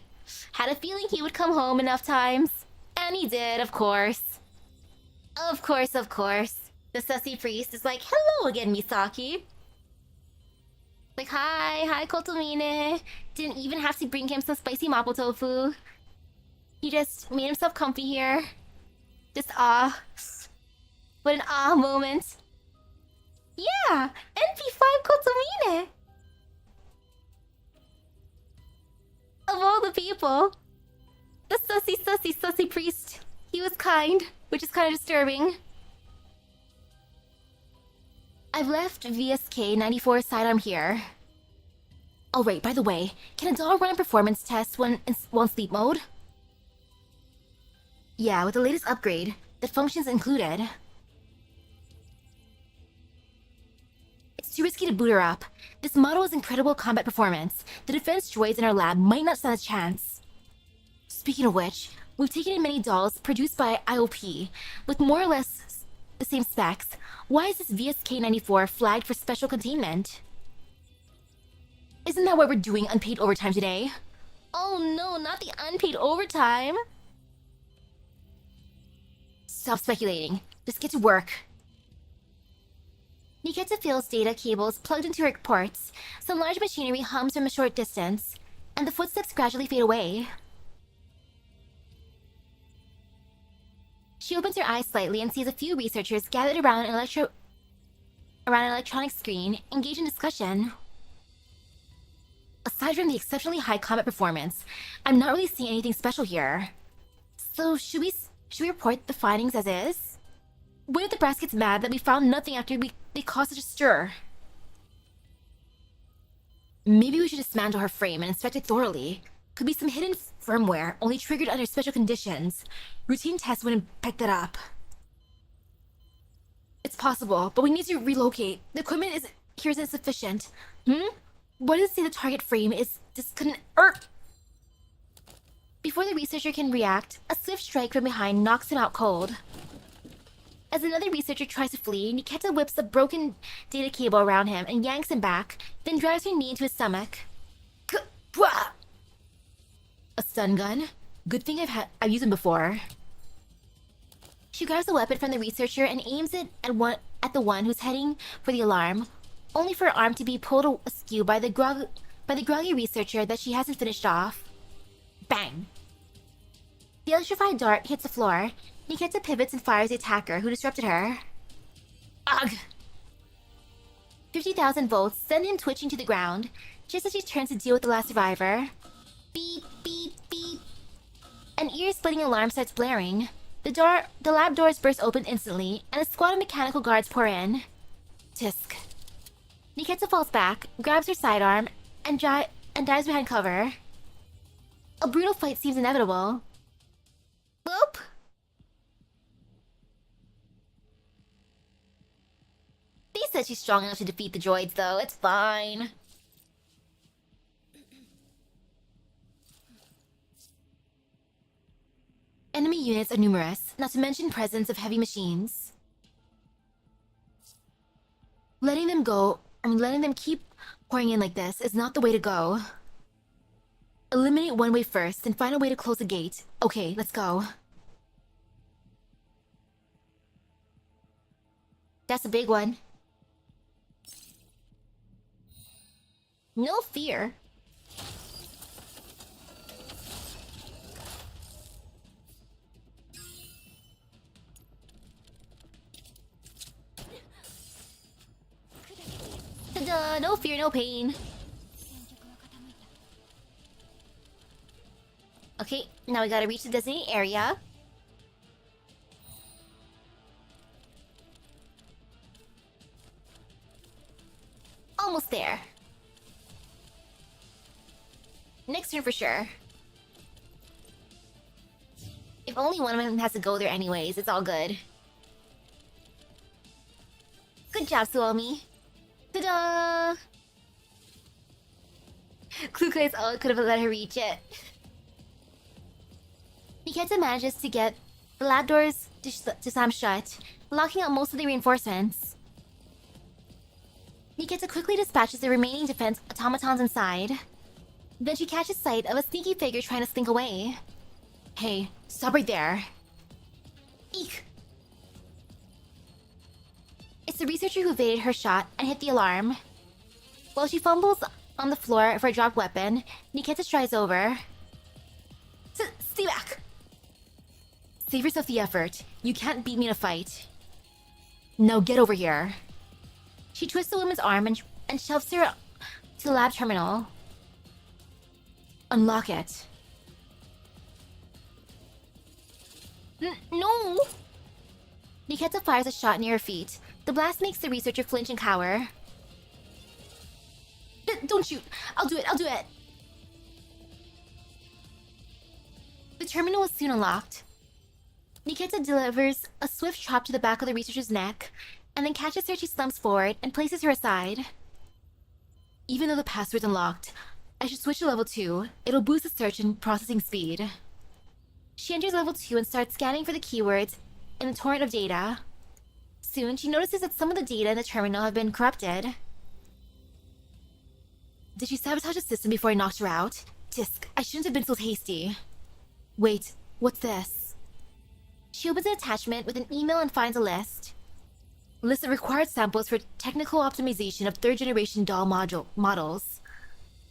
Had a feeling he would come home enough times. And he did, of course. Of course, of course. The sussy priest is like, hello again, Misaki. Like, hi Kotomine. Didn't even have to bring him some spicy mapo tofu. He just made himself comfy here. Just what an moment. Yeah, NP5 Kotomine. Of all the people, the sussy priest. He was kind, which is kind of disturbing. I've left VSK 94 sidearm here. Oh wait, by the way, can a doll run a performance test when sleep mode? Yeah, with the latest upgrade, that function's included. It's too risky to boot her up. This model has incredible combat performance. The defense droids in our lab might not stand a chance. Speaking of which, we've taken in many dolls produced by IOP with more or less the same specs. Why is this VSK-94 flagged for special containment? Isn't that why we're doing unpaid overtime today? Oh no, not the unpaid overtime! Stop speculating. Just get to work. Nikketa feels data cables plugged into her ports. Some large machinery hums from a short distance, and the footsteps gradually fade away. She opens her eyes slightly and sees a few researchers gathered around an electronic screen, engaged in discussion. Aside from the exceptionally high combat performance, I'm not really seeing anything special here. So should we report the findings as is? What if the brass gets mad that we found nothing after they caused such a stir? Maybe we should dismantle her frame and inspect it thoroughly. Could be some hidden firmware, only triggered under special conditions. Routine tests wouldn't pick that up. It's possible, but we need to relocate. The equipment here is insufficient. What does it say the target frame is Before the researcher can react, a swift strike from behind knocks him out cold. As another researcher tries to flee, Nikketa whips a broken data cable around him and yanks him back, then drives her knee into his stomach. A stun gun? Good thing I've used them before. She grabs a weapon from the researcher and aims it at the one who's heading for the alarm, only for her arm to be pulled askew by the groggy researcher that she hasn't finished off. Bang! The electrified dart hits the floor. Nikketa pivots and fires the attacker who disrupted her. Ugh! 50,000 volts send him twitching to the ground, just as she turns to deal with the last survivor. Beep, beep, beep. An ear-splitting alarm starts blaring. The lab doors burst open instantly, and a squad of mechanical guards pour in. Tisk. Nikketa falls back, grabs her sidearm, and dives behind cover. A brutal fight seems inevitable. Whoop! They said she's strong enough to defeat the droids, though. It's fine. Enemy units are numerous, not to mention presence of heavy machines. Letting them keep pouring in like this is not the way to go. Eliminate one way first, then find a way to close the gate. Okay, let's go. That's a big one. No fear. Ta-da! No fear, no pain. Okay, now we gotta reach the designated area. Almost there. Next turn for sure. If only one of them has to go there anyways, it's all good. Good job, Suomi. Ta-da! Kluka is all could have let her reach it. Nikketa manages to get the lab doors to slam shut, locking out most of the reinforcements. Nikketa quickly dispatches the remaining defense automatons inside. Then she catches sight of a sneaky figure trying to slink away. Hey, stop right there. Eek! It's the researcher who evaded her shot and hit the alarm. While she fumbles on the floor for a dropped weapon, Nikketa strides over. Stay back! Save yourself the effort. You can't beat me in a fight. Now get over here. She twists the woman's arm and shoves her to the lab terminal. Unlock it. No! Nikketa fires a shot near her feet. The blast makes the researcher flinch and cower. Don't shoot! I'll do it! The terminal is soon unlocked. Nikketa delivers a swift chop to the back of the researcher's neck, and then catches her, she slumps forward and places her aside. Even though the password's unlocked, I should switch to level 2. It'll boost the search and processing speed. She enters level 2 and starts scanning for the keywords in a torrent of data. Soon, she notices that some of the data in the terminal have been corrupted. Did she sabotage the system before I knocked her out? Tisk, I shouldn't have been so hasty. Wait, what's this? She opens an attachment with an email and finds a list. List of required samples for technical optimization of third-generation doll models.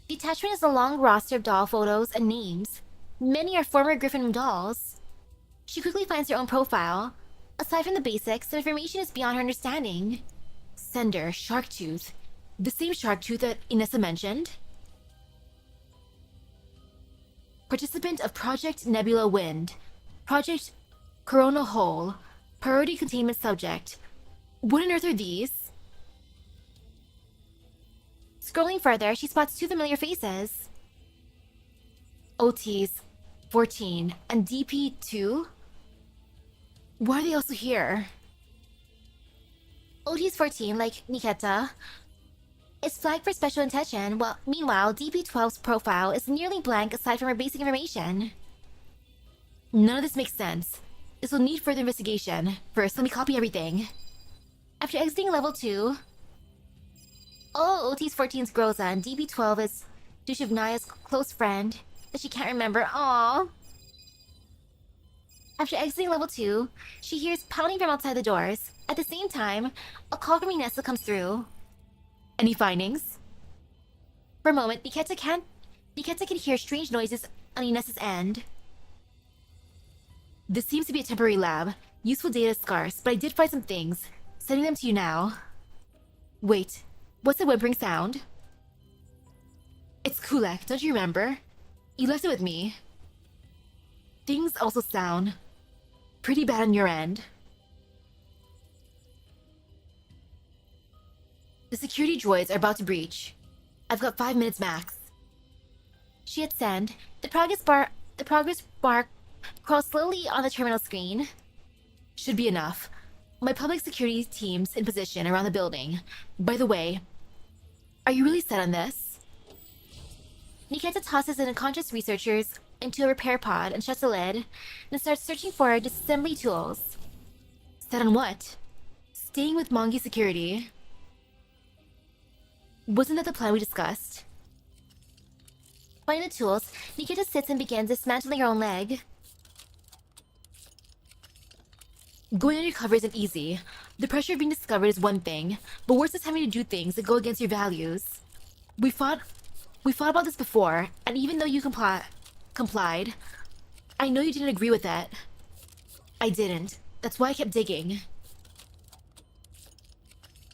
The attachment is a long roster of doll photos and names. Many are former Griffin dolls. She quickly finds her own profile. Aside from the basics, the information is beyond her understanding. Sender, Sharktooth. The same Sharktooth that Inessa mentioned? Participant of Project Nebula Wind. Project Coronal Hole. Priority Containment Subject. What on earth are these? Scrolling further, she spots two familiar faces. OTs 14 and DP 2? Why are they also here? OT's 14, like Nikketa, is flagged for special intention, while meanwhile DP12's profile is nearly blank aside from her basic information. None of this makes sense. This will need further investigation. First, let me copy everything. After exiting level 2, OT's 14's Groza and DP12 is Dushivnaya's close friend that she can't remember. Aww. After exiting level 2, she hears pounding from outside the doors. At the same time, a call from Inessa comes through. Any findings? For a moment, Nikketa can hear strange noises on Inessa's end. This seems to be a temporary lab. Useful data is scarce, but I did find some things. Sending them to you now. Wait, what's the whimpering sound? It's Kulek, don't you remember? You left it with me. Things also sound pretty bad on your end. The security droids are about to breach. I've got 5 minutes max. She hit send. The progress bar crawls slowly on the terminal screen. Should be enough. My public security team's in position around the building. By the way, are you really set on this? Nikketa tosses an unconscious researchers into a repair pod and shuts the lid, and starts searching for disassembly tools. Set on what? Staying with Mongi security. Wasn't that the plan we discussed? Finding the tools, Nikketa sits and begins dismantling her own leg. Going undercover isn't easy. The pressure of being discovered is one thing, but worse is having to do things that go against your values. We fought about this before, and even though you complied, I know you didn't agree with that. I didn't. That's why I kept digging.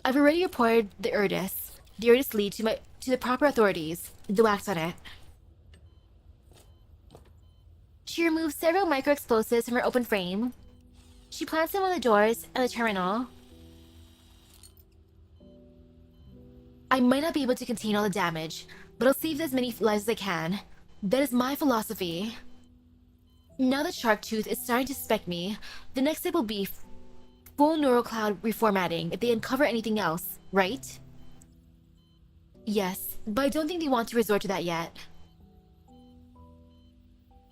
I've already reported the Erdis lead to the proper authorities. The wax on it. She removes several micro-explosives from her open frame. She plants them on the doors and the terminal. I might not be able to contain all the damage, but I'll save as many lives as I can. That is my philosophy. Now that Sharktooth is starting to suspect me, the next step will be full neural cloud reformatting if they uncover anything else, right? Yes, but I don't think they want to resort to that yet.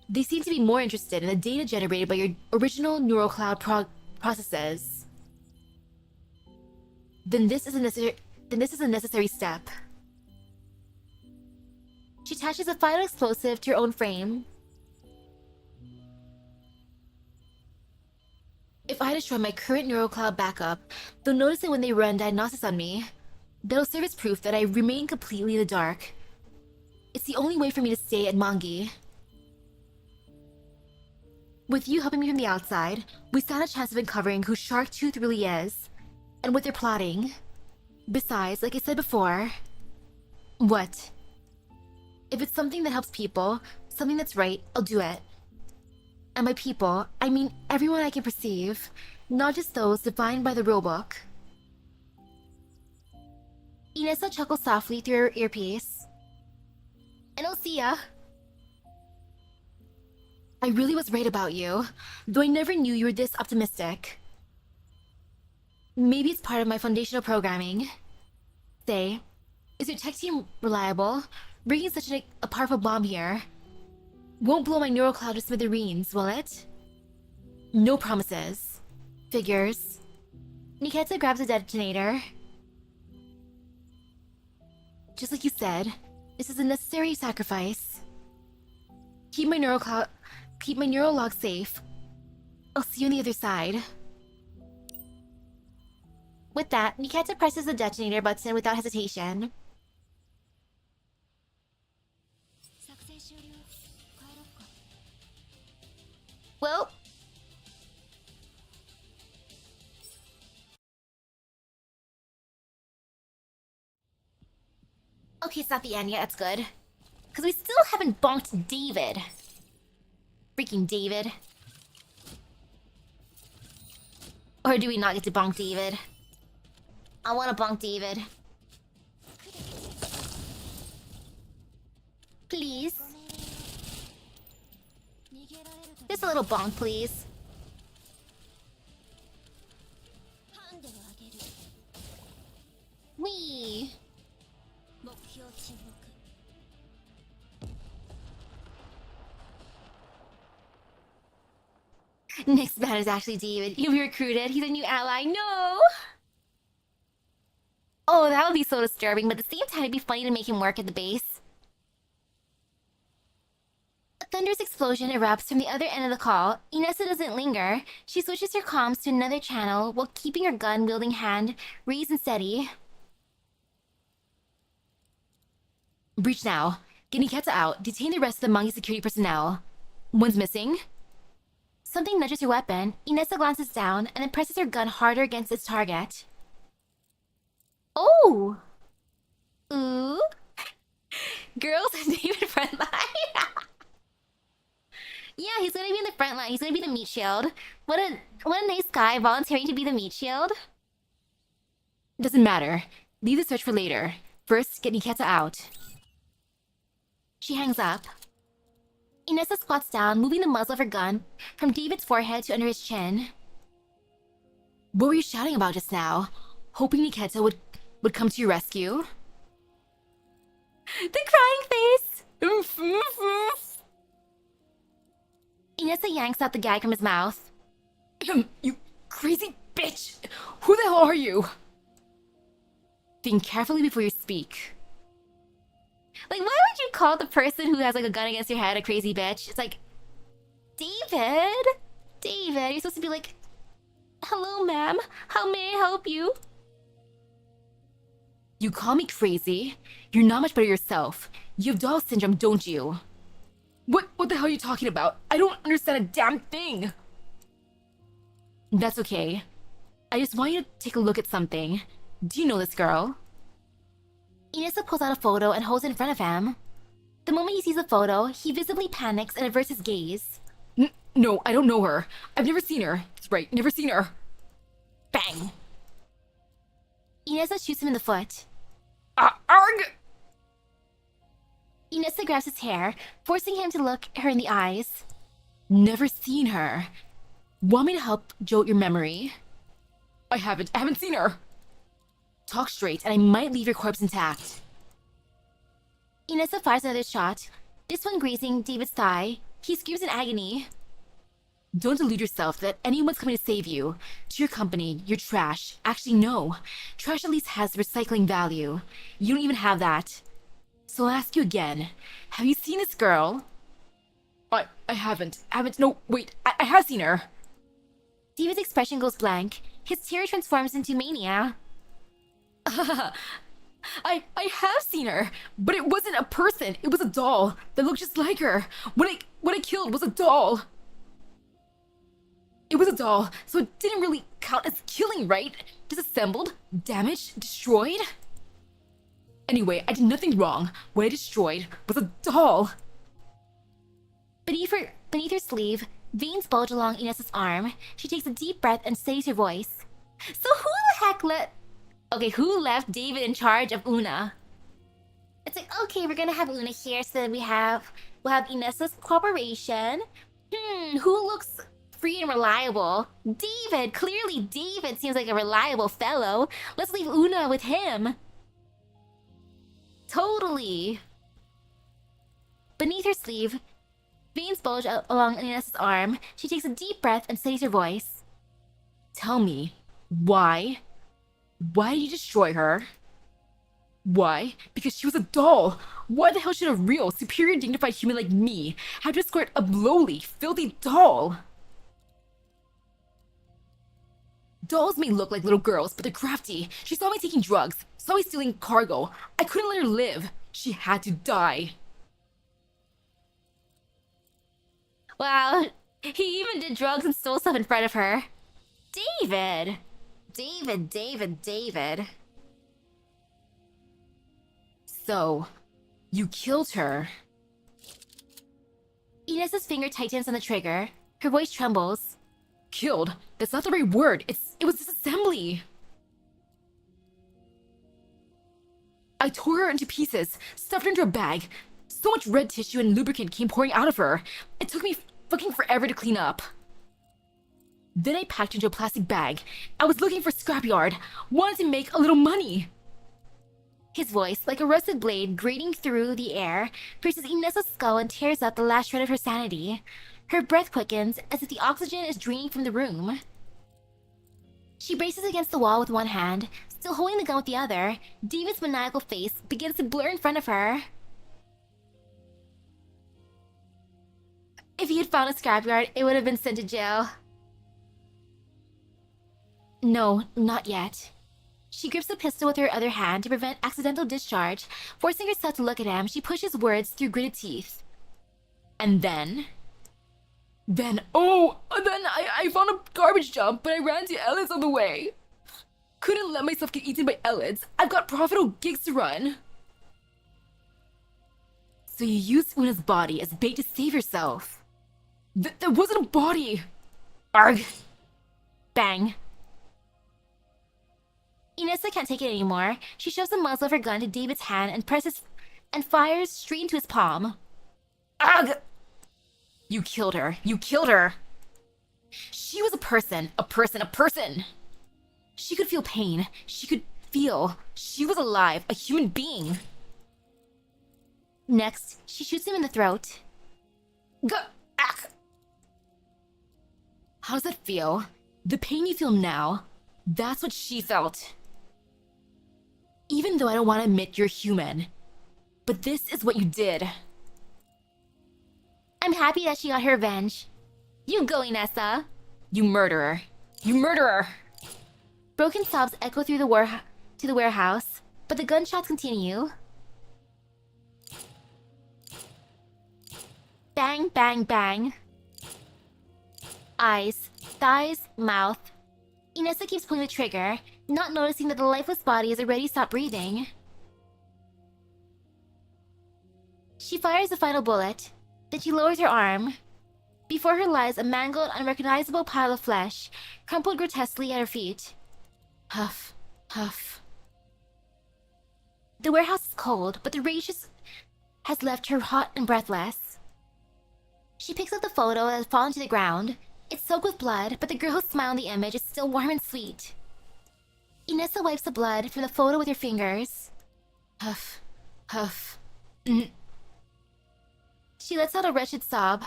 They seem to be more interested in the data generated by your original neural cloud processes. Then this is a necessary step. She attaches a final explosive to her own frame. If I destroy my current neural cloud backup, they'll notice it when they run diagnosis on me. That'll serve as proof that I remain completely in the dark. It's the only way for me to stay at Mongi. With you helping me from the outside, we stand a chance of uncovering who Sharktooth really is, and what they're plotting. Besides, like I said before... What? If it's something that helps people, something that's right, I'll do it. And by people, I mean everyone I can perceive, not just those defined by the rulebook. Inessa chuckles softly through her earpiece. And I'll see ya. I really was right about you, though I never knew you were this optimistic. Maybe it's part of my foundational programming. Say, is your tech team reliable? Bringing such a powerful bomb here won't blow my neural cloud to smithereens, will it? No promises. Figures. Nikketa grabs a detonator. Just like you said, this is a necessary sacrifice. Keep my neural log safe. I'll see you on the other side. With that, Nikketa presses the detonator button without hesitation. Well... Okay, it's not the end yet, that's good. Because we still haven't bonked David. Freaking David. Or do we not get to bonk David? I want to bonk David. Please. Just a little bonk, please. Wee. Next man is actually David. You'll be recruited. He's a new ally. No! Oh, that would be so disturbing, but at the same time, it'd be funny to make him work at the base. A thunderous explosion erupts from the other end of the call. Inessa doesn't linger. She switches her comms to another channel while keeping her gun-wielding hand raised and steady. Breach now. Get Nikketa out. Detain the rest of the monkey security personnel. One's missing. Something nudges her weapon. Inessa glances down and then presses her gun harder against its target. Oh! Ooh! Girls and David Frontline. Yeah, he's gonna be in the front line. He's gonna be the meat shield. What a nice guy volunteering to be the meat shield. Doesn't matter. Leave the search for later. First, get Nikketa out. She hangs up. Inessa squats down, moving the muzzle of her gun from David's forehead to under his chin. What were you shouting about just now? Hoping Nikketa would come to your rescue? The crying face! Inessa yanks out the gag from his mouth. You crazy bitch! Who the hell are you? Think carefully before you speak. Like, why would you call the person who has like a gun against your head a crazy bitch? It's like, David? David, you're supposed to be like, hello, ma'am. How may I help you? You call me crazy? You're not much better yourself. You have doll syndrome, don't you? What the hell are you talking about? I don't understand a damn thing! That's okay. I just want you to take a look at something. Do you know this girl? Inessa pulls out a photo and holds it in front of him. The moment he sees the photo, he visibly panics and averts his gaze. No, I don't know her. I've never seen her. That's right, never seen her. Bang! Inessa shoots him in the foot. Arg! Inessa grabs his hair, forcing him to look her in the eyes. Never seen her. Want me to help jolt your memory? I haven't seen her. Talk straight, and I might leave your corpse intact. Inessa fires another shot, this one grazing David's thigh. He screams in agony. Don't delude yourself that anyone's coming to save you. To your company, you're trash. Actually, no. Trash at least has recycling value. You don't even have that. So I'll ask you again. Have you seen this girl? I haven't. No, wait. I have seen her. David's expression goes blank. His terror transforms into mania. I have seen her, but it wasn't a person. It was a doll that looked just like her. What I killed was a doll. It was a doll, so it didn't really count as killing, right? Disassembled, damaged, destroyed. Anyway, I did nothing wrong. What I destroyed was a doll. Beneath her sleeve, veins bulge along Inessa's arm. She takes a deep breath and steadies her voice. So who left David in charge of Una? It's like, okay, we're gonna have Una here, so that we'll have Inessa's cooperation. Who looks free and reliable. David! Clearly David seems like a reliable fellow. Let's leave Una with him. Totally. Beneath her sleeve, veins bulge out along Inessa's arm. She takes a deep breath and steadies her voice. Tell me, why? Why did you destroy her? Why? Because she was a doll. Why the hell should a real, superior, dignified human like me have to escort a lowly, filthy doll? Dolls may look like little girls, but they're crafty. She saw me taking drugs, saw me stealing cargo. I couldn't let her live. She had to die. Wow, he even did drugs and stole stuff in front of her. David! David. So, you killed her. Inessa's finger tightens on the trigger. Her voice trembles. Killed? That's not the right word. It was disassembly. I tore her into pieces, stuffed her into a bag. So much red tissue and lubricant came pouring out of her. It took me fucking forever to clean up. Then I packed her into a plastic bag. I was looking for scrapyard. Wanted to make a little money. His voice, like a rusted blade grating through the air, pierces Inessa's skull and tears out the last shred of her sanity. Her breath quickens as if the oxygen is draining from the room. She braces against the wall with one hand, still holding the gun with the other. David's maniacal face begins to blur in front of her. If he had found a scrapyard, it would have been sent to jail. No, not yet. She grips the pistol with her other hand to prevent accidental discharge. Forcing herself to look at him, she pushes words through gritted teeth. And then I found a garbage dump, but I ran into Elids on the way. Couldn't let myself get eaten by Elids. I've got profitable gigs to run. So you used Una's body as bait to save yourself. There wasn't a body. Arg. Bang. Inessa can't take it anymore. She shoves the muzzle of her gun to David's hand and fires straight into his palm. Ugh! You killed her. You killed her. She was a person. She could feel pain. She could feel. She was alive. A human being. Next, she shoots him in the throat. How does that feel? The pain you feel now, that's what she felt. Even though I don't want to admit you're human, but this is what you did. I'm happy that she got her revenge. You go, Inessa. You murderer. You murderer! Broken sobs echo through the warehouse, but the gunshots continue. Bang, bang, bang. Eyes, thighs, mouth. Inessa keeps pulling the trigger, not noticing that the lifeless body has already stopped breathing. She fires the final bullet, then she lowers her arm. Before her lies a mangled, unrecognizable pile of flesh, crumpled grotesquely at her feet. Huff, huff. The warehouse is cold, but the rage has left her hot and breathless. She picks up the photo that has fallen to the ground. It's soaked with blood, but the girl's smile in the image is still warm and sweet. Inessa wipes the blood from the photo with her fingers. Huff, huff. She lets out a wretched sob,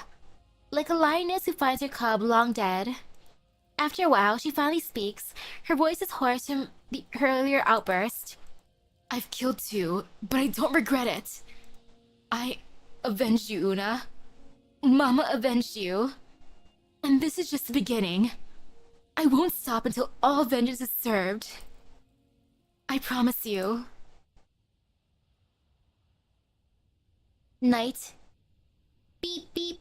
like a lioness who finds her cub long dead. After a while, she finally speaks. Her voice is hoarse from her earlier outburst. I've killed two, but I don't regret it. I avenged you, Una. Mama avenged you. And this is just the beginning. I won't stop until all vengeance is served. I promise you. Night. Beep, beep.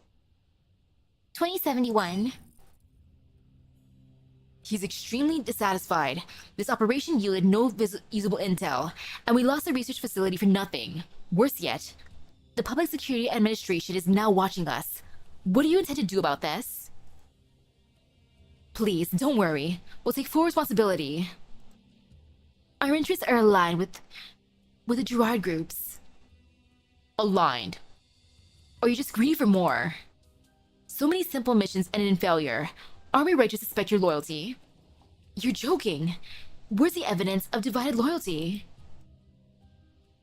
2071. He's extremely dissatisfied. This operation yielded no usable intel, and we lost the research facility for nothing. Worse yet, the Public Security Administration is now watching us. What do you intend to do about this? Please, don't worry. We'll take full responsibility. Our interests are aligned with the Gerard groups. Aligned. Or you just greedy for more? So many simple missions ended in failure. Aren't we right to suspect your loyalty? You're joking. Where's the evidence of divided loyalty?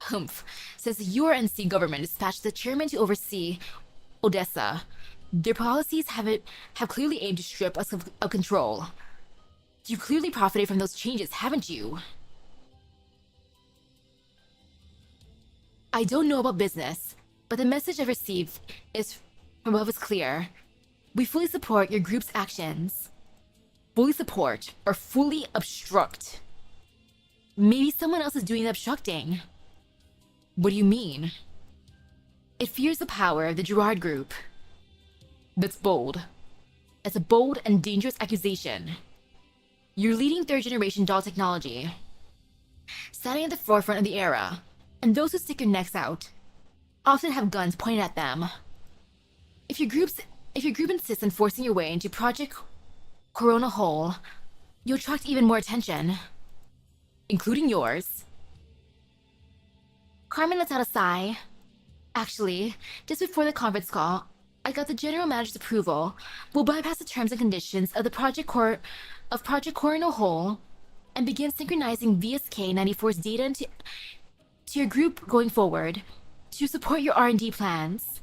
Humph. Since the URNC government dispatched the chairman to oversee Odessa, their policies have clearly aimed to strip us of control. You clearly profited from those changes, haven't you? I don't know about business, but the message I've received from above is clear. We fully support your group's actions. Fully support or fully obstruct. Maybe someone else is doing the obstructing. What do you mean? It fears the power of the Gerard Group. That's bold. That's a bold and dangerous accusation. You're leading third-generation doll technology, standing at the forefront of the era, and those who stick their necks out often have guns pointed at them. If your group insists on forcing your way into Project Corona Hole, you'll attract even more attention, including yours. Carmen lets out a sigh. Actually, just before the conference call, I got the general manager's approval. We'll bypass the terms and conditions of the Project Corona Hole and begin synchronizing VSK-94's data to your group going forward to support your R&D plans.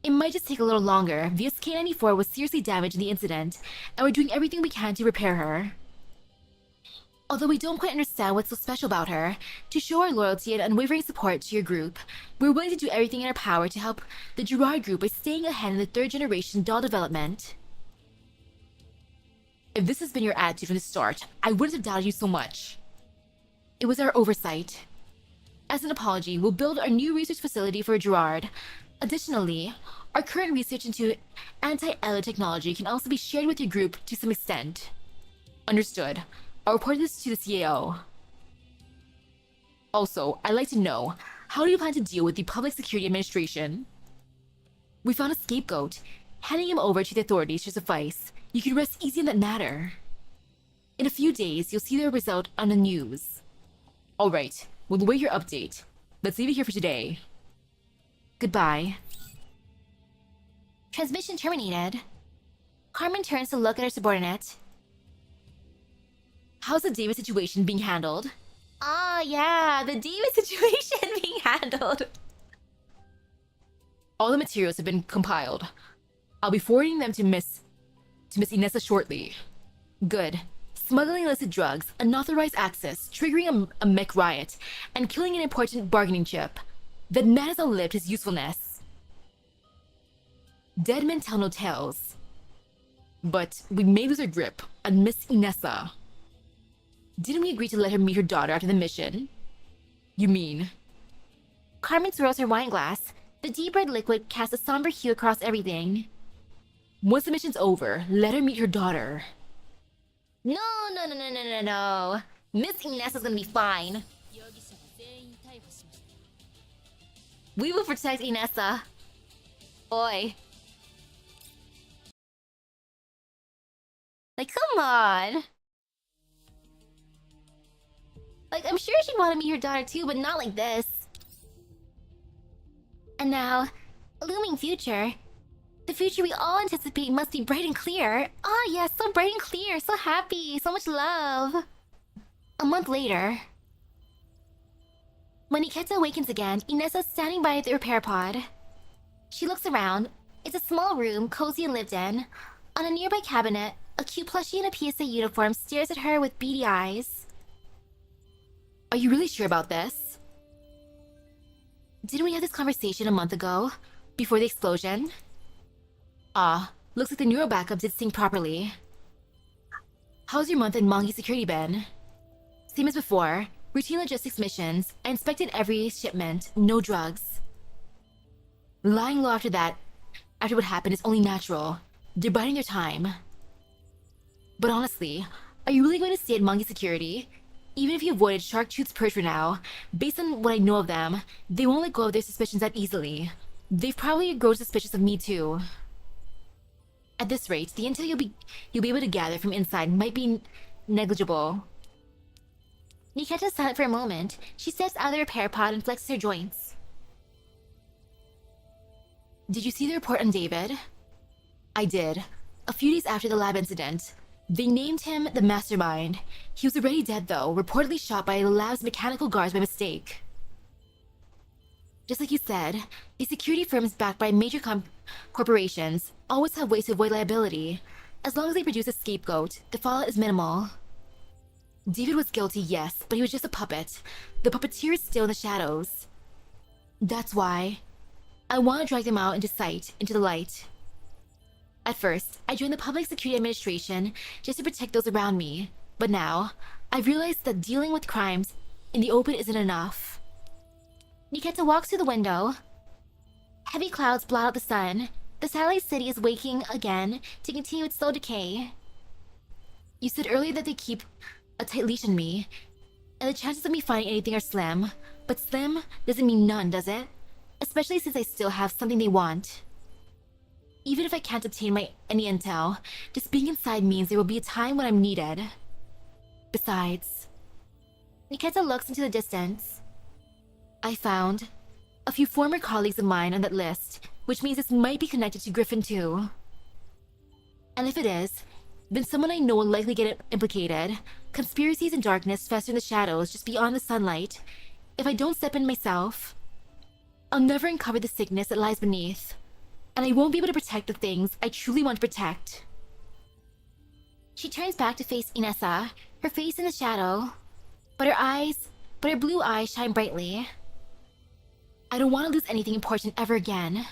It might just take a little longer. VSK-94 was seriously damaged in the incident, and we're doing everything we can to repair her. Although we don't quite understand what's so special about her, to show our loyalty and unwavering support to your group, we're willing to do everything in our power to help the Gerard Group by staying ahead in the third-generation doll development. If this has been your attitude from the start, I wouldn't have doubted you so much. It was our oversight. As an apology, we'll build our new research facility for Gerard. Additionally, our current research into anti-alloy technology can also be shared with your group to some extent. Understood. I'll report this to the CAO. Also, I'd like to know, how do you plan to deal with the Public Security Administration? We found a scapegoat. Handing him over to the authorities should suffice. You can rest easy on that matter. In a few days, you'll see the result on the news. Alright, we'll await your update. Let's leave it here for today. Goodbye. Transmission terminated. Carmen turns to look at her subordinate. How's the David situation being handled? Ah, yeah, the David situation being handled. All the materials have been compiled. I'll be forwarding them to Miss Inessa shortly. Good. Smuggling illicit drugs, unauthorized access, triggering a mech riot, and killing an important bargaining chip. That man has outlived his usefulness. Dead men tell no tales. But we may lose our grip on Miss Inessa. Didn't we agree to let her meet her daughter after the mission? You mean? Carmen swirls her wine glass. The deep red liquid casts a somber hue across everything. Once the mission's over, let her meet her daughter. No. Miss Inessa's gonna be fine. We will protect Inessa. Oi. Like, come on. Like, I'm sure she'd want to meet her daughter too, but not like this. And now, a looming future. The future we all anticipate must be bright and clear. Ah, yes, so bright and clear, so happy, so much love. A month later. When Nikketa awakens again, Inessa's standing by the repair pod. She looks around. It's a small room, cozy and lived in. On a nearby cabinet, a cute plushie in a PSA uniform stares at her with beady eyes. Are you really sure about this? Didn't we have this conversation a month ago? Before the explosion? Ah, looks like the neural backup did sync properly. How's your month in Mongi security been? Same as before. Routine logistics missions. I inspected every shipment. No drugs. Lying low after what happened is only natural. They're biding their time. But honestly, are you really going to stay at Mongi security? Even if you avoided Shark Tooth's purge for now, based on what I know of them, they won't let go of their suspicions that easily. They've probably grown suspicious of me too. At this rate, the intel you'll be able to gather from inside might be negligible. Nikketa's silent for a moment. She steps out of the repair pod and flexes her joints. Did you see the report on David? I did. A few days after the lab incident, they named him the mastermind. He was already dead though, reportedly shot by the lab's mechanical guards by mistake. Just like you said, these security firms backed by major corporations always have ways to avoid liability. As long as they produce a scapegoat, the fallout is minimal. David was guilty, yes, but he was just a puppet. The puppeteer is still in the shadows. That's why I want to drag them out into sight, into the light. At first, I joined the Public Security Administration just to protect those around me, but now, I've realized that dealing with crimes in the open isn't enough. Nikketa walks through the window. Heavy clouds blot out the sun. The satellite city is waking again to continue its slow decay. You said earlier that they keep a tight leash on me, and the chances of me finding anything are slim, but slim doesn't mean none, does it? Especially since I still have something they want. Even if I can't obtain any intel, just being inside means there will be a time when I'm needed. Besides, Nikketa looks into the distance. I found a few former colleagues of mine on that list, which means this might be connected to Griffin too. And if it is, then someone I know will likely get implicated. Conspiracies and darkness fester in the shadows just beyond the sunlight. If I don't step in myself, I'll never uncover the sickness that lies beneath, and I won't be able to protect the things I truly want to protect. She turns back to face Inessa, her face in the shadow, but her blue eyes shine brightly. I don't want to lose anything important ever again.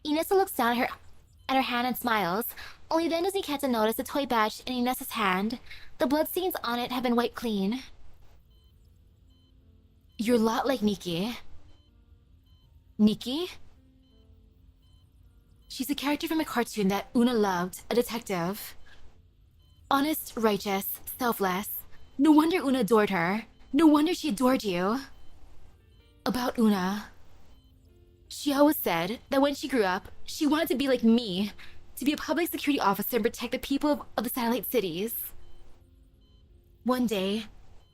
Inessa looks down at her hand and smiles. Only then does Nikketa notice the toy badge in Inessa's hand. The bloodstains on it have been wiped clean. You're a lot like Nikki. Nikki? She's a character from a cartoon that Una loved, a detective. Honest, righteous, selfless. No wonder Una adored her. No wonder she adored you. About Una. She always said that when she grew up, she wanted to be like me, to be a public security officer and protect the people of the satellite cities. One day,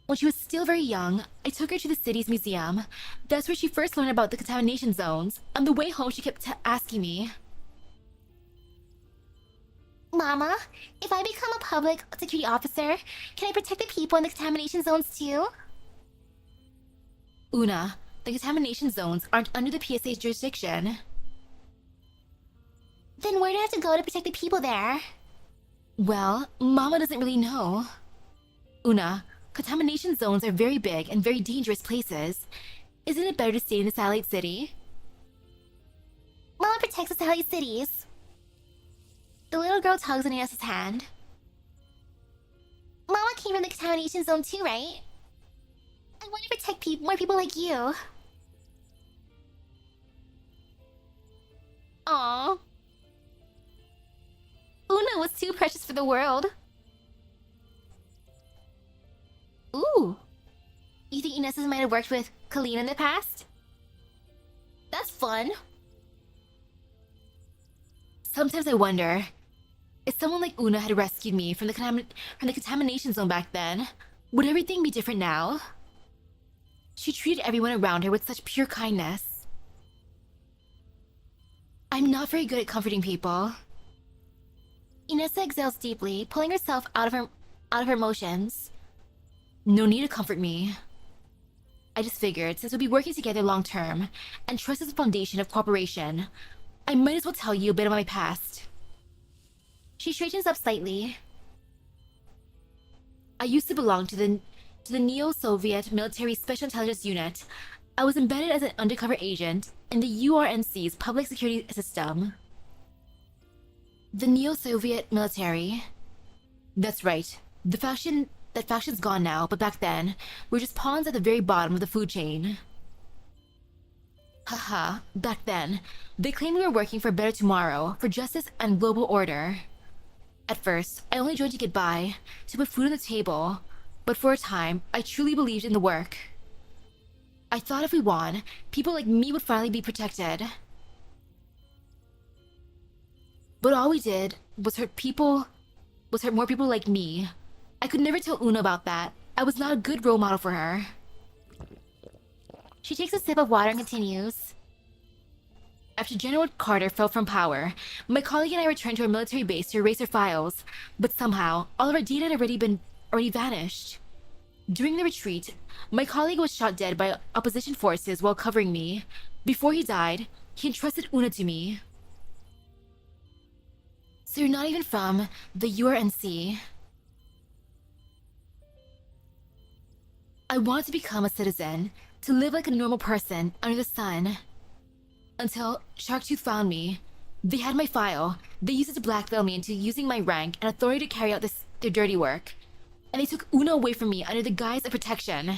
when she was still very young, I took her to the city's museum. That's where she first learned about the contamination zones. On the way home, she kept asking me, Mama, if I become a public security officer, can I protect the people in the contamination zones too? Una, the contamination zones aren't under the PSA's jurisdiction. Then where do I have to go to protect the people there? Well, Mama doesn't really know. Una, contamination zones are very big and very dangerous places. Isn't it better to stay in the satellite city? Mama protects the satellite cities. The little girl tugs on Inessa's hand. Mama came from the contamination zone too, right? I want to protect more people like you. Aww. Una was too precious for the world. Ooh. You think Inessa might have worked with Colleen in the past? That's fun. Sometimes I wonder, if someone like Una had rescued me from the contamination zone back then, would everything be different now? She treated everyone around her with such pure kindness. I'm not very good at comforting people. Inessa exhales deeply, pulling herself out of her emotions. No need to comfort me. I just figured, since we'll be working together long term, and trust is the foundation of cooperation, I might as well tell you a bit of my past. She straightens up slightly. I used to belong to the Neo-Soviet Military Special Intelligence Unit. I was embedded as an undercover agent in the URNC's public security system. The Neo-Soviet military? That's right. That faction's gone now, but back then, we were just pawns at the very bottom of the food chain. Haha, back then, they claimed we were working for a better tomorrow, for justice and global order. At first, I only joined to get by, to put food on the table, but for a time, I truly believed in the work. I thought if we won, people like me would finally be protected. But all we did was hurt more people like me. I could never tell Una about that. I was not a good role model for her. She takes a sip of water and continues. after General Carter fell from power, my colleague and I returned to our military base to erase our files, but somehow, all of our data had already vanished. During the retreat, my colleague was shot dead by opposition forces while covering me. Before he died, he entrusted Una to me. So you're not even from the URNC. I wanted to become a citizen, to live like a normal person under the sun. Until Sharktooth found me. They had my file. They used it to blackmail me into using my rank and authority to carry out their dirty work. And they took Una away from me under the guise of protection.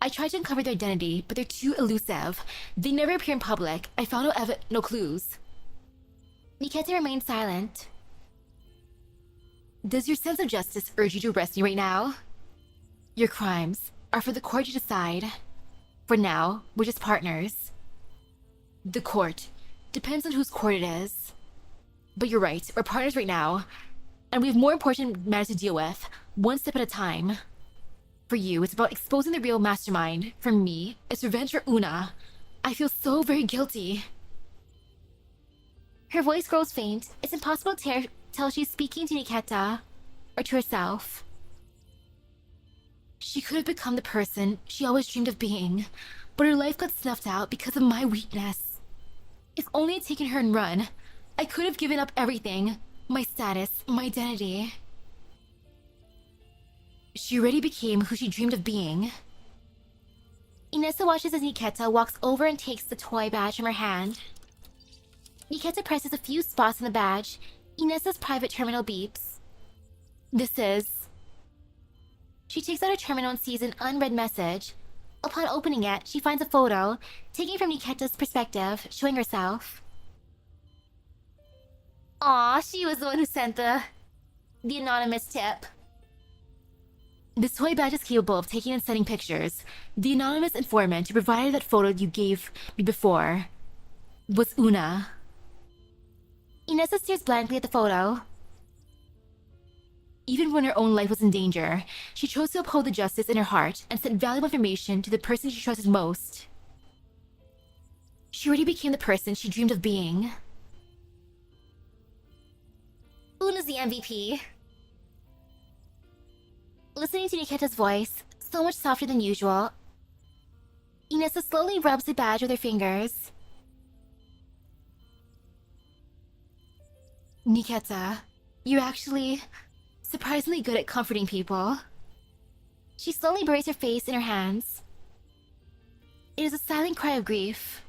I tried to uncover their identity, but they're too elusive. They never appear in public. I found no clues. Nikketa remained silent. Does your sense of justice urge you to arrest me right now? Your crimes are for the court to decide. For now, we're just partners. The court depends on whose court it is. But you're right, we're partners right now. And we have more important matters to deal with, one step at a time. For you, it's about exposing the real mastermind. For me, it's revenge for Una. I feel so very guilty. Her voice grows faint. It's impossible to tell she's speaking to Nikketa or to herself. She could have become the person she always dreamed of being, but her life got snuffed out because of my weakness. If only I'd taken her and run, I could have given up everything. My status, my identity. She already became who she dreamed of being. Inessa watches as Nikketa walks over and takes the toy badge from her hand. Nikketa presses a few spots on the badge. Inessa's private terminal beeps. This is... She takes out her terminal and sees an unread message. Upon opening it, she finds a photo, taken from Nikketa's perspective, showing herself. Aw, she was the one who sent the anonymous tip. This toy badge is capable of taking and sending pictures. The anonymous informant who provided that photo you gave me before was Una. Inessa stares blankly at the photo. Even when her own life was in danger, she chose to uphold the justice in her heart and sent valuable information to the person she trusted most. She already became the person she dreamed of being. Una's the MVP. Listening to Nikketa's voice, so much softer than usual, Inessa slowly rubs the badge with her fingers. Nikketa, you're actually surprisingly good at comforting people. She slowly buries her face in her hands. It is a silent cry of grief.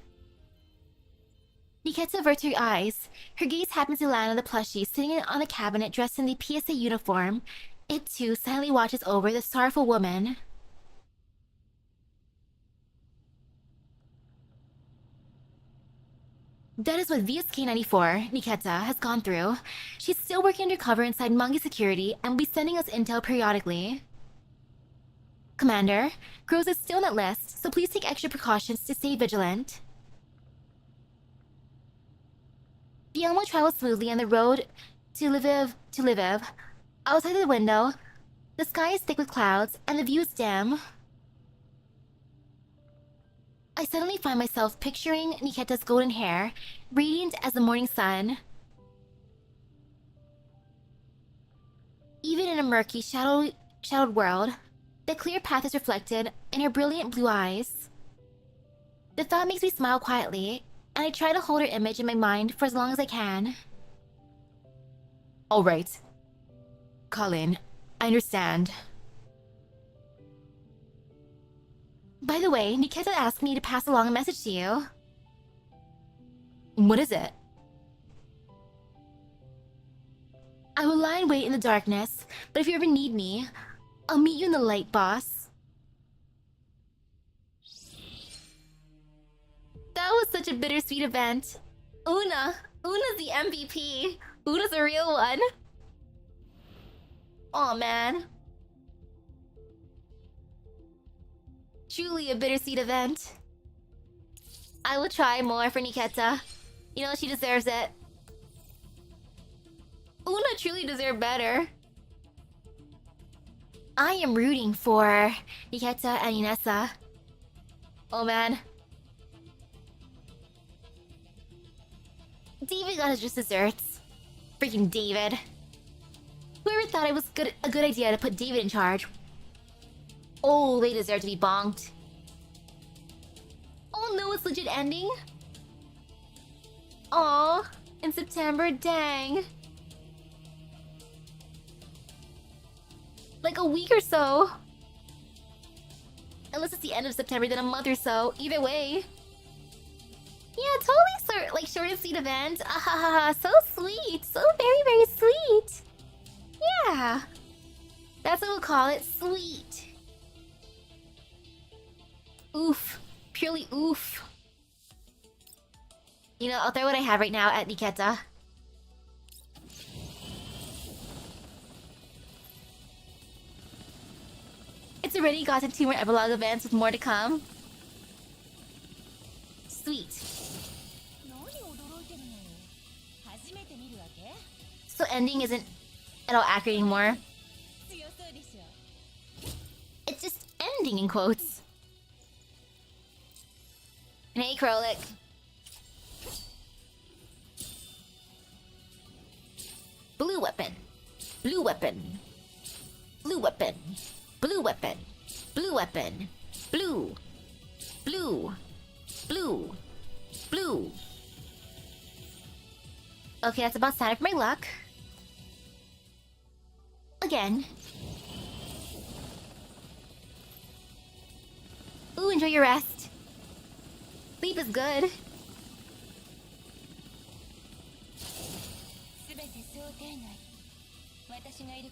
Nikketa averts her eyes. Her gaze happens to land on the plushie sitting on the cabinet dressed in the PSA uniform. It too silently watches over the sorrowful woman. That is what VSK-94, Nikketa, has gone through. She's still working undercover inside Mangi security and will be sending us intel periodically. Commander, Groza is still on that list, so please take extra precautions to stay vigilant. The Elmo travels smoothly on the road to Lviv. Outside the window, the sky is thick with clouds and the view is dim. I suddenly find myself picturing Nikketa's golden hair, radiant as the morning sun. Even in a murky, shadowed world, the clear path is reflected in her brilliant blue eyes. The thought makes me smile quietly, and I try to hold her image in my mind for as long as I can. All right. Colin, I understand. By the way, Nikketa asked me to pass along a message to you. What is it? I will lie in wait in the darkness, but if you ever need me, I'll meet you in the light, boss. That was such a bittersweet event. Una's the MVP. Una's a real one. Aw, man. Truly a bittersweet event. I will try more for Nikketa. You know, she deserves it. Una truly deserved better. I am rooting for Nikketa and Inessa. Oh man. David got his just desserts. Freaking David. Whoever thought it was a good idea to put David in charge? Oh, they deserve to be bonked. Oh no, it's legit ending? Aw, in September, dang. Like a week or so. Unless it's the end of September, then a month or so. Either way. Yeah, totally like short and sweet event. Ah, so sweet. So very, very sweet. Yeah. That's what we'll call it. Sweet. Oof. Purely oof. You know, I'll throw what I have right now at Nikketa. It's already gotten 2 more epilogue events with more to come. Sweet. So ending isn't at all accurate anymore. It's just ending in quotes. And hey, Krolik. Blue weapon. Blue weapon. Blue weapon. Blue weapon. Blue weapon. Blue. Blue. Blue. Blue. Okay, that's about standard for my luck. Again. Ooh, enjoy your rest. Sleep is good.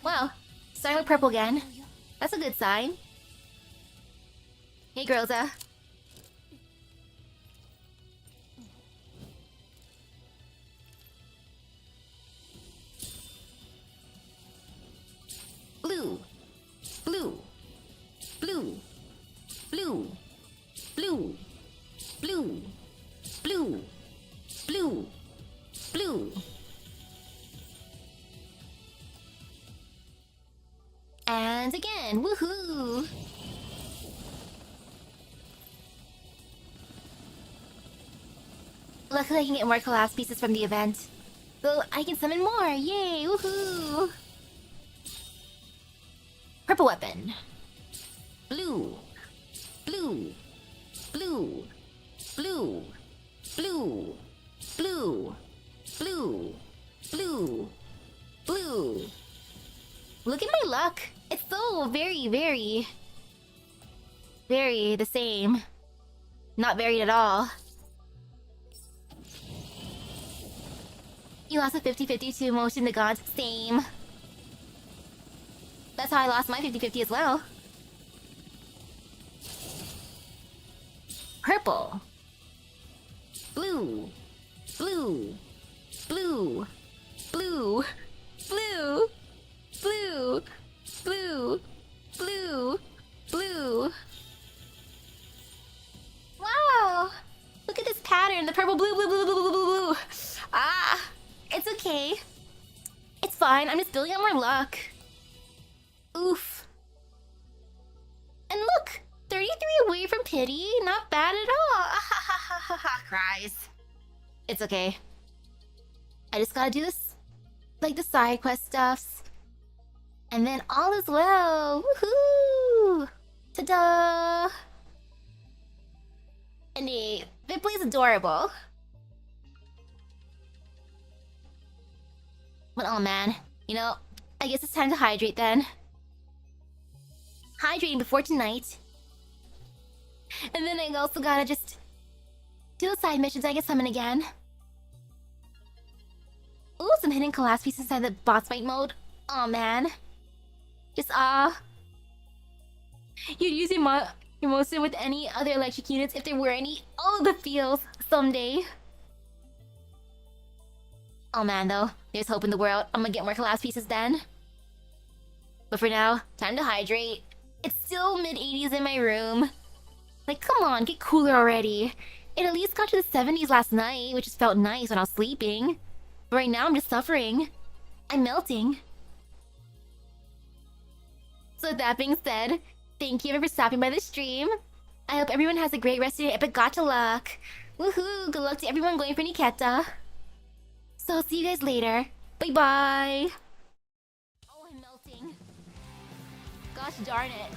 Wow, starting with purple again. That's a good sign. Hey, Girlza. Blue. Blue. Blue. Blue. Blue. Blue. Blue. Blue. Blue. And again, woohoo! Luckily I can get more collapse pieces from the event. So I can summon more, yay, woohoo! Purple weapon. Blue. Blue. Blue. Blue. Blue. Blue. Blue. Blue. Blue. Look at my luck. It's so very, very... very the same. Not varied at all. You lost a 50-50 to Motion the Gods. Same. That's how I lost my 50-50 as well. Purple. Blue. Blue. Blue. Blue. Blue. Blue. Blue. Blue. Blue. Wow! Look at this pattern. The purple, blue, blue, blue, blue, blue, blue, blue. Ah! It's okay. It's fine. I'm just building up more luck. Oof. And look! 33 away from pity. Not bad at all. Cries. It's okay. I just gotta do this. Like the side quest stuffs. And then all is well. Woohoo! Ta-da! And Vipley is adorable. But oh man, you know, I guess it's time to hydrate then. Hydrating before tonight. And then I also gotta just do the side missions I can summon again. Ooh, some hidden collapse pieces inside the boss fight mode. Oh man. Just You'd use your motion with any other electric units if there were any. Oh, the feels someday. Oh man, though, there's hope in the world. I'm gonna get more collapse pieces then. But for now, time to hydrate. It's still mid-80s in my room. Like, come on, get cooler already. It at least got to the 70s last night, which just felt nice when I was sleeping. But right now, I'm just suffering. I'm melting. So with that being said, thank you everyone for stopping by the stream. I hope everyone has a great rest of your epic gacha luck. Woohoo! Good luck to everyone going for Nikketa. So I'll see you guys later. Bye-bye! Oh, I'm melting. Gosh darn it.